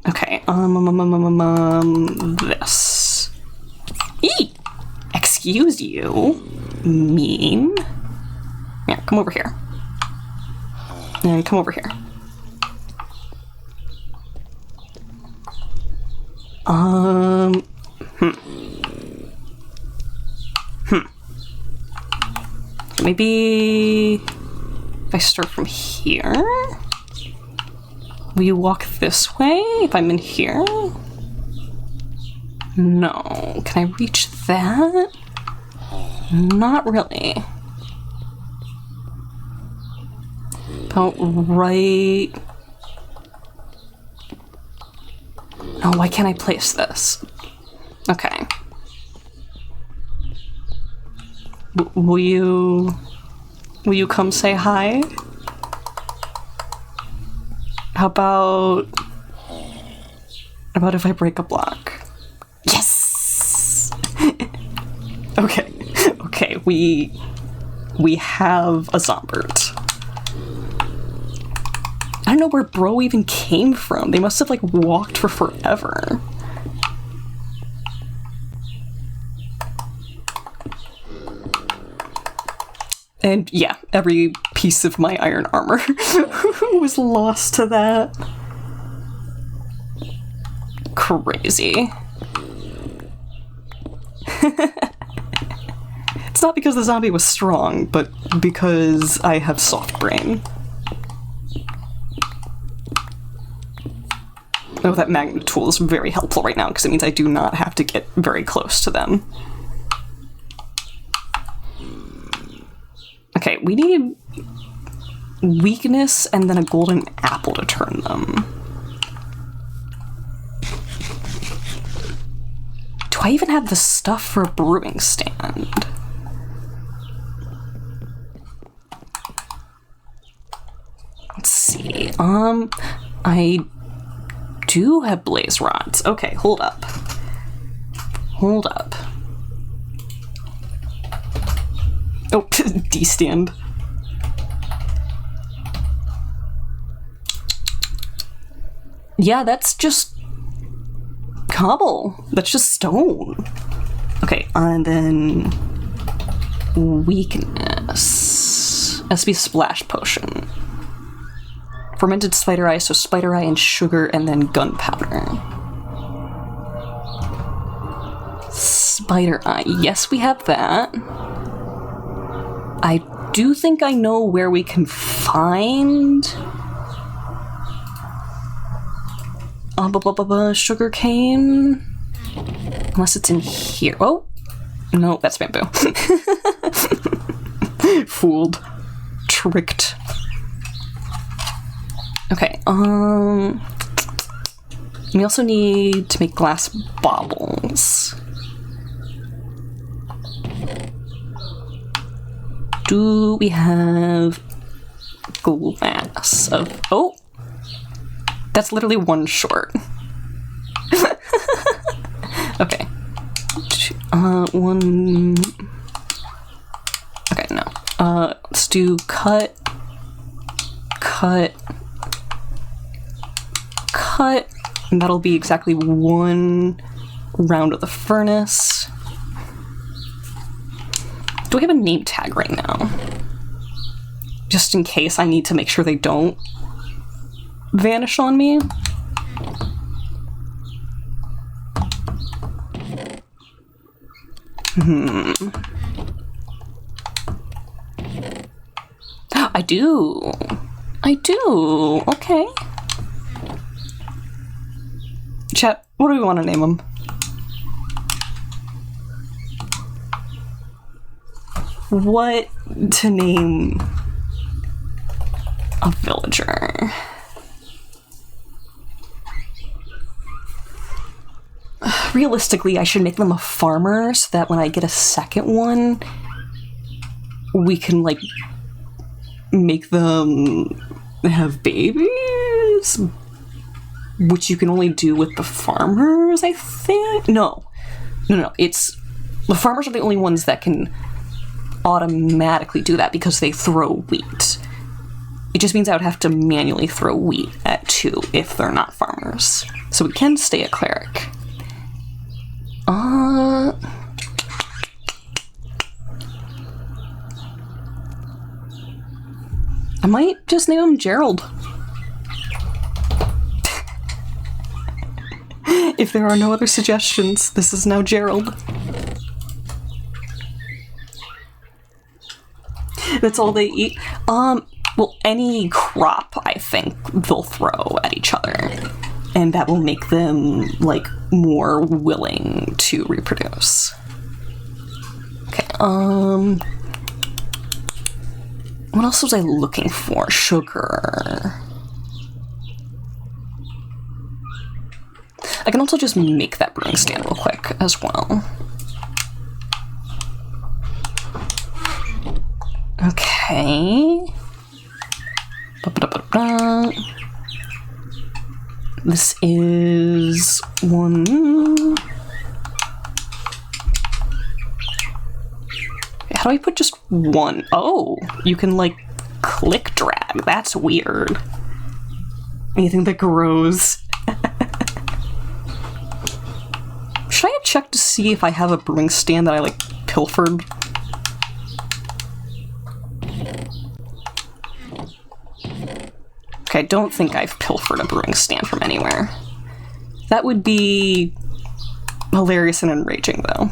Okay, this. Eee! Excuse you, mean. Yeah, come over here. And come over here. Maybe if I start from here? Will you walk this way if I'm in here? No. Can I reach that? Not really. About right... Oh, why can't I place this? Okay. Will you come say hi? How about if I break a block? Yes! Okay. Okay, we have a Zombert. I don't know where bro even came from. They must have like walked for forever. And yeah, every piece of my iron armor was lost to that. Crazy. It's not because the zombie was strong, but because I have soft brain. Oh, that magnet tool is very helpful right now because it means I do not have to get very close to them. Okay, we need weakness and then a golden apple to turn them. Do I even have the stuff for a brewing stand? Let's see. I do have blaze rods. Okay, hold up. Hold up. Oh, D-stand. Yeah, that's just cobble. That's just stone. Okay, and then weakness. SB splash potion. Fermented spider eye, so spider eye and sugar, and then gunpowder. Spider eye. Yes, we have that. I do think I know where we can find sugar cane. Unless it's in here. Oh! No, that's bamboo. Fooled. Tricked. Okay, we also need to make glass baubles. Do we have glass of... Oh! That's literally one short. Okay. One... Okay, no. Let's do cut, and that'll be exactly one round of the furnace. Do I have a name tag right now? Just in case I need to make sure they don't vanish on me. I do. Okay. Chat, what do we want to name them? What to name a villager? Realistically, I should make them a farmer so that when I get a second one, we can, like, make them have babies? Which you can only do with the farmers, I think? No. It's... The farmers are the only ones that can automatically do that because they throw wheat. It just means I would have to manually throw wheat at 2 if they're not farmers. So we can stay a cleric. I might just name him Gerald. If there are no other suggestions, this is now Gerald. That's all they eat. Well, any crop, I think, they'll throw at each other. And that will make them, like, more willing to reproduce. Okay, what else was I looking for? Sugar. I can also just make that brewing stand real quick as well. Okay. Ba-ba-da-ba-da. This is one. How do I put just one? Oh, you can, like, click drag. That's weird. Anything that grows. Should I have checked to see if I have a brewing stand that I, like, pilfered? Okay, I don't think I've pilfered a brewing stand from anywhere. That would be hilarious and enraging, though.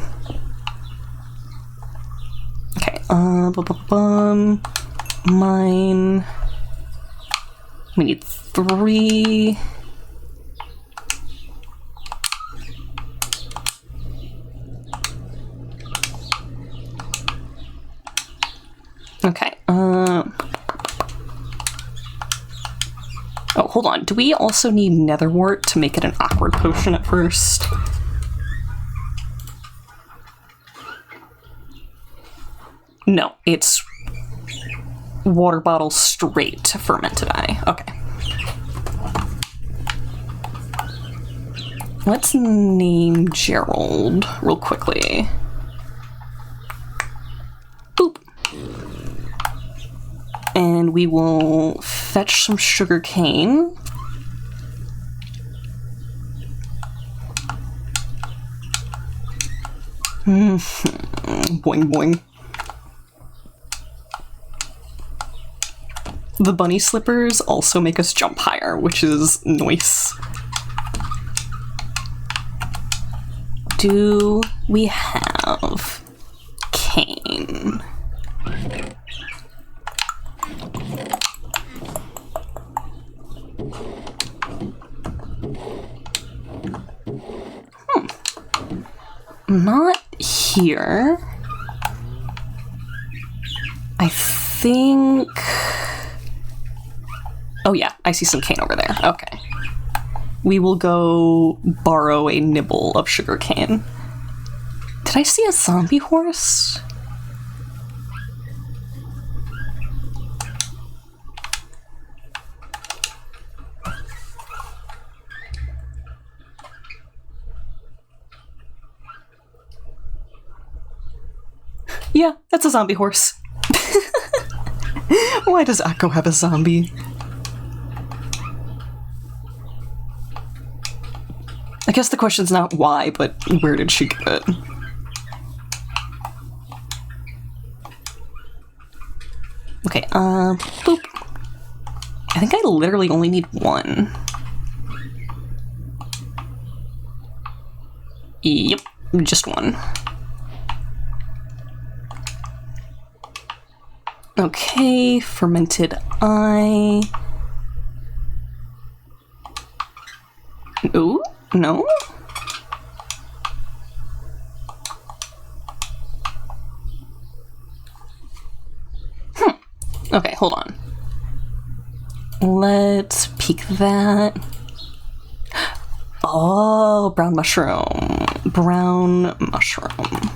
Okay, mine. We need 3. Okay, oh, hold on. Do we also need netherwort to make it an awkward potion at first? No, it's water bottle straight fermented eye. Okay. Let's name Gerald real quickly. Boop. And we will fetch some sugar cane. Boing boing. The bunny slippers also make us jump higher, which is nice. Do we have cane? Not here. I think... Oh yeah, I see some cane over there. Okay. We will go borrow a nibble of sugar cane. Did I see a zombie horse? Yeah, that's a zombie horse. Why does Akko have a zombie? I guess the question's not why, but where did she get it? Okay, boop. I think I literally only need one. Yep, just one. Okay, fermented eye. Ooh, no? Okay, hold on. Let's peek that. Oh, brown mushroom. Brown mushroom.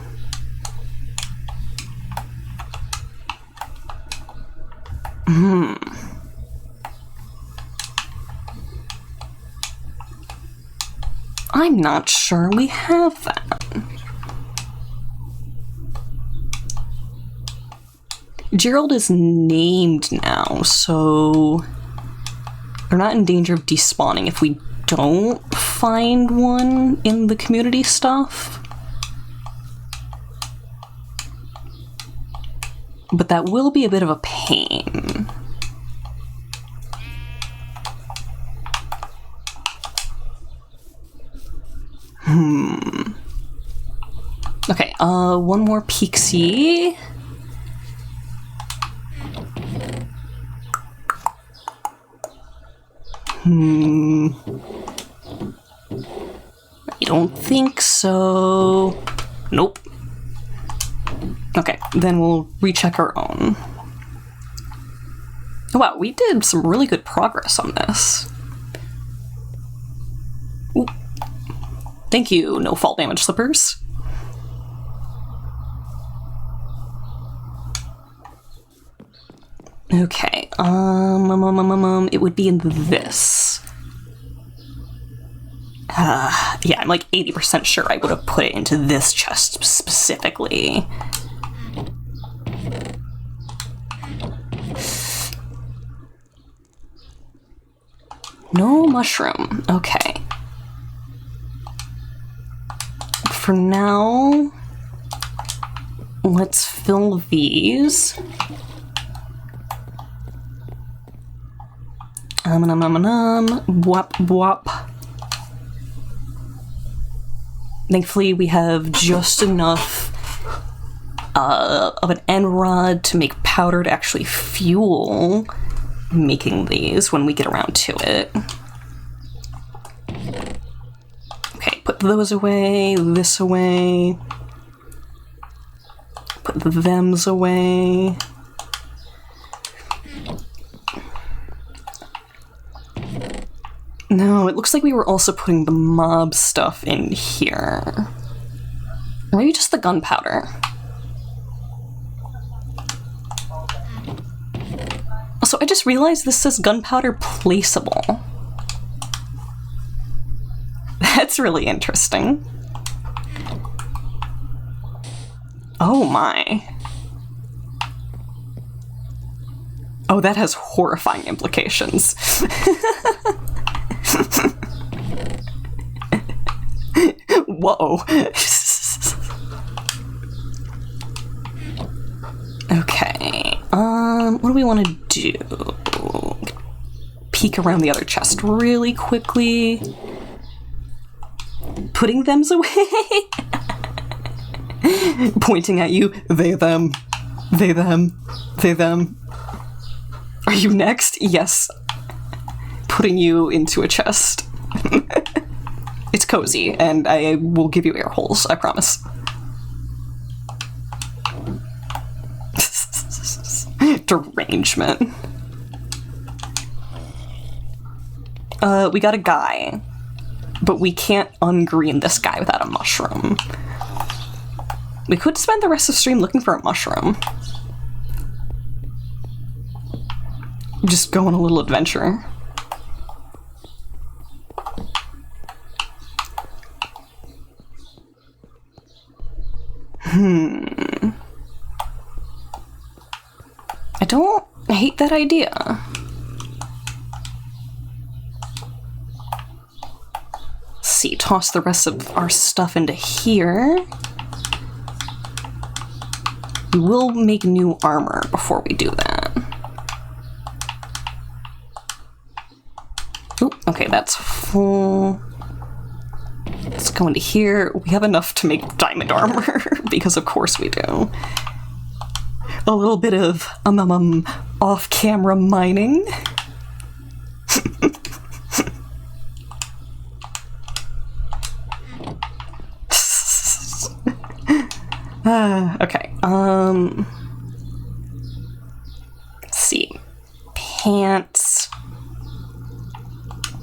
I'm not sure we have that. Gerald is named now, so they're not in danger of despawning if we don't find one in the community stuff. But that will be a bit of a pain. Okay, one more pixie. I don't think so. Nope. Okay, then we'll recheck our own. Wow, we did some really good progress on this. Ooh. Thank you, no fall damage slippers. Okay, it would be in this. Yeah, I'm like 80% sure I would have put it into this chest specifically. No mushroom. Okay. For now, let's fill these. Wop wop. Thankfully, we have just enough of an end rod to make powder to actually fuel making these when we get around to it. Okay, put those away, this away, put thems away. No, it looks like we were also putting the mob stuff in here. Or maybe just the gunpowder. Also, I just realized this says gunpowder placeable. That's really interesting. Oh my. Oh, that has horrifying implications. Whoa. Okay. What do we want to do? Peek around the other chest really quickly. Putting thems away. Pointing at you. They, them. They, them. They, them. Are you next? Yes. Putting you into a chest. It's cozy, and I will give you air holes, I promise. Derangement. We got a guy, but we can't ungreen this guy without a mushroom. We could spend the rest of the stream looking for a mushroom. Just go on a little adventure. hate that idea. Let's see, toss the rest of our stuff into here. We will make new armor before we do that. Ooh, okay, that's full. Let's go into here. We have enough to make diamond armor, because of course we do. A little bit of off-camera mining. Okay, let's see. Pants.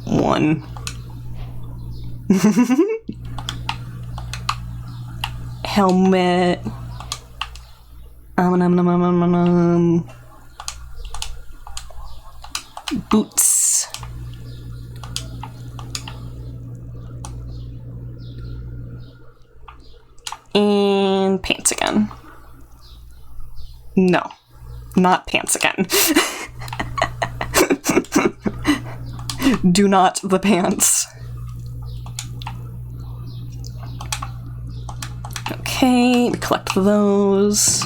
1. Helmet. Boots. And pants again. No, not pants again. Do not the pants. Okay, collect those.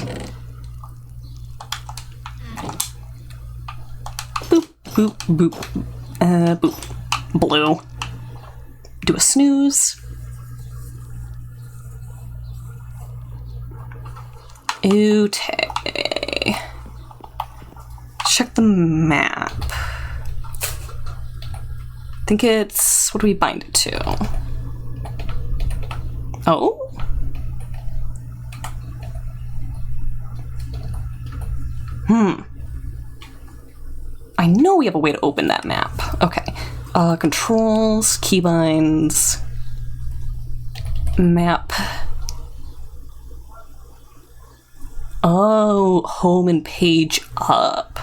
Boop, boop, boop. Boop. Blue. Do a snooze. Okay. Check the map. I think it's... what do we bind it to? Oh? I know we have a way to open that map. Okay. Controls, keybinds, map. Oh, home and page up.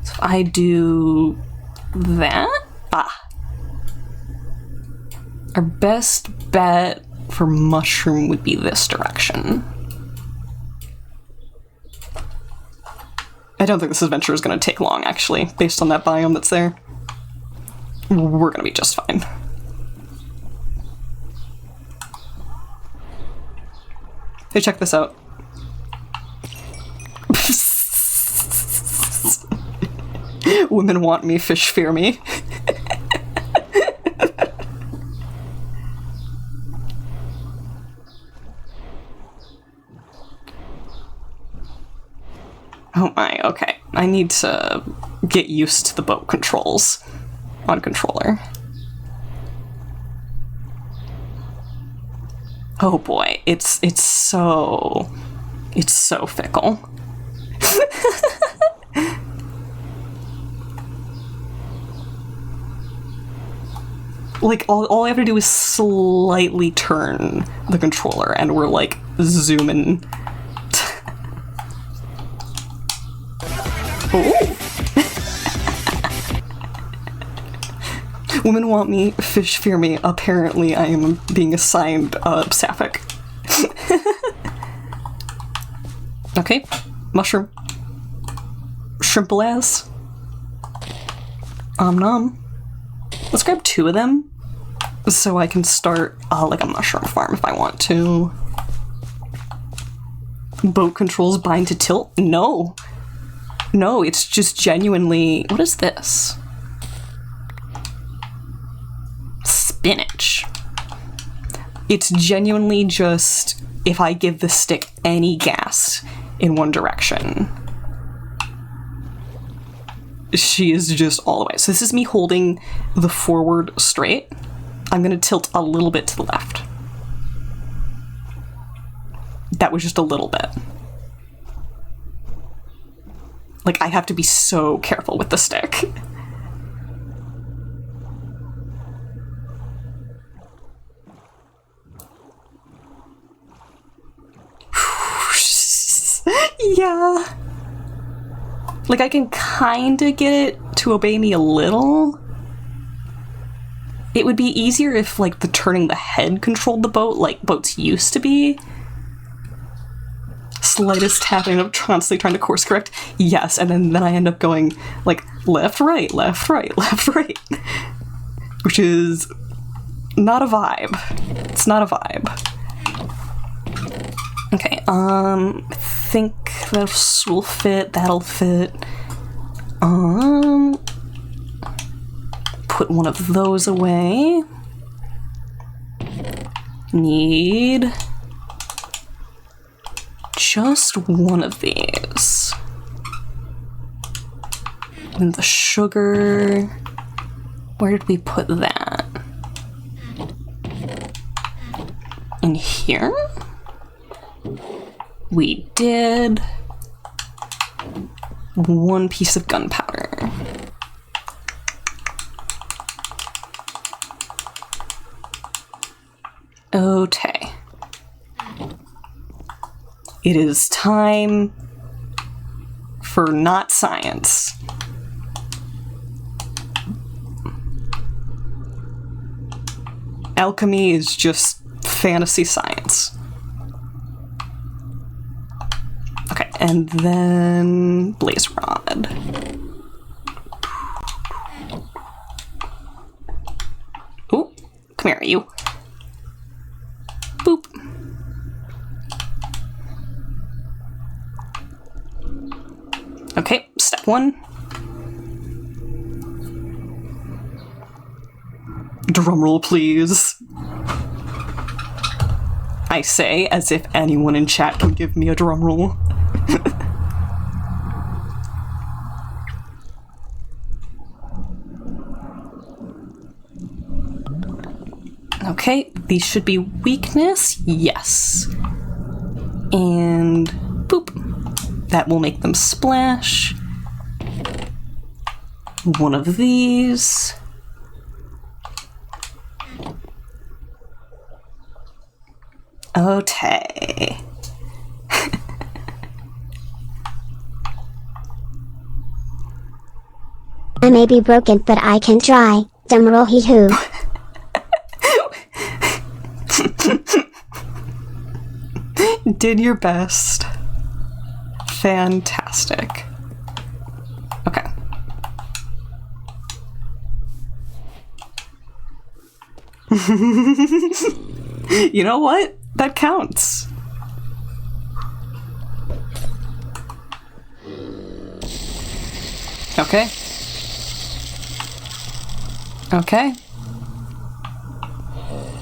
So if I do that, our best bet for mushroom would be this direction. I don't think this adventure is going to take long, actually, based on that biome that's there. We're going to be just fine. Hey, check this out. Women want me, fish fear me. Oh my, okay. I need to get used to the boat controls on controller. Oh boy, it's so fickle. Like, all I have to do is slightly turn the controller and we're like zooming. Oh. Women want me, fish fear me. Apparently I am being assigned sapphic. Okay, mushroom. Shrimp-a-lass. Nom. Let's grab 2 of them so I can start like a mushroom farm if I want to. Boat controls bind to tilt? No. No, it's just genuinely... What is this? Spinach. It's genuinely just if I give the stick any gas in one direction. She is just all the way. So this is me holding the forward straight. I'm going to tilt a little bit to the left. That was just a little bit. Like, I have to be so careful with the stick. Yeah. Like, I can kinda get it to obey me a little. It would be easier if, like, the turning the head controlled the boat, like boats used to be. slightest tapping. I'm constantly trying to course correct. Yes, and then I end up going like left, right, left, right, left, right, which is not a vibe. It's not a vibe. Okay, I think this will fit. That'll fit. Put one of those away. Need just one of these. And the sugar, where did we put that? In here? We did. One piece of gunpowder. Okay. It is time for not science. Alchemy is just fantasy science. Okay, and then blaze rod. Ooh, come here, you. Boop. Okay, step one. Drumroll, please. I say as if anyone in chat can give me a drumroll. Okay, these should be weakness. Yes. And boop. That will make them splash. One of these. Okay. I may be broken, but I can try. Drumroll hee hoo. Did your best. Fantastic. Okay. You know what? That counts. Okay. Okay.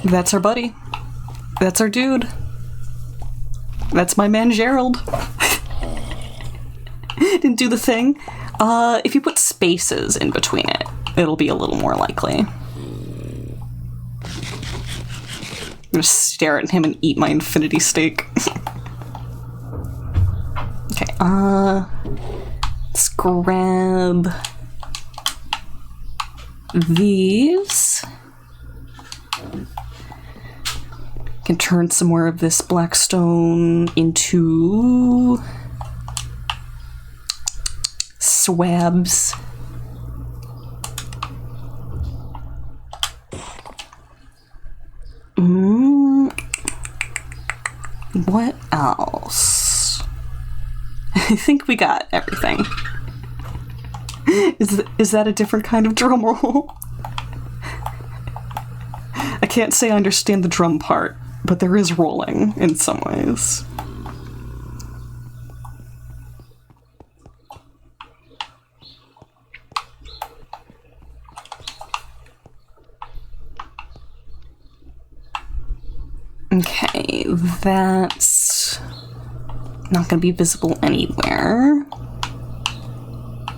That's our buddy. That's our dude. That's my man Gerald. Didn't do the thing. If you put spaces in between it, it'll be a little more likely. I'm gonna stare at him and eat my infinity steak. Okay, let's grab these. Can turn some more of this black stone into swabs. What else? I think we got everything. Is that a different kind of drum roll? I can't say I understand the drum part, but there is rolling in some ways. Okay, that's not going to be visible anywhere.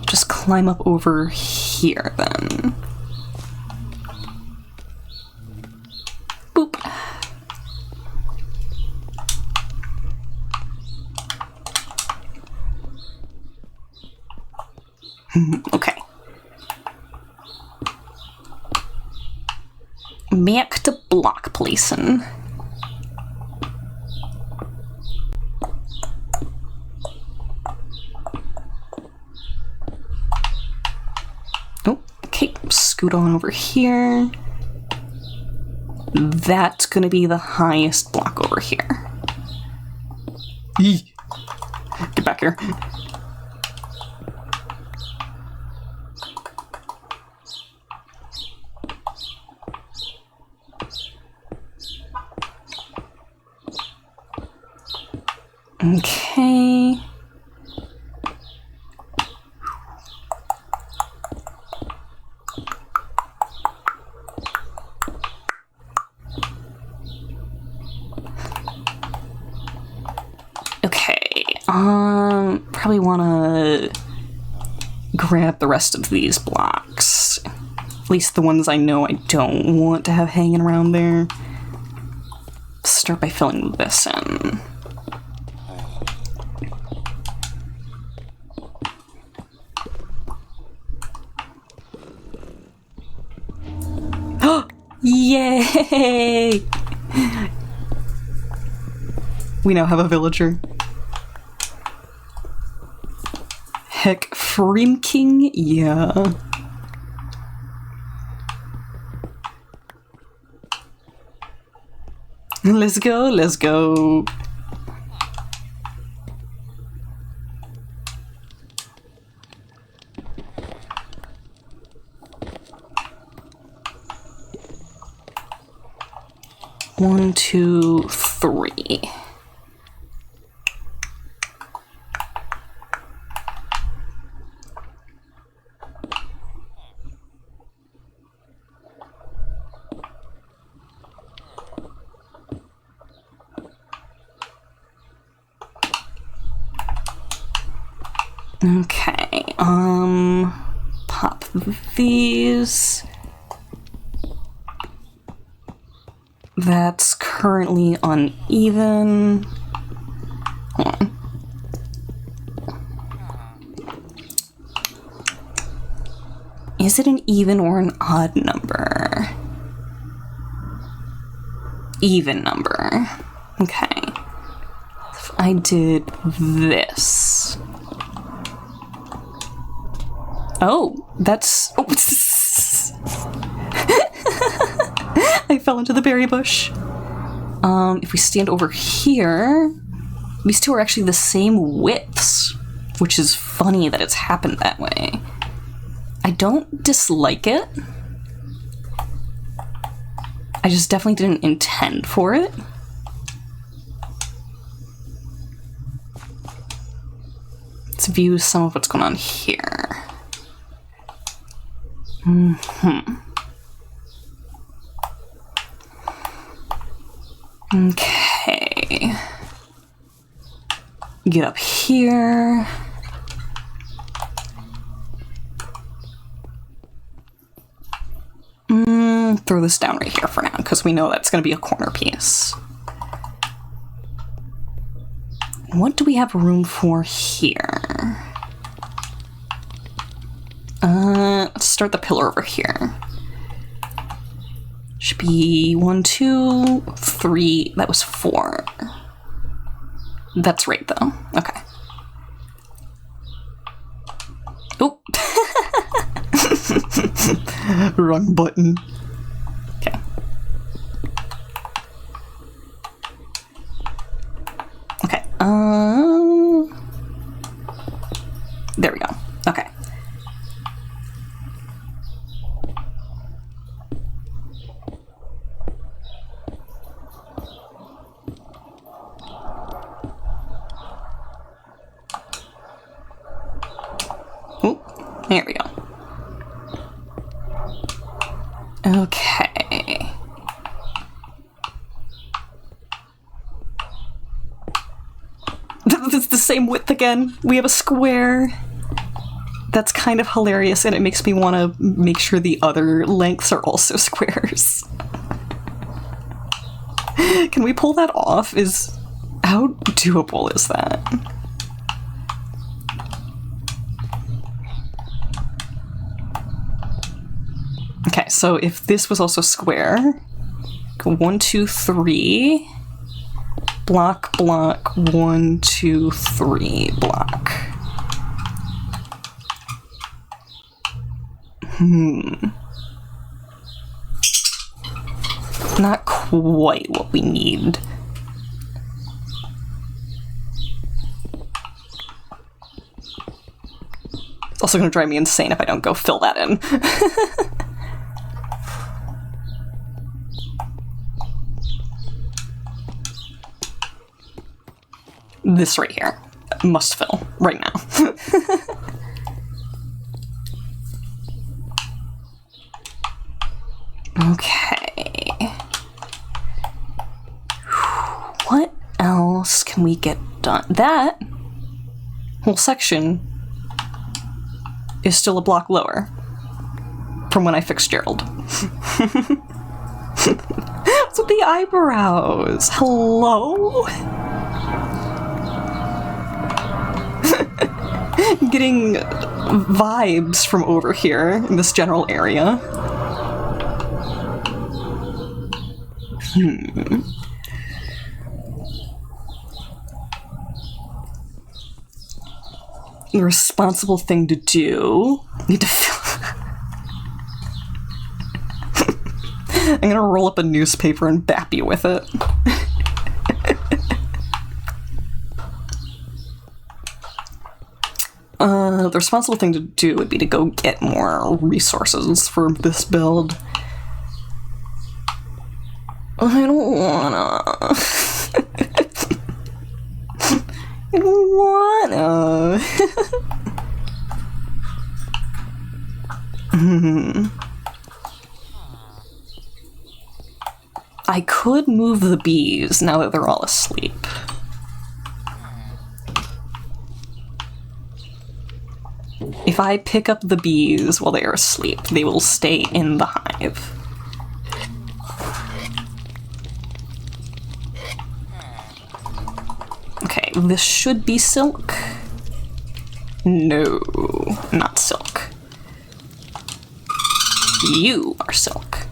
Just climb up over here then. Boop. Okay. Back to block placing. Okay, scoot on over here. That's gonna be the highest block over here. Yee. back here. Okay. Okay, probably want to grab the rest of these blocks. At least the ones I know I don't want to have hanging around there. Start by filling this in. Yay! We now have a villager. Heck, Freemking? Yeah. Let's go, let's go. One, two, three. Okay, pop these. That's currently uneven. Hold on. Is it an even or an odd number? Even number. Okay. If I did this. Oh, that's... Oh. I fell into the berry bush. If we stand over here, these two are actually the same widths, which is funny that it's happened that way. I don't dislike it. I just definitely didn't intend for it. Let's view some of what's going on here. Okay. Get up here. Throw this down right here for now, because we know that's going to be a corner piece. What do we have room for here? Let's start the pillar over here. Should be 1, 2, 3. That was 4. That's right, though. Okay. Oh. Wrong button. Okay. Okay. There we go. Okay. Oh, there we go. Okay. It's the same width again. We have a square. That's kind of hilarious, and it makes me want to make sure the other lengths are also squares. Can we pull that off? How doable is that? Okay, so if this was also square, go 1, 2, 3, block, block, 1, 2, 3, block. Not quite what we need. also gonna drive me insane if I don't go fill that in. This right here. Must fill. Right now. Okay. What else can we get done? That whole section is still a block lower from when I fixed Gerald. What's with the eyebrows? Hello? Getting vibes from over here in this general area. The responsible thing to do. Need to fill. I'm gonna roll up a newspaper and bap you with it. The responsible thing to do would be to go get more resources for this build. I don't wanna. I don't wanna. I could move the bees now that they're all asleep. If I pick up the bees while they are asleep, they will stay in the hive. Okay, this should be silk. No, not silk. You are silk.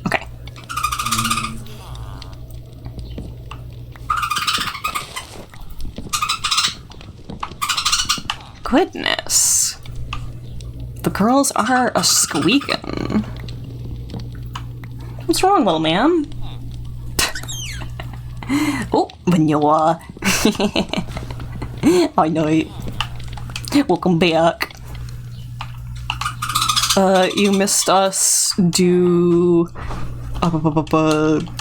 Okay. Goodness. The girls are a squeaking. What's wrong, little man? Oh, Vanilla. I know it. Welcome back. You missed us do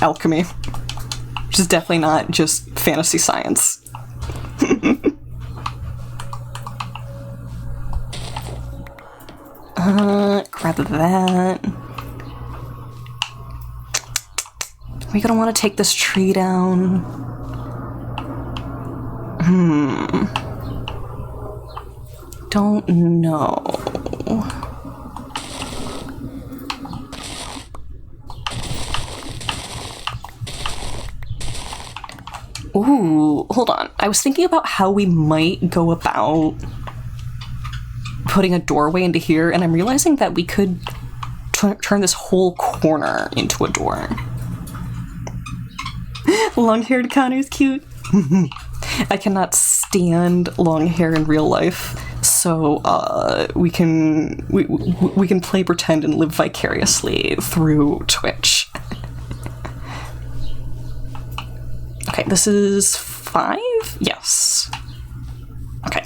alchemy, which is definitely not just fantasy science. Grab that. We're gonna want to take this tree down. Don't know. Ooh, hold on. I was thinking about how we might go about putting a doorway into here, and I'm realizing that we could turn this whole corner into a door. Long-haired Connor's cute. I cannot stand long hair in real life, so we can play pretend and live vicariously through Twitch. Okay, this is 5? Yes. Okay.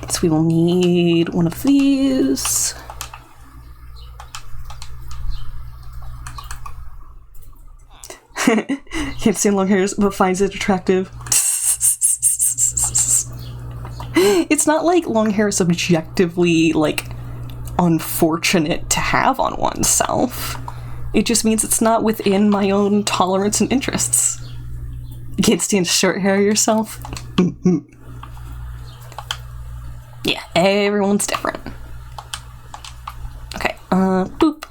So we will need one of these. Can't stand long hairs, but finds it attractive. It's not like long hair is objectively, like, unfortunate to have on oneself. It just means it's not within my own tolerance and interests. You can't stand short hair yourself? Yeah, everyone's different. Okay, boop.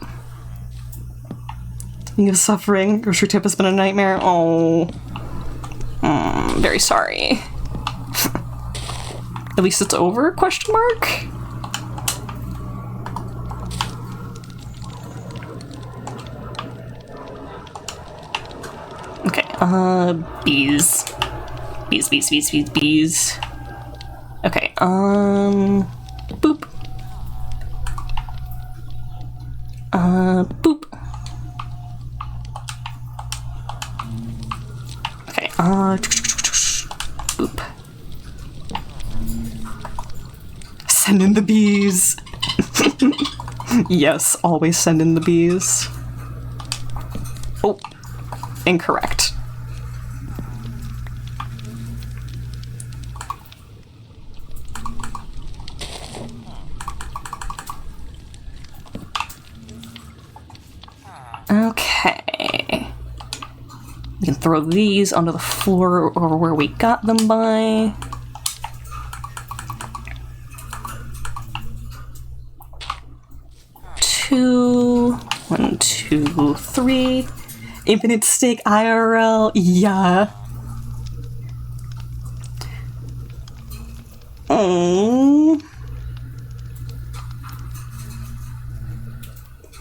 You have suffering. Grocery tip has been a nightmare. Oh. Very sorry. At least it's over, question mark? Okay, bees. Bees. Okay, boop. Boop. Oop. Send in the bees. Yes, always send in the bees. Oh, incorrect. Okay. We can throw these onto the floor or where we got them by. One, two, three. Infinite steak IRL. Yeah. Oh.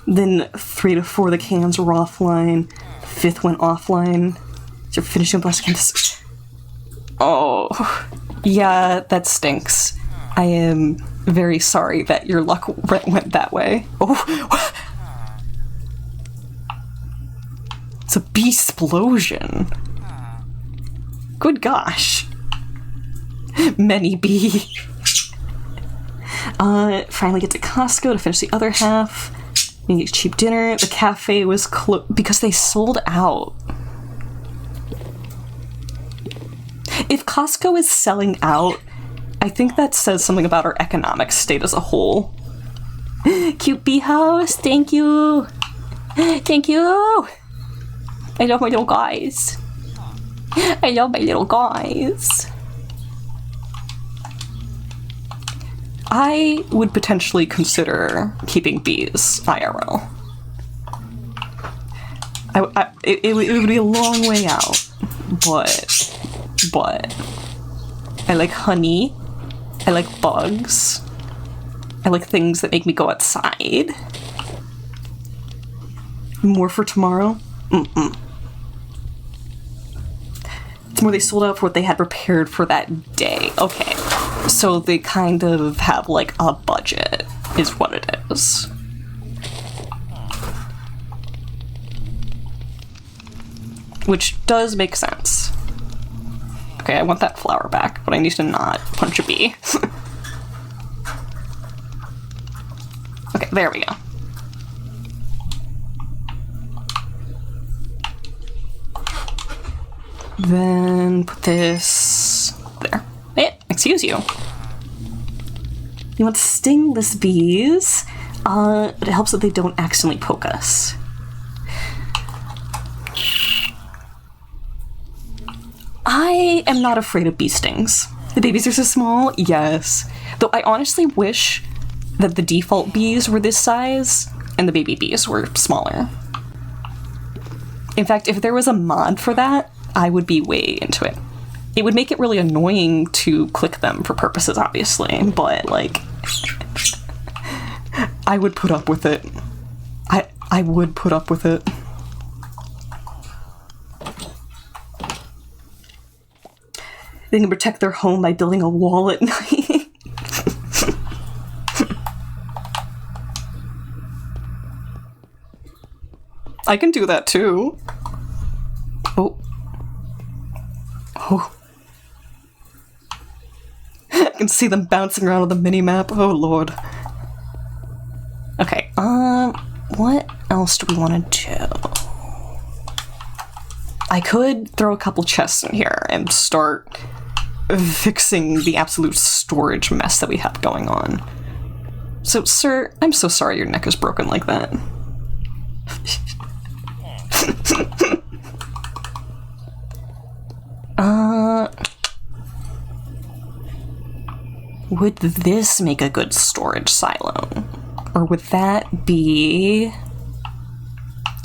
Then 3 to 4 the cans were offline. 5th went offline. So finishing blast cans. Oh. Yeah, that stinks. I am very sorry that your luck went that way. Oh. It's a bee-splosion. Good gosh. Many bee. Finally get to Costco to finish the other half. We get cheap dinner. The cafe was closed because they sold out. If Costco is selling out, I think that says something about our economic state as a whole. Cute bee house, thank you. Thank you. I love my little guys. I love my little guys. I would potentially consider keeping bees IRL. It would be a long way out, but I like honey. I like bugs. I like things that make me go outside. More for tomorrow? Mm-mm. It's more they sold out for what they had prepared for that day. Okay, so they kind of have like a budget, is what it is. Which does make sense. Okay, I want that flower back, but I need to not punch a bee. Okay, there we go. Then put this there. Hey, excuse you. You want stingless bees, but it helps that they don't accidentally poke us. I am not afraid of bee stings. The babies are so small, yes. Though I honestly wish that the default bees were this size and the baby bees were smaller. In fact, if there was a mod for that, I would be way into it. It would make it really annoying to click them for purposes, obviously, but, like, I would put up with it. I would put up with it. They can protect their home by building a wall at night. I can do that too. Oh. Oh. I can see them bouncing around on the mini-map. Oh lord. Okay, what else do we want to do? I could throw a couple chests in here and start fixing the absolute storage mess that we have going on. So, sir, I'm so sorry your neck is broken like that. Would this make a good storage silo? Or would that be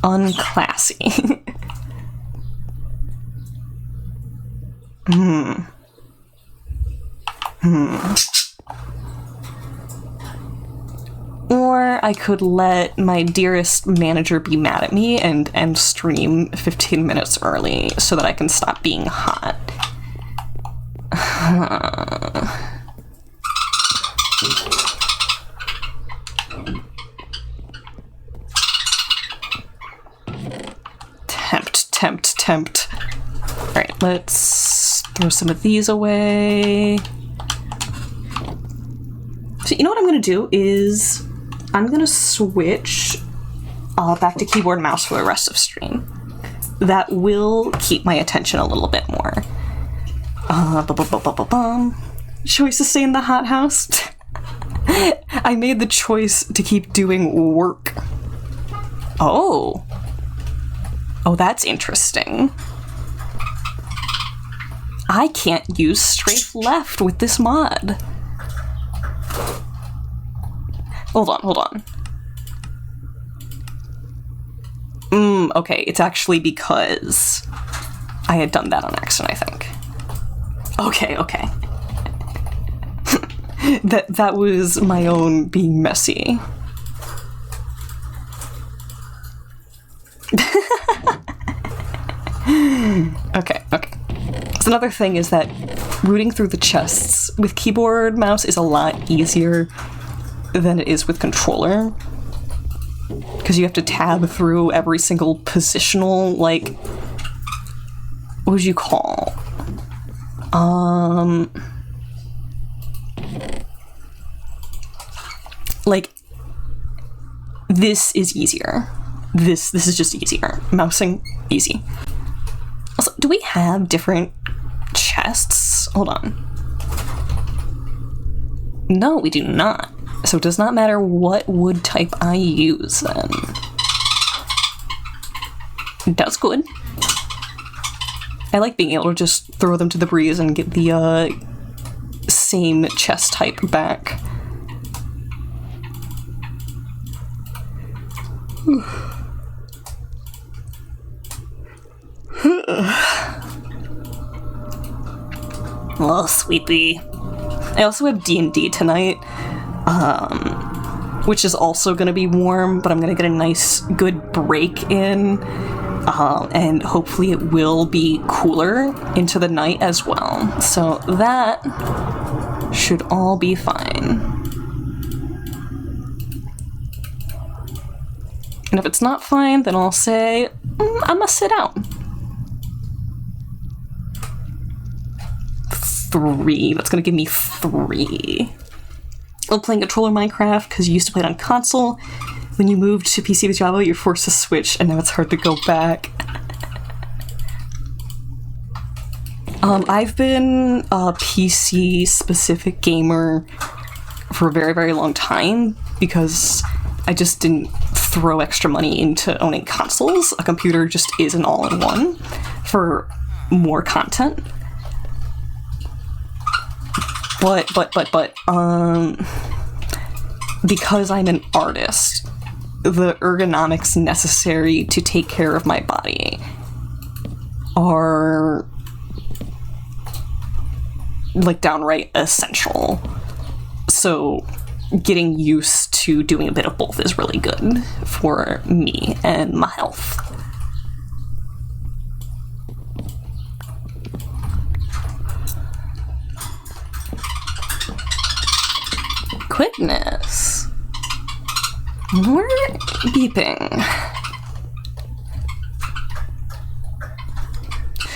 unclassy? Or I could let my dearest manager be mad at me and end stream 15 minutes early so that I can stop being hot. Tempt. Alright, let's throw some of these away. So you know what I'm going to do is I'm going to switch back to keyboard and mouse for the rest of stream. That will keep my attention a little bit more. Choice to stay in the hothouse. I made the choice to keep doing work. Oh, that's interesting. I can't use strafe left with this mod. Hold on. Okay, it's actually because I had done that on accident, I think. Okay. That was my own being messy. Okay. So another thing is that rooting through the chests with keyboard mouse is a lot easier than it is with controller. Because you have to tab through every single positional, like, what would you call? Like, this is easier. This is just easier. Mousing, easy. Also, do we have different chests? Hold on. No, we do not. So it does not matter what wood type I use, then. That's good. I like being able to just throw them to the breeze and get the same chest type back. Oh, sweetie. I also have D&D tonight, which is also going to be warm, but I'm going to get a nice, good break in, and hopefully it will be cooler into the night as well. So that should all be fine. And if it's not fine, then I'll say, I'm gonna sit out. 3. That's gonna give me 3. I'm playing controller Minecraft because you used to play it on console. When you moved to PC with Java, you're forced to switch, and now it's hard to go back. I've been a PC-specific gamer for a very, very long time because I just didn't throw extra money into owning consoles. A computer just is an all-in-one for more content. But, because I'm an artist, the ergonomics necessary to take care of my body are, like, downright essential. So getting used to doing a bit of both is really good for me and my health. Quickness. More beeping.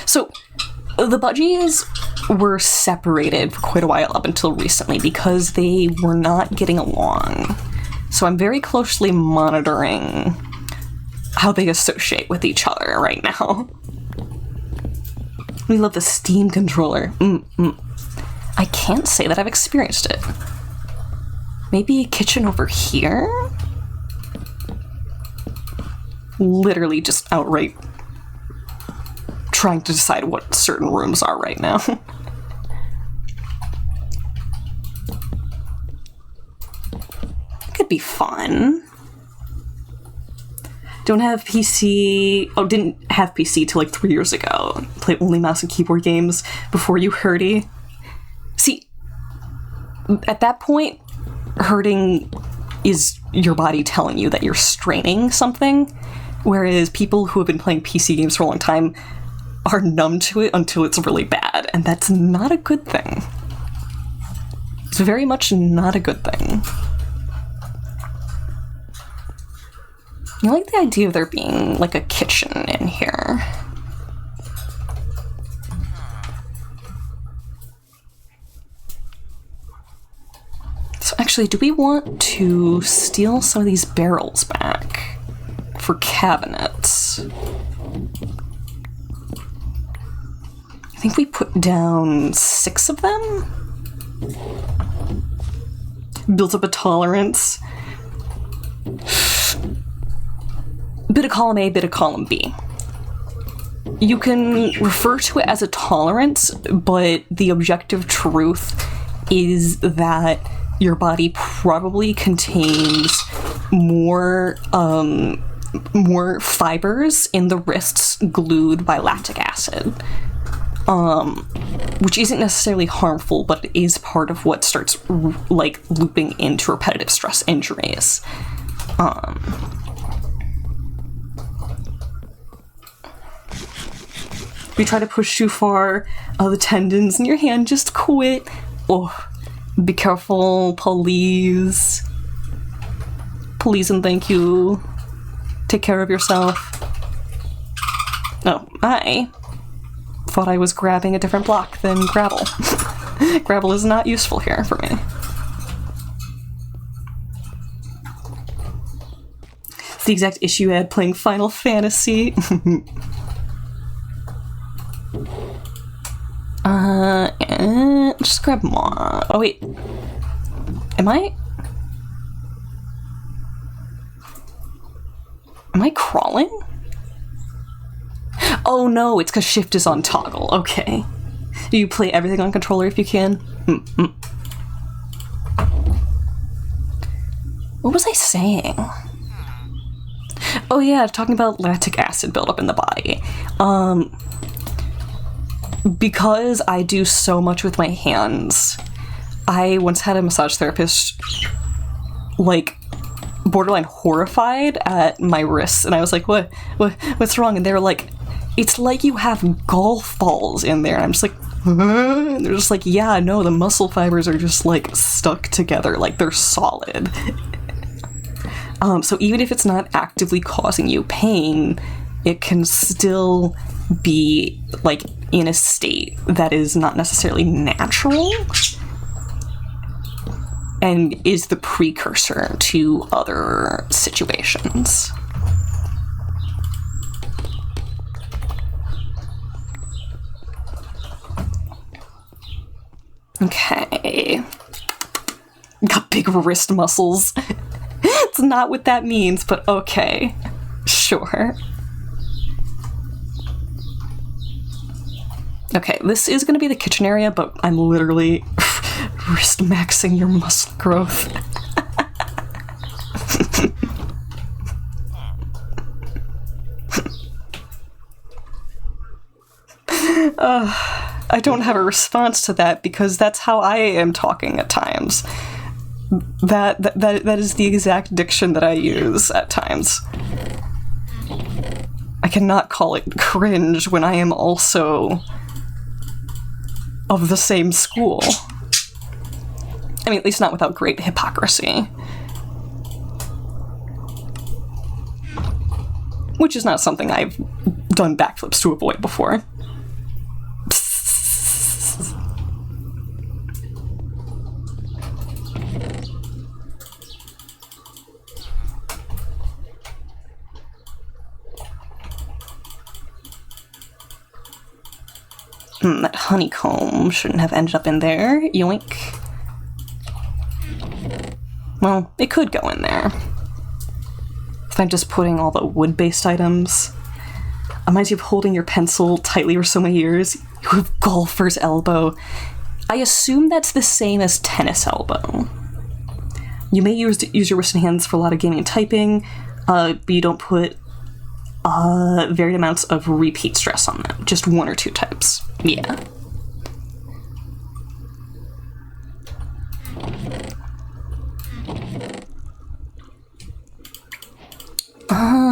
So, the budgies were separated for quite a while up until recently because they were not getting along. So I'm very closely monitoring how they associate with each other right now. We love the Steam controller. I can't say that I've experienced it. Maybe a kitchen over here? Literally just outright trying to decide what certain rooms are right now. Could be fun. Don't have PC. Oh, didn't have PC till like 3 years ago. Play only mouse and keyboard games before you hurty. See, at that point, hurting is your body telling you that you're straining something, whereas people who have been playing PC games for a long time are numb to it until it's really bad, and that's not a good thing. It's very much not a good thing. I like the idea of there being, like, a kitchen in here. Actually, do we want to steal some of these barrels back for cabinets? I think we put down 6 of them? Built up a tolerance. Bit of column A, bit of column B. You can refer to it as a tolerance, but the objective truth is that your body probably contains more fibers in the wrists glued by lactic acid, which isn't necessarily harmful, but it is part of what starts like looping into repetitive stress injuries. If you try to push too far, the tendons in your hand just quit. Oh, be careful, please. Please and thank you. Take care of yourself. Oh, I thought I was grabbing a different block than gravel. Gravel is not useful here for me. It's the exact issue I had playing Final Fantasy. Just grab more. Oh wait. Am I crawling? Oh no, it's because shift is on toggle. Okay. Do you play everything on controller if you can? What was I saying? Oh yeah, talking about lactic acid buildup in the body. Because I do so much with my hands, I once had a massage therapist, like, borderline horrified at my wrists, and I was like, what's wrong? And they were like, it's like you have golf balls in there. And I'm just like, and they're just like, yeah, no, the muscle fibers are just, like, stuck together, like, they're solid. So even if it's not actively causing you pain, it can still be, like, in a state that is not necessarily natural and is the precursor to other situations. Okay. Got big wrist muscles. It's not what that means, but okay. Sure. Okay, this is going to be the kitchen area, but I'm literally wrist maxing your muscle growth. I don't have a response to that because that's how I am talking at times. That is the exact diction that I use at times. I cannot call it cringe when I am also of the same school. I mean, at least not without great hypocrisy. Which is not something I've done backflips to avoid before. That honeycomb shouldn't have ended up in there. Yoink. Well, it could go in there. If I'm just putting all the wood-based items. Reminds you of holding your pencil tightly for so many years. You have golfer's elbow. I assume that's the same as tennis elbow. You may use your wrist and hands for a lot of gaming and typing, but you don't put varied amounts of repeat stress on them. Just 1 or 2 types. Yeah.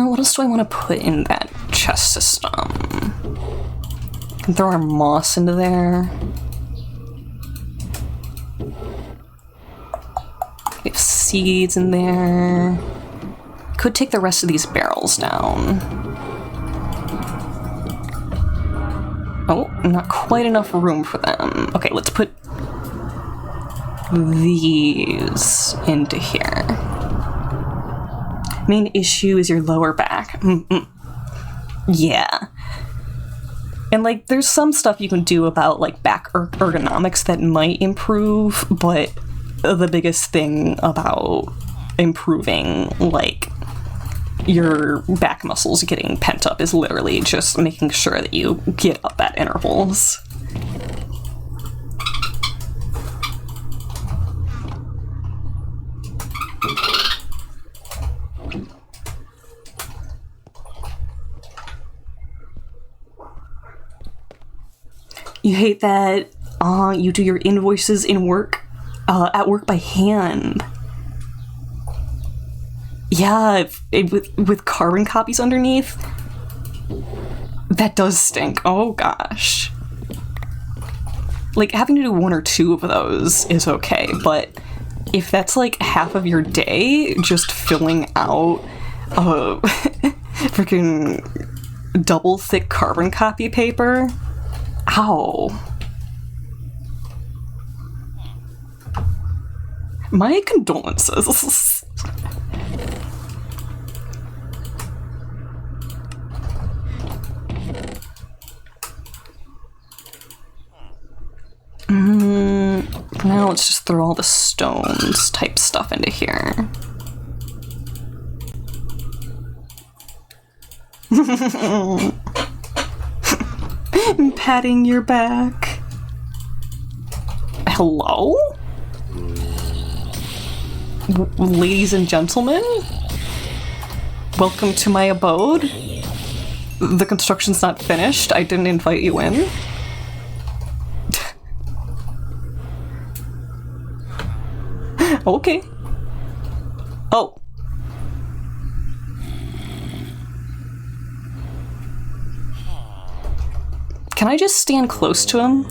What else do I want to put in that chest system? Can throw our moss into there. We have seeds in there. Could take the rest of these barrels down. Oh, not quite enough room for them. Okay, let's put these into here. Main issue is your lower back. Yeah. And, like, there's some stuff you can do about, like, back ergonomics that might improve, but the biggest thing about improving, like, your back muscles getting pent up is literally just making sure that you get up at intervals. You hate that you do your invoices at work by hand. Yeah, with carbon copies underneath. That does stink. Oh gosh. Like, having to do one or two of those is okay, but if that's like half of your day just filling out freaking double thick carbon copy paper, ow. My condolences. Now let's just throw all the stones type stuff into here. I'm patting your back. Hello? Ladies and gentlemen? Welcome to my abode. The construction's not finished. I didn't invite you in. Okay. Oh. Can I just stand close to him?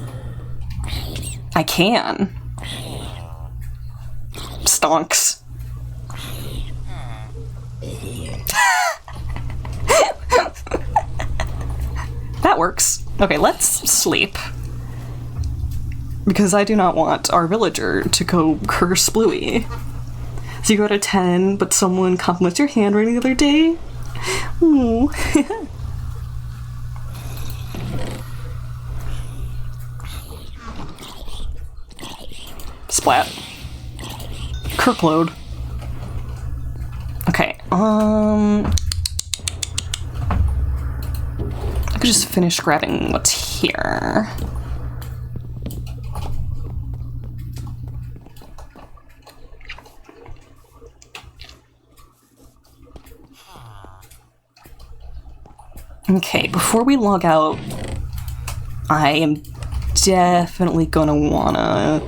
I can. Stonks. That works. Okay, let's sleep. Because I do not want our villager to go curse Bluey. So you go to 10, but someone compliments your handwriting the other day? Ooh. Splat. Kirkload. Okay, I could just finish grabbing what's here. Okay, before we log out, I am definitely gonna wanna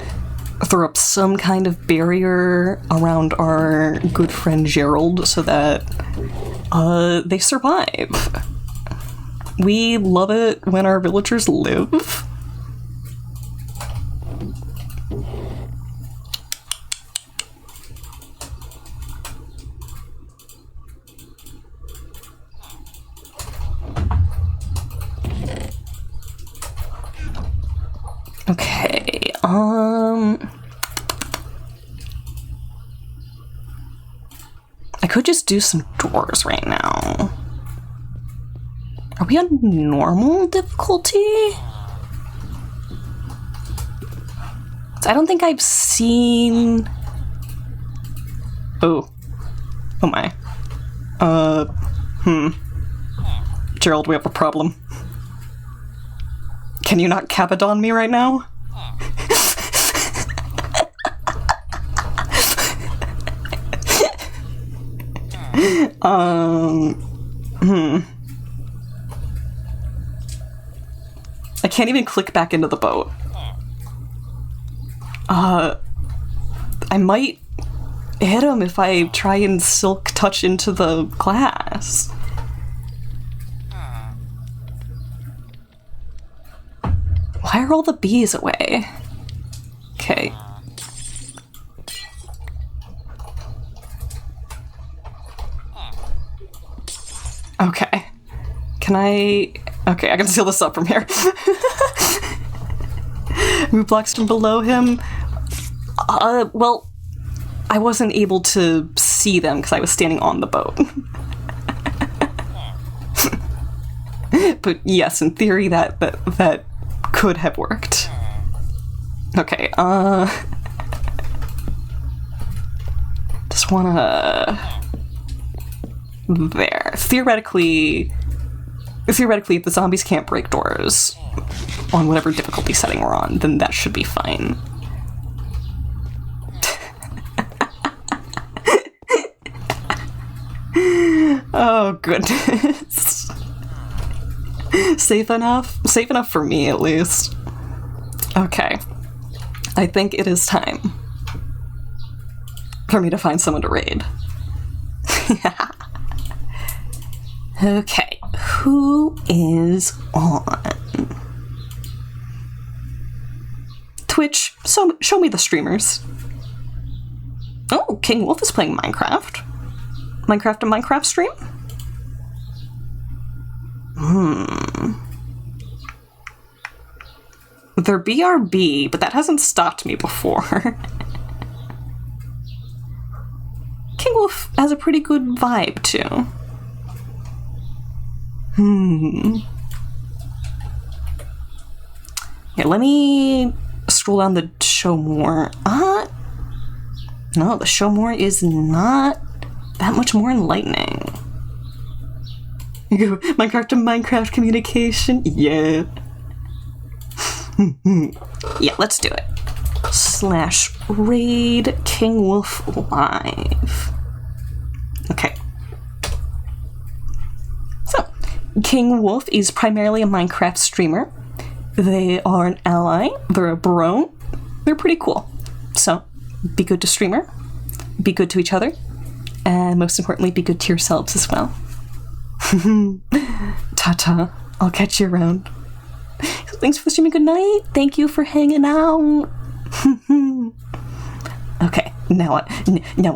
throw up some kind of barrier around our good friend Gerald so that they survive. We love it when our villagers live. Okay, I could just do some doors right now. Are we on normal difficulty? I don't think I've seen... Oh. Oh my. Gerald, we have a problem. Can you not Capadon me right now? I can't even click back into the boat. I might hit him if I try and silk touch into the glass. Why are all the bees away? Okay. Okay. Can I... Okay, I can seal this up from here. Move blocks from below him. Well, I wasn't able to see them because I was standing on the boat. But yes, in theory, that could have worked. Okay, just wanna... There. Theoretically, if the zombies can't break doors on whatever difficulty setting we're on, then that should be fine. Oh, goodness. Safe enough? Safe enough for me, at least. Okay. I think it is time for me to find someone to raid. Okay, who is on? Twitch, so show me the streamers. Oh, King Wolf is playing Minecraft. Minecraft and Minecraft stream? They're BRB, but that hasn't stopped me before. King Wolf has a pretty good vibe, too. Yeah, let me scroll down the show more. No, the show more is not that much more enlightening. Minecraft to Minecraft communication? Yeah. Yeah, let's do it. /raid King Wolf live. Okay. So, King Wolf is primarily a Minecraft streamer. They are an ally. They're a bro. They're pretty cool. So, be good to streamer. Be good to each other. And most importantly, be good to yourselves as well. Ta-ta. I'll catch you around. So thanks for the stream and good night. Thank you for hanging out. Okay, now